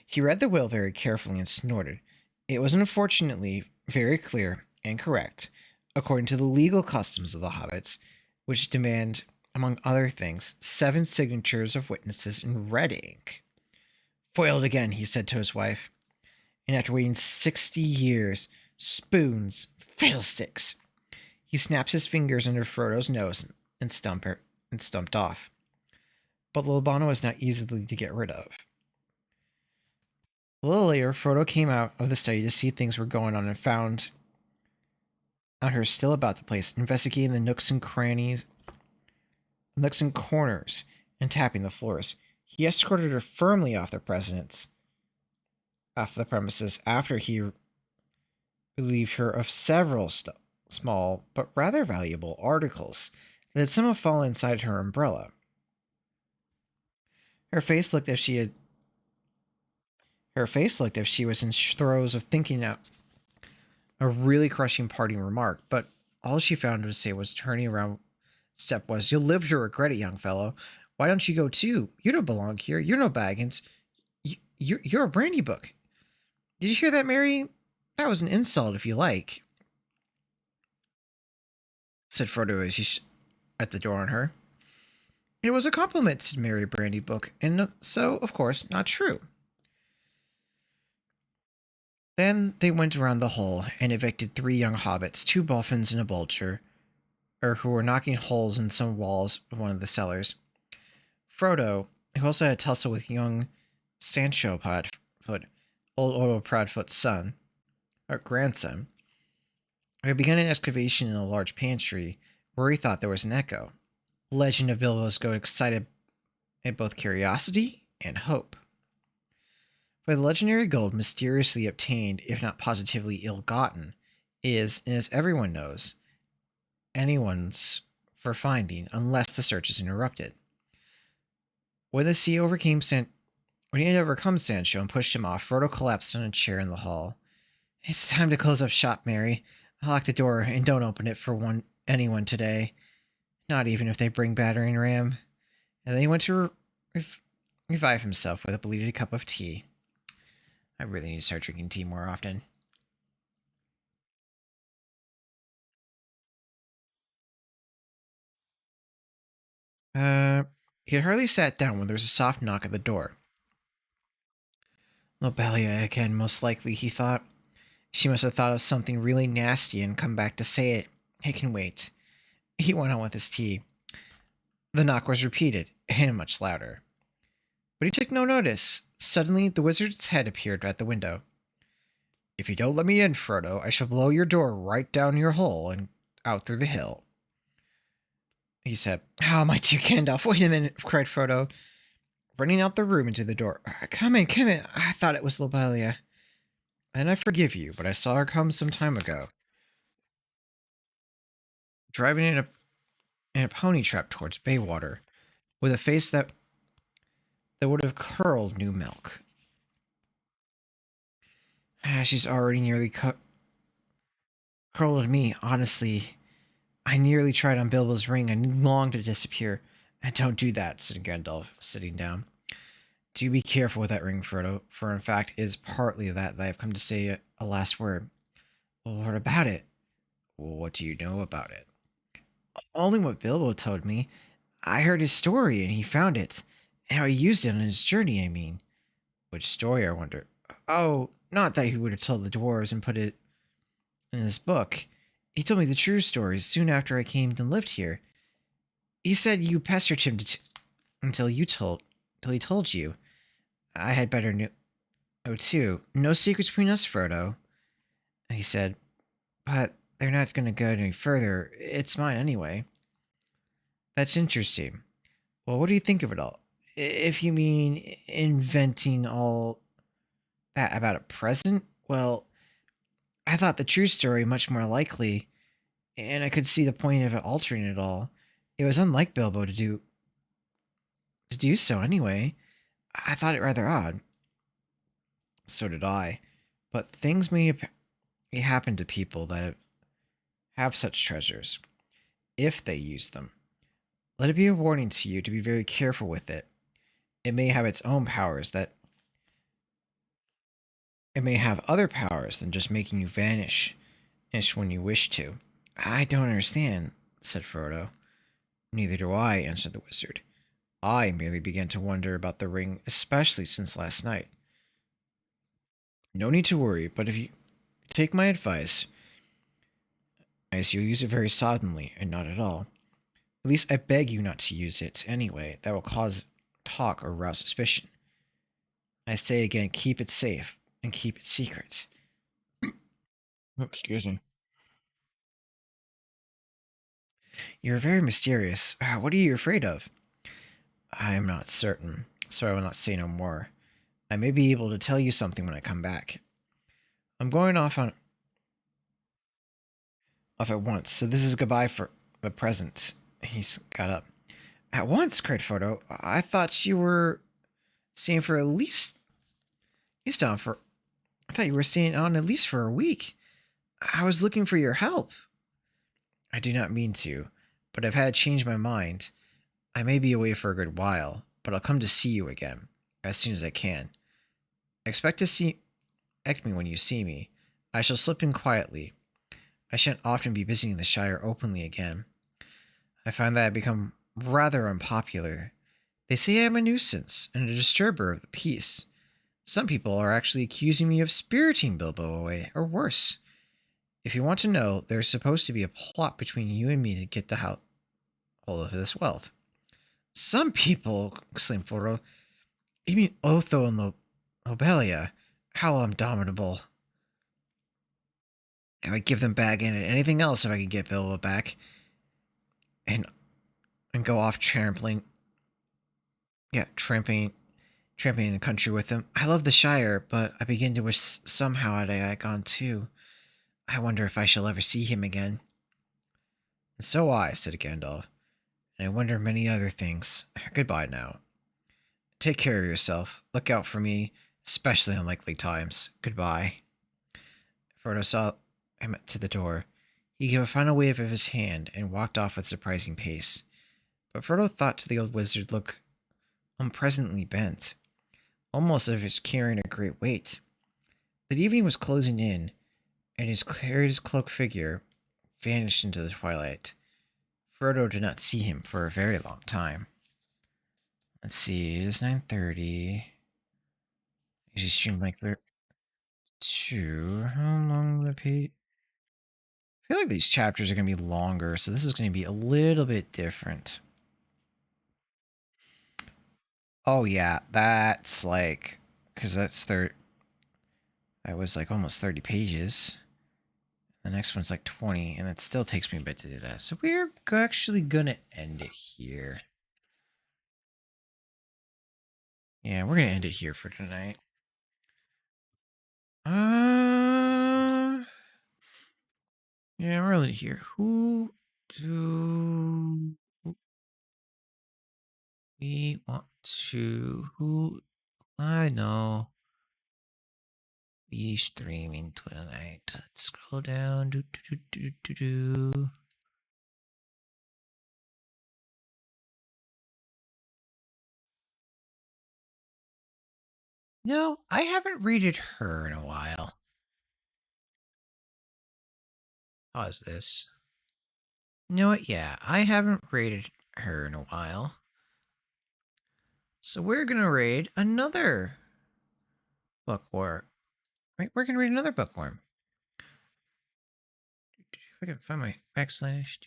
He read the will very carefully and snorted. It was unfortunately very clear and correct, according to the legal customs of the hobbits, which demand, among other things, 7 signatures of witnesses in red ink. Foiled again, he said to his wife. And after waiting 60 years, spoons, fiddlesticks. He snaps his fingers under Frodo's nose and stumped off. But Lilbana was not easily to get rid of. A little later, Frodo came out of the study to see things were going on and found her still about the place, investigating the nooks and corners, and tapping the floors. He escorted her firmly off the premises after he relieved her of several small but rather valuable articles that had somehow fallen inside her umbrella. Her face looked as if she was in throes of thinking out a really crushing parting remark, but all she found to say was turning around step was, You'll live to regret it, young fellow. Why don't you go too? You don't belong here. You're no Baggins. You're a Brandybook. Did you hear that, Mary? That was an insult, if you like, said Frodo as he at the door on her. It was a compliment, said Mary Brandybook, and so, of course, not true. Then they went around the hall and evicted 3 young hobbits, 2 Buffins and a Bolcher, who were knocking holes in some walls of one of the cellars. Frodo, who also had a tussle with young Sancho Proudfoot, old Odo Proudfoot's grandson, had begun an excavation in a large pantry where he thought there was an echo. The legend of Bilbo's Goat excited at both curiosity and hope. For the legendary gold mysteriously obtained, if not positively ill-gotten, is, as everyone knows, anyone's for finding unless the search is interrupted. When he had overcome Sancho and pushed him off, Frodo collapsed on a chair in the hall. It's time to close up shop, Mary. Lock the door and don't open it for anyone today. Not even if they bring battering ram. And then he went to revive himself with a belated cup of tea. I really need to start drinking tea more often. He had hardly sat down when there was a soft knock at the door. Lobelia again, most likely, he thought. She must have thought of something really nasty and come back to say it. It can wait. He went on with his tea. The knock was repeated, and much louder. But he took no notice. Suddenly, the wizard's head appeared at the window. If you don't let me in, Frodo, I shall blow your door right down your hole and out through the hill. He said, "Oh, my dear Gandalf, wait a minute," cried Frodo, running out the room into the door. Come in, come in. I thought it was Lobelia. And I forgive you, but I saw her come some time ago, driving in a pony trap towards Baywater, with a face that would have curled new milk. She's already nearly curled me, honestly. I nearly tried on Bilbo's ring. I longed to disappear. Don't do that, said Gandalf, sitting down. Do be careful with that ring, Frodo, for in fact it is partly that I have come to say a last word. Well, what about it? Well, what do you know about it? Only what Bilbo told me. I heard his story and he found it. How he used it on his journey, I mean. Which story, I wonder? Oh, not that he would have told the dwarves and put it in his book. He told me the true story soon after I came and lived here. He said you pestered him until he told you. I had better know too. No secrets between us, Frodo. He said, but they're not going to go any further. It's mine anyway. That's interesting. Well, what do you think of it all? If you mean inventing all that about a present, well, I thought the true story much more likely, and I could see the point of it altering it all. It was unlike Bilbo to do so anyway. I thought it rather odd. So did I. But things may happen to people that have such treasures, if they use them. Let it be a warning to you to be very careful with it. It may have its own powers that it may have other powers than just making you vanish when you wish to. I don't understand, said Frodo. Neither do I, answered the wizard. I merely began to wonder about the ring, especially since last night. No need to worry, but if you take my advice, as you'll use it very suddenly and not at all, at least I beg you not to use it anyway. That will cause talk or rouse suspicion. I say again, keep it safe and keep it secret. Excuse me. You're very mysterious. What are you afraid of? I am not certain, so I will not say no more. I may be able to tell you something when I come back. I'm going off at once, so this is goodbye for the present. He's got up. At once, cried Frodo. I thought you were staying for at least. He's down for. I thought you were staying on at least for a week. I was looking for your help. I do not mean to, but I've had to change my mind. I may be away for a good while, but I'll come to see you again as soon as I can. Expect to see me when you see me. I shall slip in quietly. I shan't often be visiting the Shire openly again. I find that I've become rather unpopular. They say I'm a nuisance and a disturber of the peace. Some people are actually accusing me of spiriting Bilbo away, or worse. If you want to know, there's supposed to be a plot between you and me to get the hold of this wealth. Some people, exclaimed Frodo. You mean Otho and Lobelia? How indomitable. I would give them back and anything else if I could get Bilbo back. And go off trampling. Yeah, tramping the country with him. I love the Shire, but I begin to wish somehow I had gone too. I wonder if I shall ever see him again. And so I, said Gandalf, and I wonder many other things. Goodbye now. Take care of yourself. Look out for me, especially in likely times. Goodbye. Frodo saw him to the door. He gave a final wave of his hand and walked off with surprising pace. But Frodo thought the old wizard looked unpleasantly bent, almost as if he was carrying a great weight. The evening was closing in, and his cloaked figure vanished into the twilight. Frodo did not see him for a very long time. Let's see, it is 9:30. Usually stream like 2. How long page. I feel like these chapters are going to be longer, so this is going to be a little bit different. Oh yeah, that's like, because that was like almost 30 pages. The next one's like 20, and it still takes me a bit to do that. So we're actually gonna end it here. Yeah, we're gonna end it here for tonight. Yeah, we're really here. Who do we want to? Who I know be streaming tonight. Let's scroll down. Do. No, I haven't rated her in a while. Pause this. You know what? Yeah, I haven't rated her in a while. So we're gonna raid another bookworm. Right, we're gonna read another bookworm. If I can find my backslash.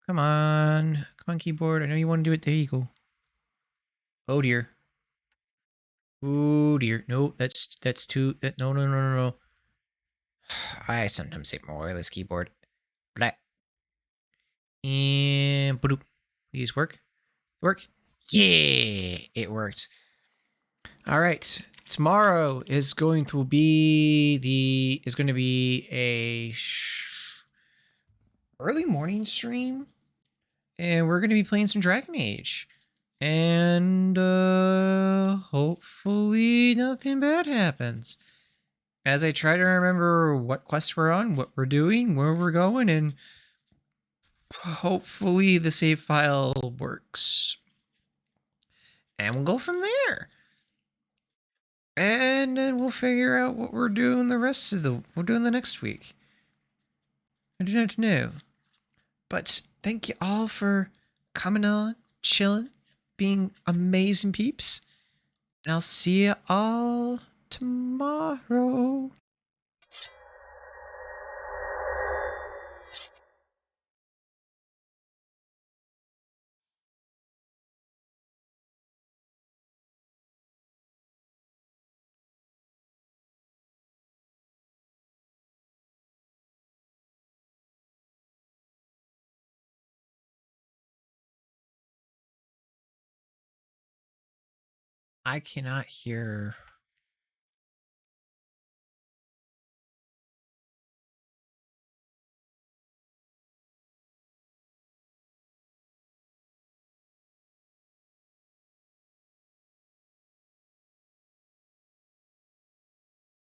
Come on, keyboard. I know you want to do it. There you go. Oh dear. Oh dear. No, that's too. No. I sometimes say more wireless keyboard. Black. And please work. Work. Yeah, it worked. All right. Tomorrow is going to be a early morning stream, and we're going to be playing some Dragon Age, and hopefully nothing bad happens. As I try to remember what quests we're on, what we're doing, where we're going, and hopefully the save file works, and we'll go from there. And then we'll figure out what we're doing the next week. I do not know. But thank you all for coming on, chilling, being amazing peeps. And I'll see you all tomorrow. I cannot hear